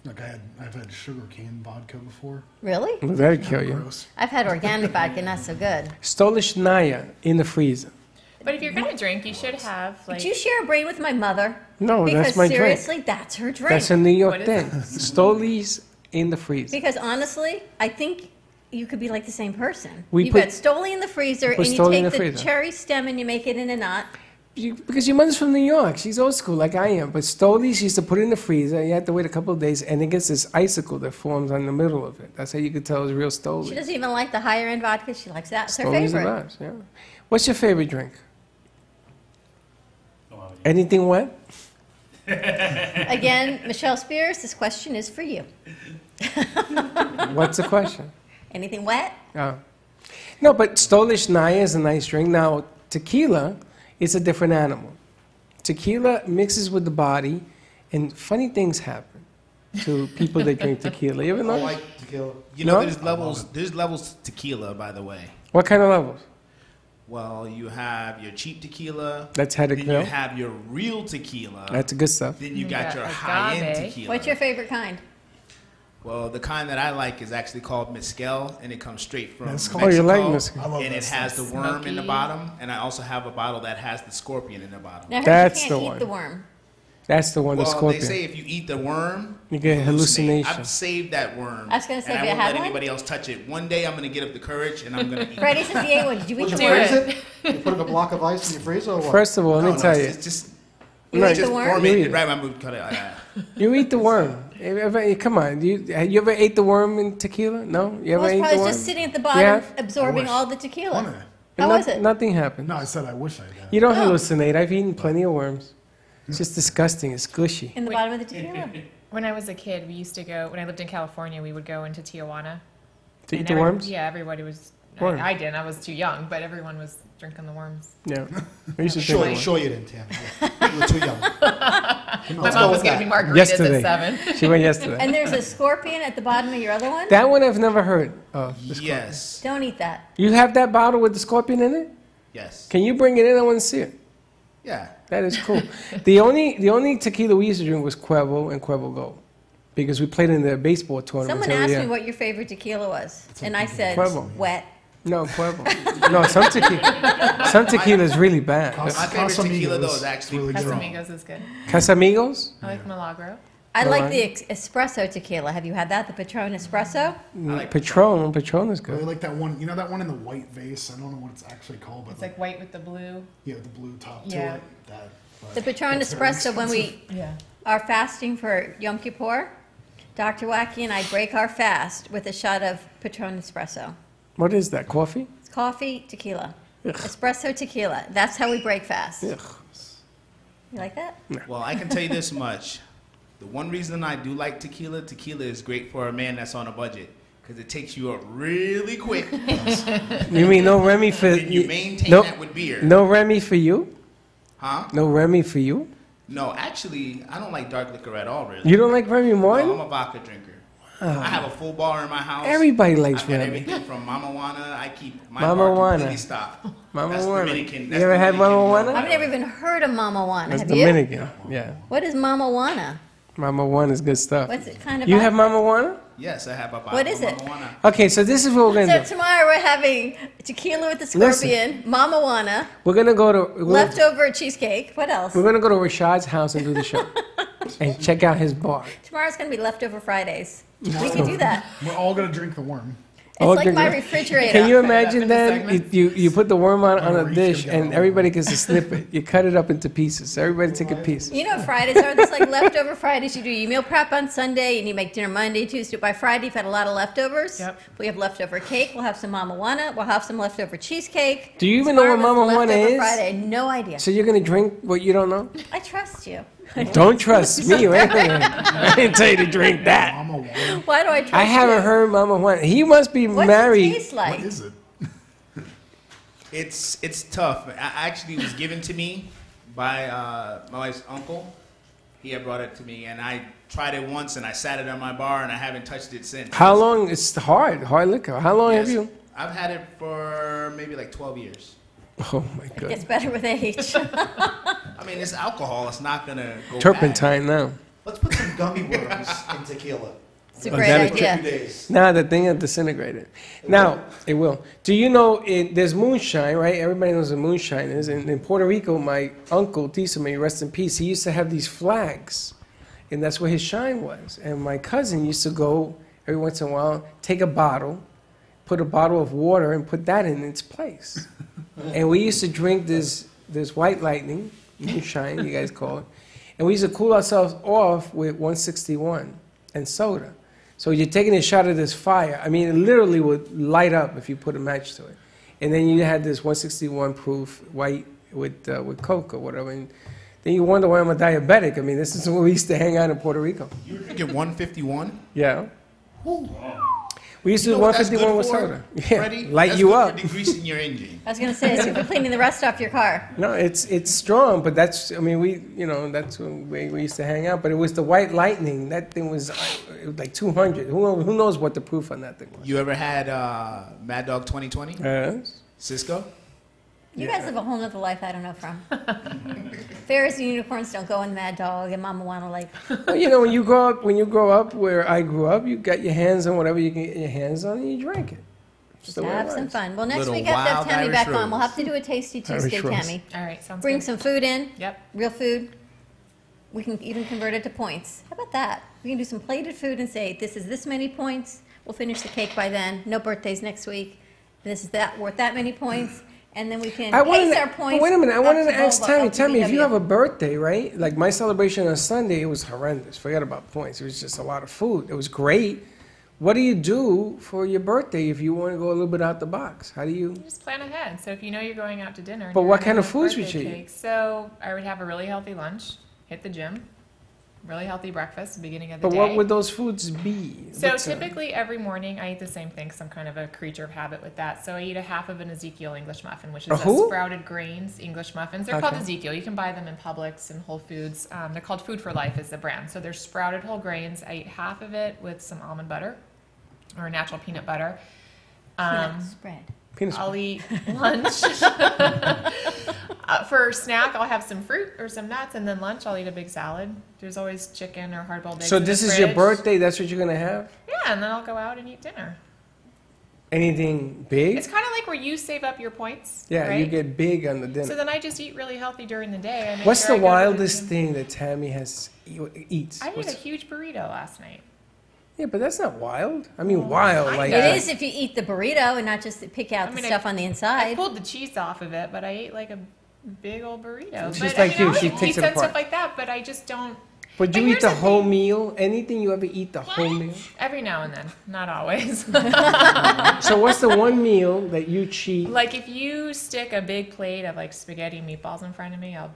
Like I've had sugarcane vodka before. Really? Well, that'd kill you. Gross. I've had organic vodka, not so good. Stolichnaya in the freezer. but if you're gonna drink, you should have like. Did you share a brain with my mother? No, Because that's my drink. seriously, that's her drink. That's a New York What is thing. Stoli's in the freezer. Because honestly, I think you could be like the same person. We You've put- got Stoli in the freezer, put and you Stoli in take the the freezer. cherry stem and you make it in a knot. Because your mother's from New York. She's old school like I am. But Stoli's, she used to put it in the freezer. You have to wait a couple of days, and it gets this icicle that forms on the middle of it. That's how you could tell it's real Stoli. She doesn't even like the higher end vodka. She likes that. It's her Stoli's the favorite. best, yeah. What's your favorite drink? Don't have any. Anything wet? Again, Michelle Spears, this question is for you. What's the question? Anything wet? Oh. No, but Stolichnaya is a nice drink. Now, tequila is a different animal. Tequila mixes with the body, and funny things happen to people that drink tequila. You ever I know? like tequila. You know, No? there's levels. There's levels to tequila, by the way. What kind of levels? Well, you have your cheap tequila. That's Then Heddickville. you have your real tequila. That's good stuff. Then you You got got your agave. high-end tequila. What's your favorite kind? Well, the kind that I like is actually called mezcal, and it comes straight from Mezcal? Mexico. Oh, you like mezcal. I love And it that has the stuff. worm in the Smoky. bottom, and I also have a bottle that has the scorpion in the bottom. Now, I heard That's you the can't one. eat the worm. That's the one, the Well, scorpion. they say if you eat the worm, You get hallucinate. hallucination. I've saved that worm. I was gonna say, and have I you won't had let one? anybody else touch it. One day I'm going to get up the courage and I'm going to eat Freddie it. says he ate one. Did you eat the Do worm? it. Freeze it? You put a block of ice in your freezer or what? First of all, let me tell you. It's just, You Right. eat the just worm? form You it, eat it. right my mood, cut it like that. You eat the worm. Come on. You ever ate the worm in tequila? No? You ever Well, it's ate probably the worm? just sitting at the bottom, Yeah. absorbing wish. all the tequila. Wanna. How was it? Nothing happened. No, I said I wish I did. You don't Oh. hallucinate. I've eaten plenty of worms. It's just disgusting. It's gushy. In the bottom of the tequila. when I was a kid, we used to go. When I lived in California, we would go into Tijuana. To eat And the worms? Yeah, everybody was. Worm. I didn't. I was too young, but everyone was drinking the worms. Yeah. I used to Sure, drink sure you didn't, Tammy. You were too young. My Let's mom go was with getting me that. margaritas Yesterday. at 7. She went yesterday. And there's a scorpion at the bottom of your other one? That one I've never heard of. the scorpion. Yes. Don't eat that. You have that bottle with the scorpion in it? Yes. Can you bring it in? I want to see it. Yeah. That is cool. the only tequila we used to drink was Cuervo and Cuervo Gold. Because we played in the baseball tournaments Someone every asked year. me what your favorite tequila was, and I said Cuervo. wet. No, Cuervo. No, some tequila is really bad. Cas- My favorite tequila, though, Casamigos is actually really good. Patron. Casamigos is good. Casamigos? I like Milagro. I Oh, like I- the espresso tequila. Have you had that? The Patron espresso? like Patron is I really good. like that one. You know that one in the white vase? I don't know what it's actually called, but It's like white with the blue. yeah, the blue top Yeah. to it. That. but The Patron that's very espresso. When we Yeah. are fasting for Yom Kippur, Dr. Wacky and I break our fast with a shot of Patron espresso. What is that? Coffee? It's coffee, tequila, Ugh. espresso, tequila. That's how we break fast. Ugh. You like that? Well, I can tell you this much. The one reason I do like tequila, tequila is great for a man that's on a budget. Because it takes you up really quick. You mean no Remy for And you maintain no, that with beer. No Remy for you? Huh? No Remy for you? No, actually, I don't like dark liquor at all, really. You don't like Remy No, Martin? I'm a vodka drinker. I have a full bar in my house. Everybody likes I've got Remy. everything from Mama Juana. I keep my Mama bar Juana. completely stopped. Mama That's Juana. Dominican. You That's ever had Mama Dominican Juana? I've never even heard of Mama Juana. That's Have Dominican. Yeah. you? What is Mama Juana? Mama Juana is good stuff. What's it kind of? You have Mama Juana? Yes, I have a bottle What is of it? Mama Juana. Okay, so this is what we're So gonna do. tomorrow we're having tequila with the scorpion, Mama Juana, We're gonna go to leftover cheesecake. What else? we're gonna go to Rashad's house and do the show, and check out his bar. Tomorrow's gonna be leftover Fridays. We can do that. We're all gonna drink the worm. It's Oh, like good. my refrigerator. Can you up imagine in the then? segments. You put the worm on Oh, a you dish, forget and all everybody gets a snippet. You cut it up into pieces. Everybody take a piece. You know what Fridays are? That's like leftover Fridays. You do your meal prep on Sunday, and you make dinner Monday, Tuesday. By Friday, you've had a lot of leftovers. Yep. We have leftover cake. We'll have some Mama Juana. We'll have some leftover cheesecake. Do you even know what Tomorrow Mama was Juana leftover is? Friday. No idea. So you're gonna drink what you don't know? I trust you. Don't trust me. I didn't tell you to drink that. Mama Juana. Why do I trust I haven't you? heard Mama Juana. He must be What's married. it taste like? What is it? It's tough. I actually was given to me by my wife's uncle. He had brought it to me, and I tried it once, and I sat it on my bar, and I haven't touched it since. How long? It's hard liquor. How long have you? I've had it for maybe like 12 years. Oh my It God. gets better with age. I mean, it's alcohol. It's not gonna go Turpentine bad. now. Let's put some gummy worms in tequila. It's a Oh, great that'd idea. 2 days. Nah, the thing is disintegrated. Now, it will. Do you know, there's moonshine, right? Everybody knows what moonshine is. And in Puerto Rico, my uncle, Tisame, rest in peace, he used to have these flags. And that's where his shine was. And my cousin used to go every once in a while, take a bottle, put a bottle of water, and put that in its place. And we used to drink this white lightning, moonshine, you guys call it. And we used to cool ourselves off with 161 and soda. So you're taking a shot of this fire. I mean, it literally would light up if you put a match to it. And then you had this 161 proof white with Coke or whatever. And then you wonder why I'm a diabetic. I mean, this is where we used to hang out in Puerto Rico. You were drinking 151? Yeah. Ooh. We used to You do know what that's 151 with good for, soda. Yeah, Freddie? light That's you good up. for degreasing your engine. I was going to say, it's good for cleaning the rust off your car. No, it's strong, but that's, I mean, that's when we used to hang out. But it was the white lightning. That thing was, it was like 200. Who knows what the proof on that thing was? You ever had Mad Dog 2020? Yes. Cisco? You guys live a whole nother life I don't know from. Fairies and unicorns don't go in Mad Dog and Mama Wanna Life. Well, when you grow up where I grew up, you got your hands on whatever you can get your hands on, and you drink it. Just have some fun. Well, next Little week I have to have wild Tammy Irish back on. rose. We'll have to do a Tasty Tuesday, Irish rose. Tammy. All right, sounds Bring good. some food in. Yep. Real food. We can even convert it to points. How about that? We can do some plated food and say, this is this many points. We'll finish the cake by then. No birthdays next week. This is that worth that many points. And then we can base our points. Wait a minute, I up wanted to to ask Volvo, Tammy. up to Tammy, if you VW. have a birthday, right? Like my celebration on Sunday, it was horrendous. Forget about points. It was just a lot of food. It was great. What do you do for your birthday if you want to go a little bit out the box? How do you? You just plan ahead. So if you know you're going out to dinner. and But you're what having kind of a foods would birthday you eat? cake, So I would have a really healthy lunch, hit the gym, really healthy breakfast, the beginning of the But day. what would those foods be? So What's, typically every morning I eat the same thing 'cause I'm kind of a creature of habit with that. So I eat a half of an Ezekiel English muffin, which is A who? sprouted grains English muffins. They're Okay. called Ezekiel. You can buy them in Publix and Whole Foods. They're called Food for Life is the brand. So they're sprouted whole grains. I eat half of it with some almond butter or natural peanut butter. Peanut spread. Peanut I'll eat lunch. For snack, I'll have some fruit or some nuts, and then lunch, I'll eat a big salad. There's always chicken or hard-boiled eggs. So in the this is your fridge. birthday. That's what you're gonna have. Yeah, and then I'll go out and eat dinner. Anything big? It's kind of like where you save up your points. Yeah, right? you get big on the dinner. So then I just eat really healthy during the day. I make What's sure the I go to wildest gym. thing that Tammy has eats? I ate What's- a huge burrito last night. Yeah, but that's not wild. I mean, wild I like know. It is if you eat the burrito and not just pick out I the mean, stuff on the I inside. pulled the cheese off of it, but I ate like a big old burrito. She's but, like you, I'll she eat takes it pizza and apart. stuff like that, but I just don't. But you And eat here's the the whole thing. meal? Anything you ever eat the whole meal? Every now and then, not always. So what's the one meal that you cheat? Like if you stick a big plate of like spaghetti meatballs in front of me, I'll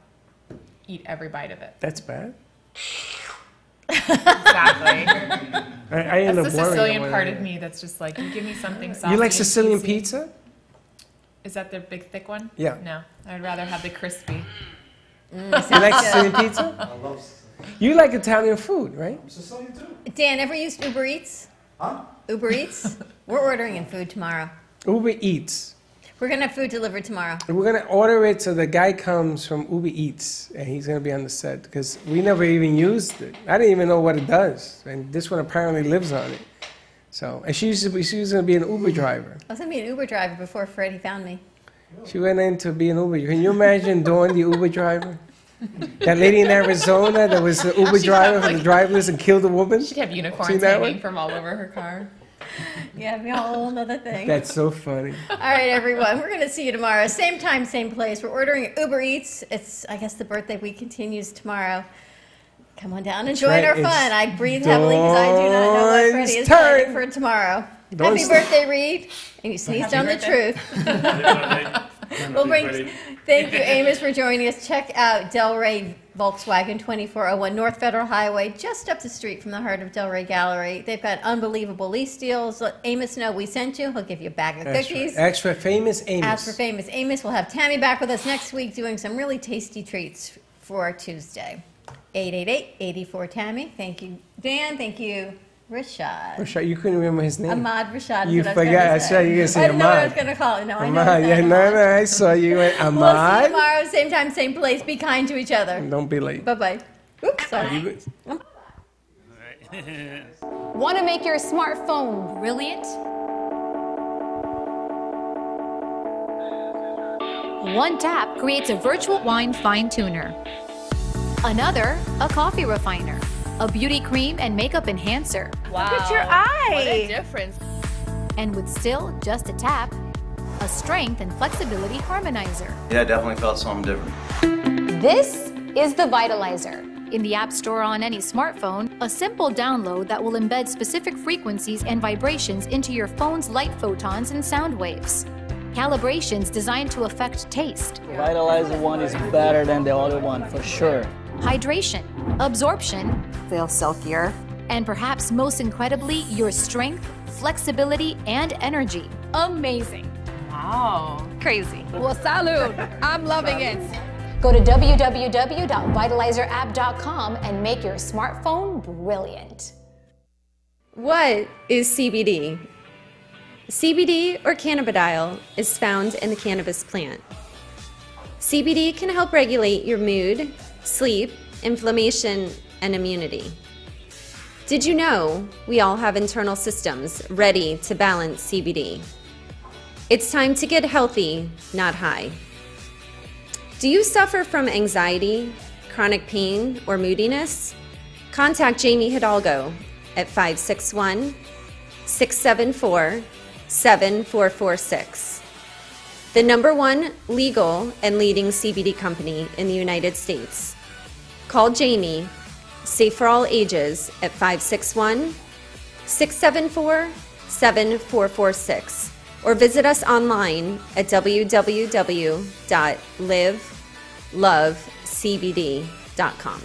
eat every bite of it. That's bad. Exactly. I end That's up the worrying Sicilian about part it. of me that's just like, you give me something soft. You like and Sicilian juicy. pizza? Is that the big thick one? Yeah. No, I'd rather have the crispy. You like Sicilian pizza? I love Sicilian. You like Italian food, right? I'm Sicilian too. Dan, ever used Uber Eats? Huh? Uber Eats? We're ordering in food tomorrow. Uber Eats. We're going to have food delivered tomorrow. We're gonna order it so the guy comes from Uber Eats and he's gonna be on the set because we never even used it. I didn't even know what it does, and this one apparently lives on it. So, and she was gonna be an Uber driver. I was going to be an Uber driver before Freddy found me. She went in to be an Uber. Can you imagine doing the Uber driver? That lady in Arizona that was the Uber She'd driver have, for the like- driverless and killed a woman. She'd have Seen unicorns that hanging one? from all over her car. Yeah, a whole other thing. That's so funny. All right, everyone. We're going to see you tomorrow. Same time, same place. We're ordering at Uber Eats. It's, I guess, the birthday week continues tomorrow. Come on down and join right, our it's fun. I breathe heavily because I do not know what Freddy is Dawn's planning turn. for tomorrow. Dawn's- Happy birthday, Reed. And you sneezed on the truth. We'll bring, thank you, Amos, for joining us. Check out Delray Volkswagen 2401 North Federal Highway, just up the street from the heart of Delray Gallery. They've got unbelievable lease deals. Let Amos know we sent you. He'll give you a bag of That's cookies. right. Extra famous Amos. As for famous Amos, we'll have Tammy back with us next week doing some really tasty treats for Tuesday. 888-84-TAMMY. Thank you, Dan. Thank you, Rashad. Rashad, you couldn't remember his name. Ahmad Rashad. You is what I was forgot. I gonna saw say. you were gonna say I didn't know what I was Ahmad. going to call it. No, I know. Ahmad, it's yeah, not no, I saw you went Ahmad. Ahmad. We'll see you tomorrow, same time, same place. Be kind to each other. Don't be late. Bye-bye. Oops, sorry. Want to make your smartphone brilliant? One tap creates a virtual wine fine tuner. Another, a coffee refiner. A beauty cream and makeup enhancer. Wow. Look at your eye. What a difference. And with still just a tap, a strength and flexibility harmonizer. Yeah, I definitely felt something different. This is the Vitalizer. In the App Store on any smartphone, a simple download that will embed specific frequencies and vibrations into your phone's light photons and sound waves. Calibrations designed to affect taste, Vitalizer one is better than the other one, for sure. hydration, absorption, Feel silkier. and perhaps most incredibly, your strength, flexibility, and energy. Amazing. Wow. Crazy. Well, salud. I'm loving it. Go to www.vitalizerapp.com and make your smartphone brilliant. What is CBD? CBD, or cannabidiol, is found in the cannabis plant. CBD can help regulate your mood, sleep, inflammation, and immunity. Did you know we all have internal systems ready to balance CBD? It's time to get healthy, not high. Do you suffer from anxiety, chronic pain, or moodiness? Contact Jamie Hidalgo at 561-674-7446. The #1 legal and leading CBD company in the United States. Call Jamie, safe for all ages, at 561-674-7446. Or visit us online at www.livelovecbd.com.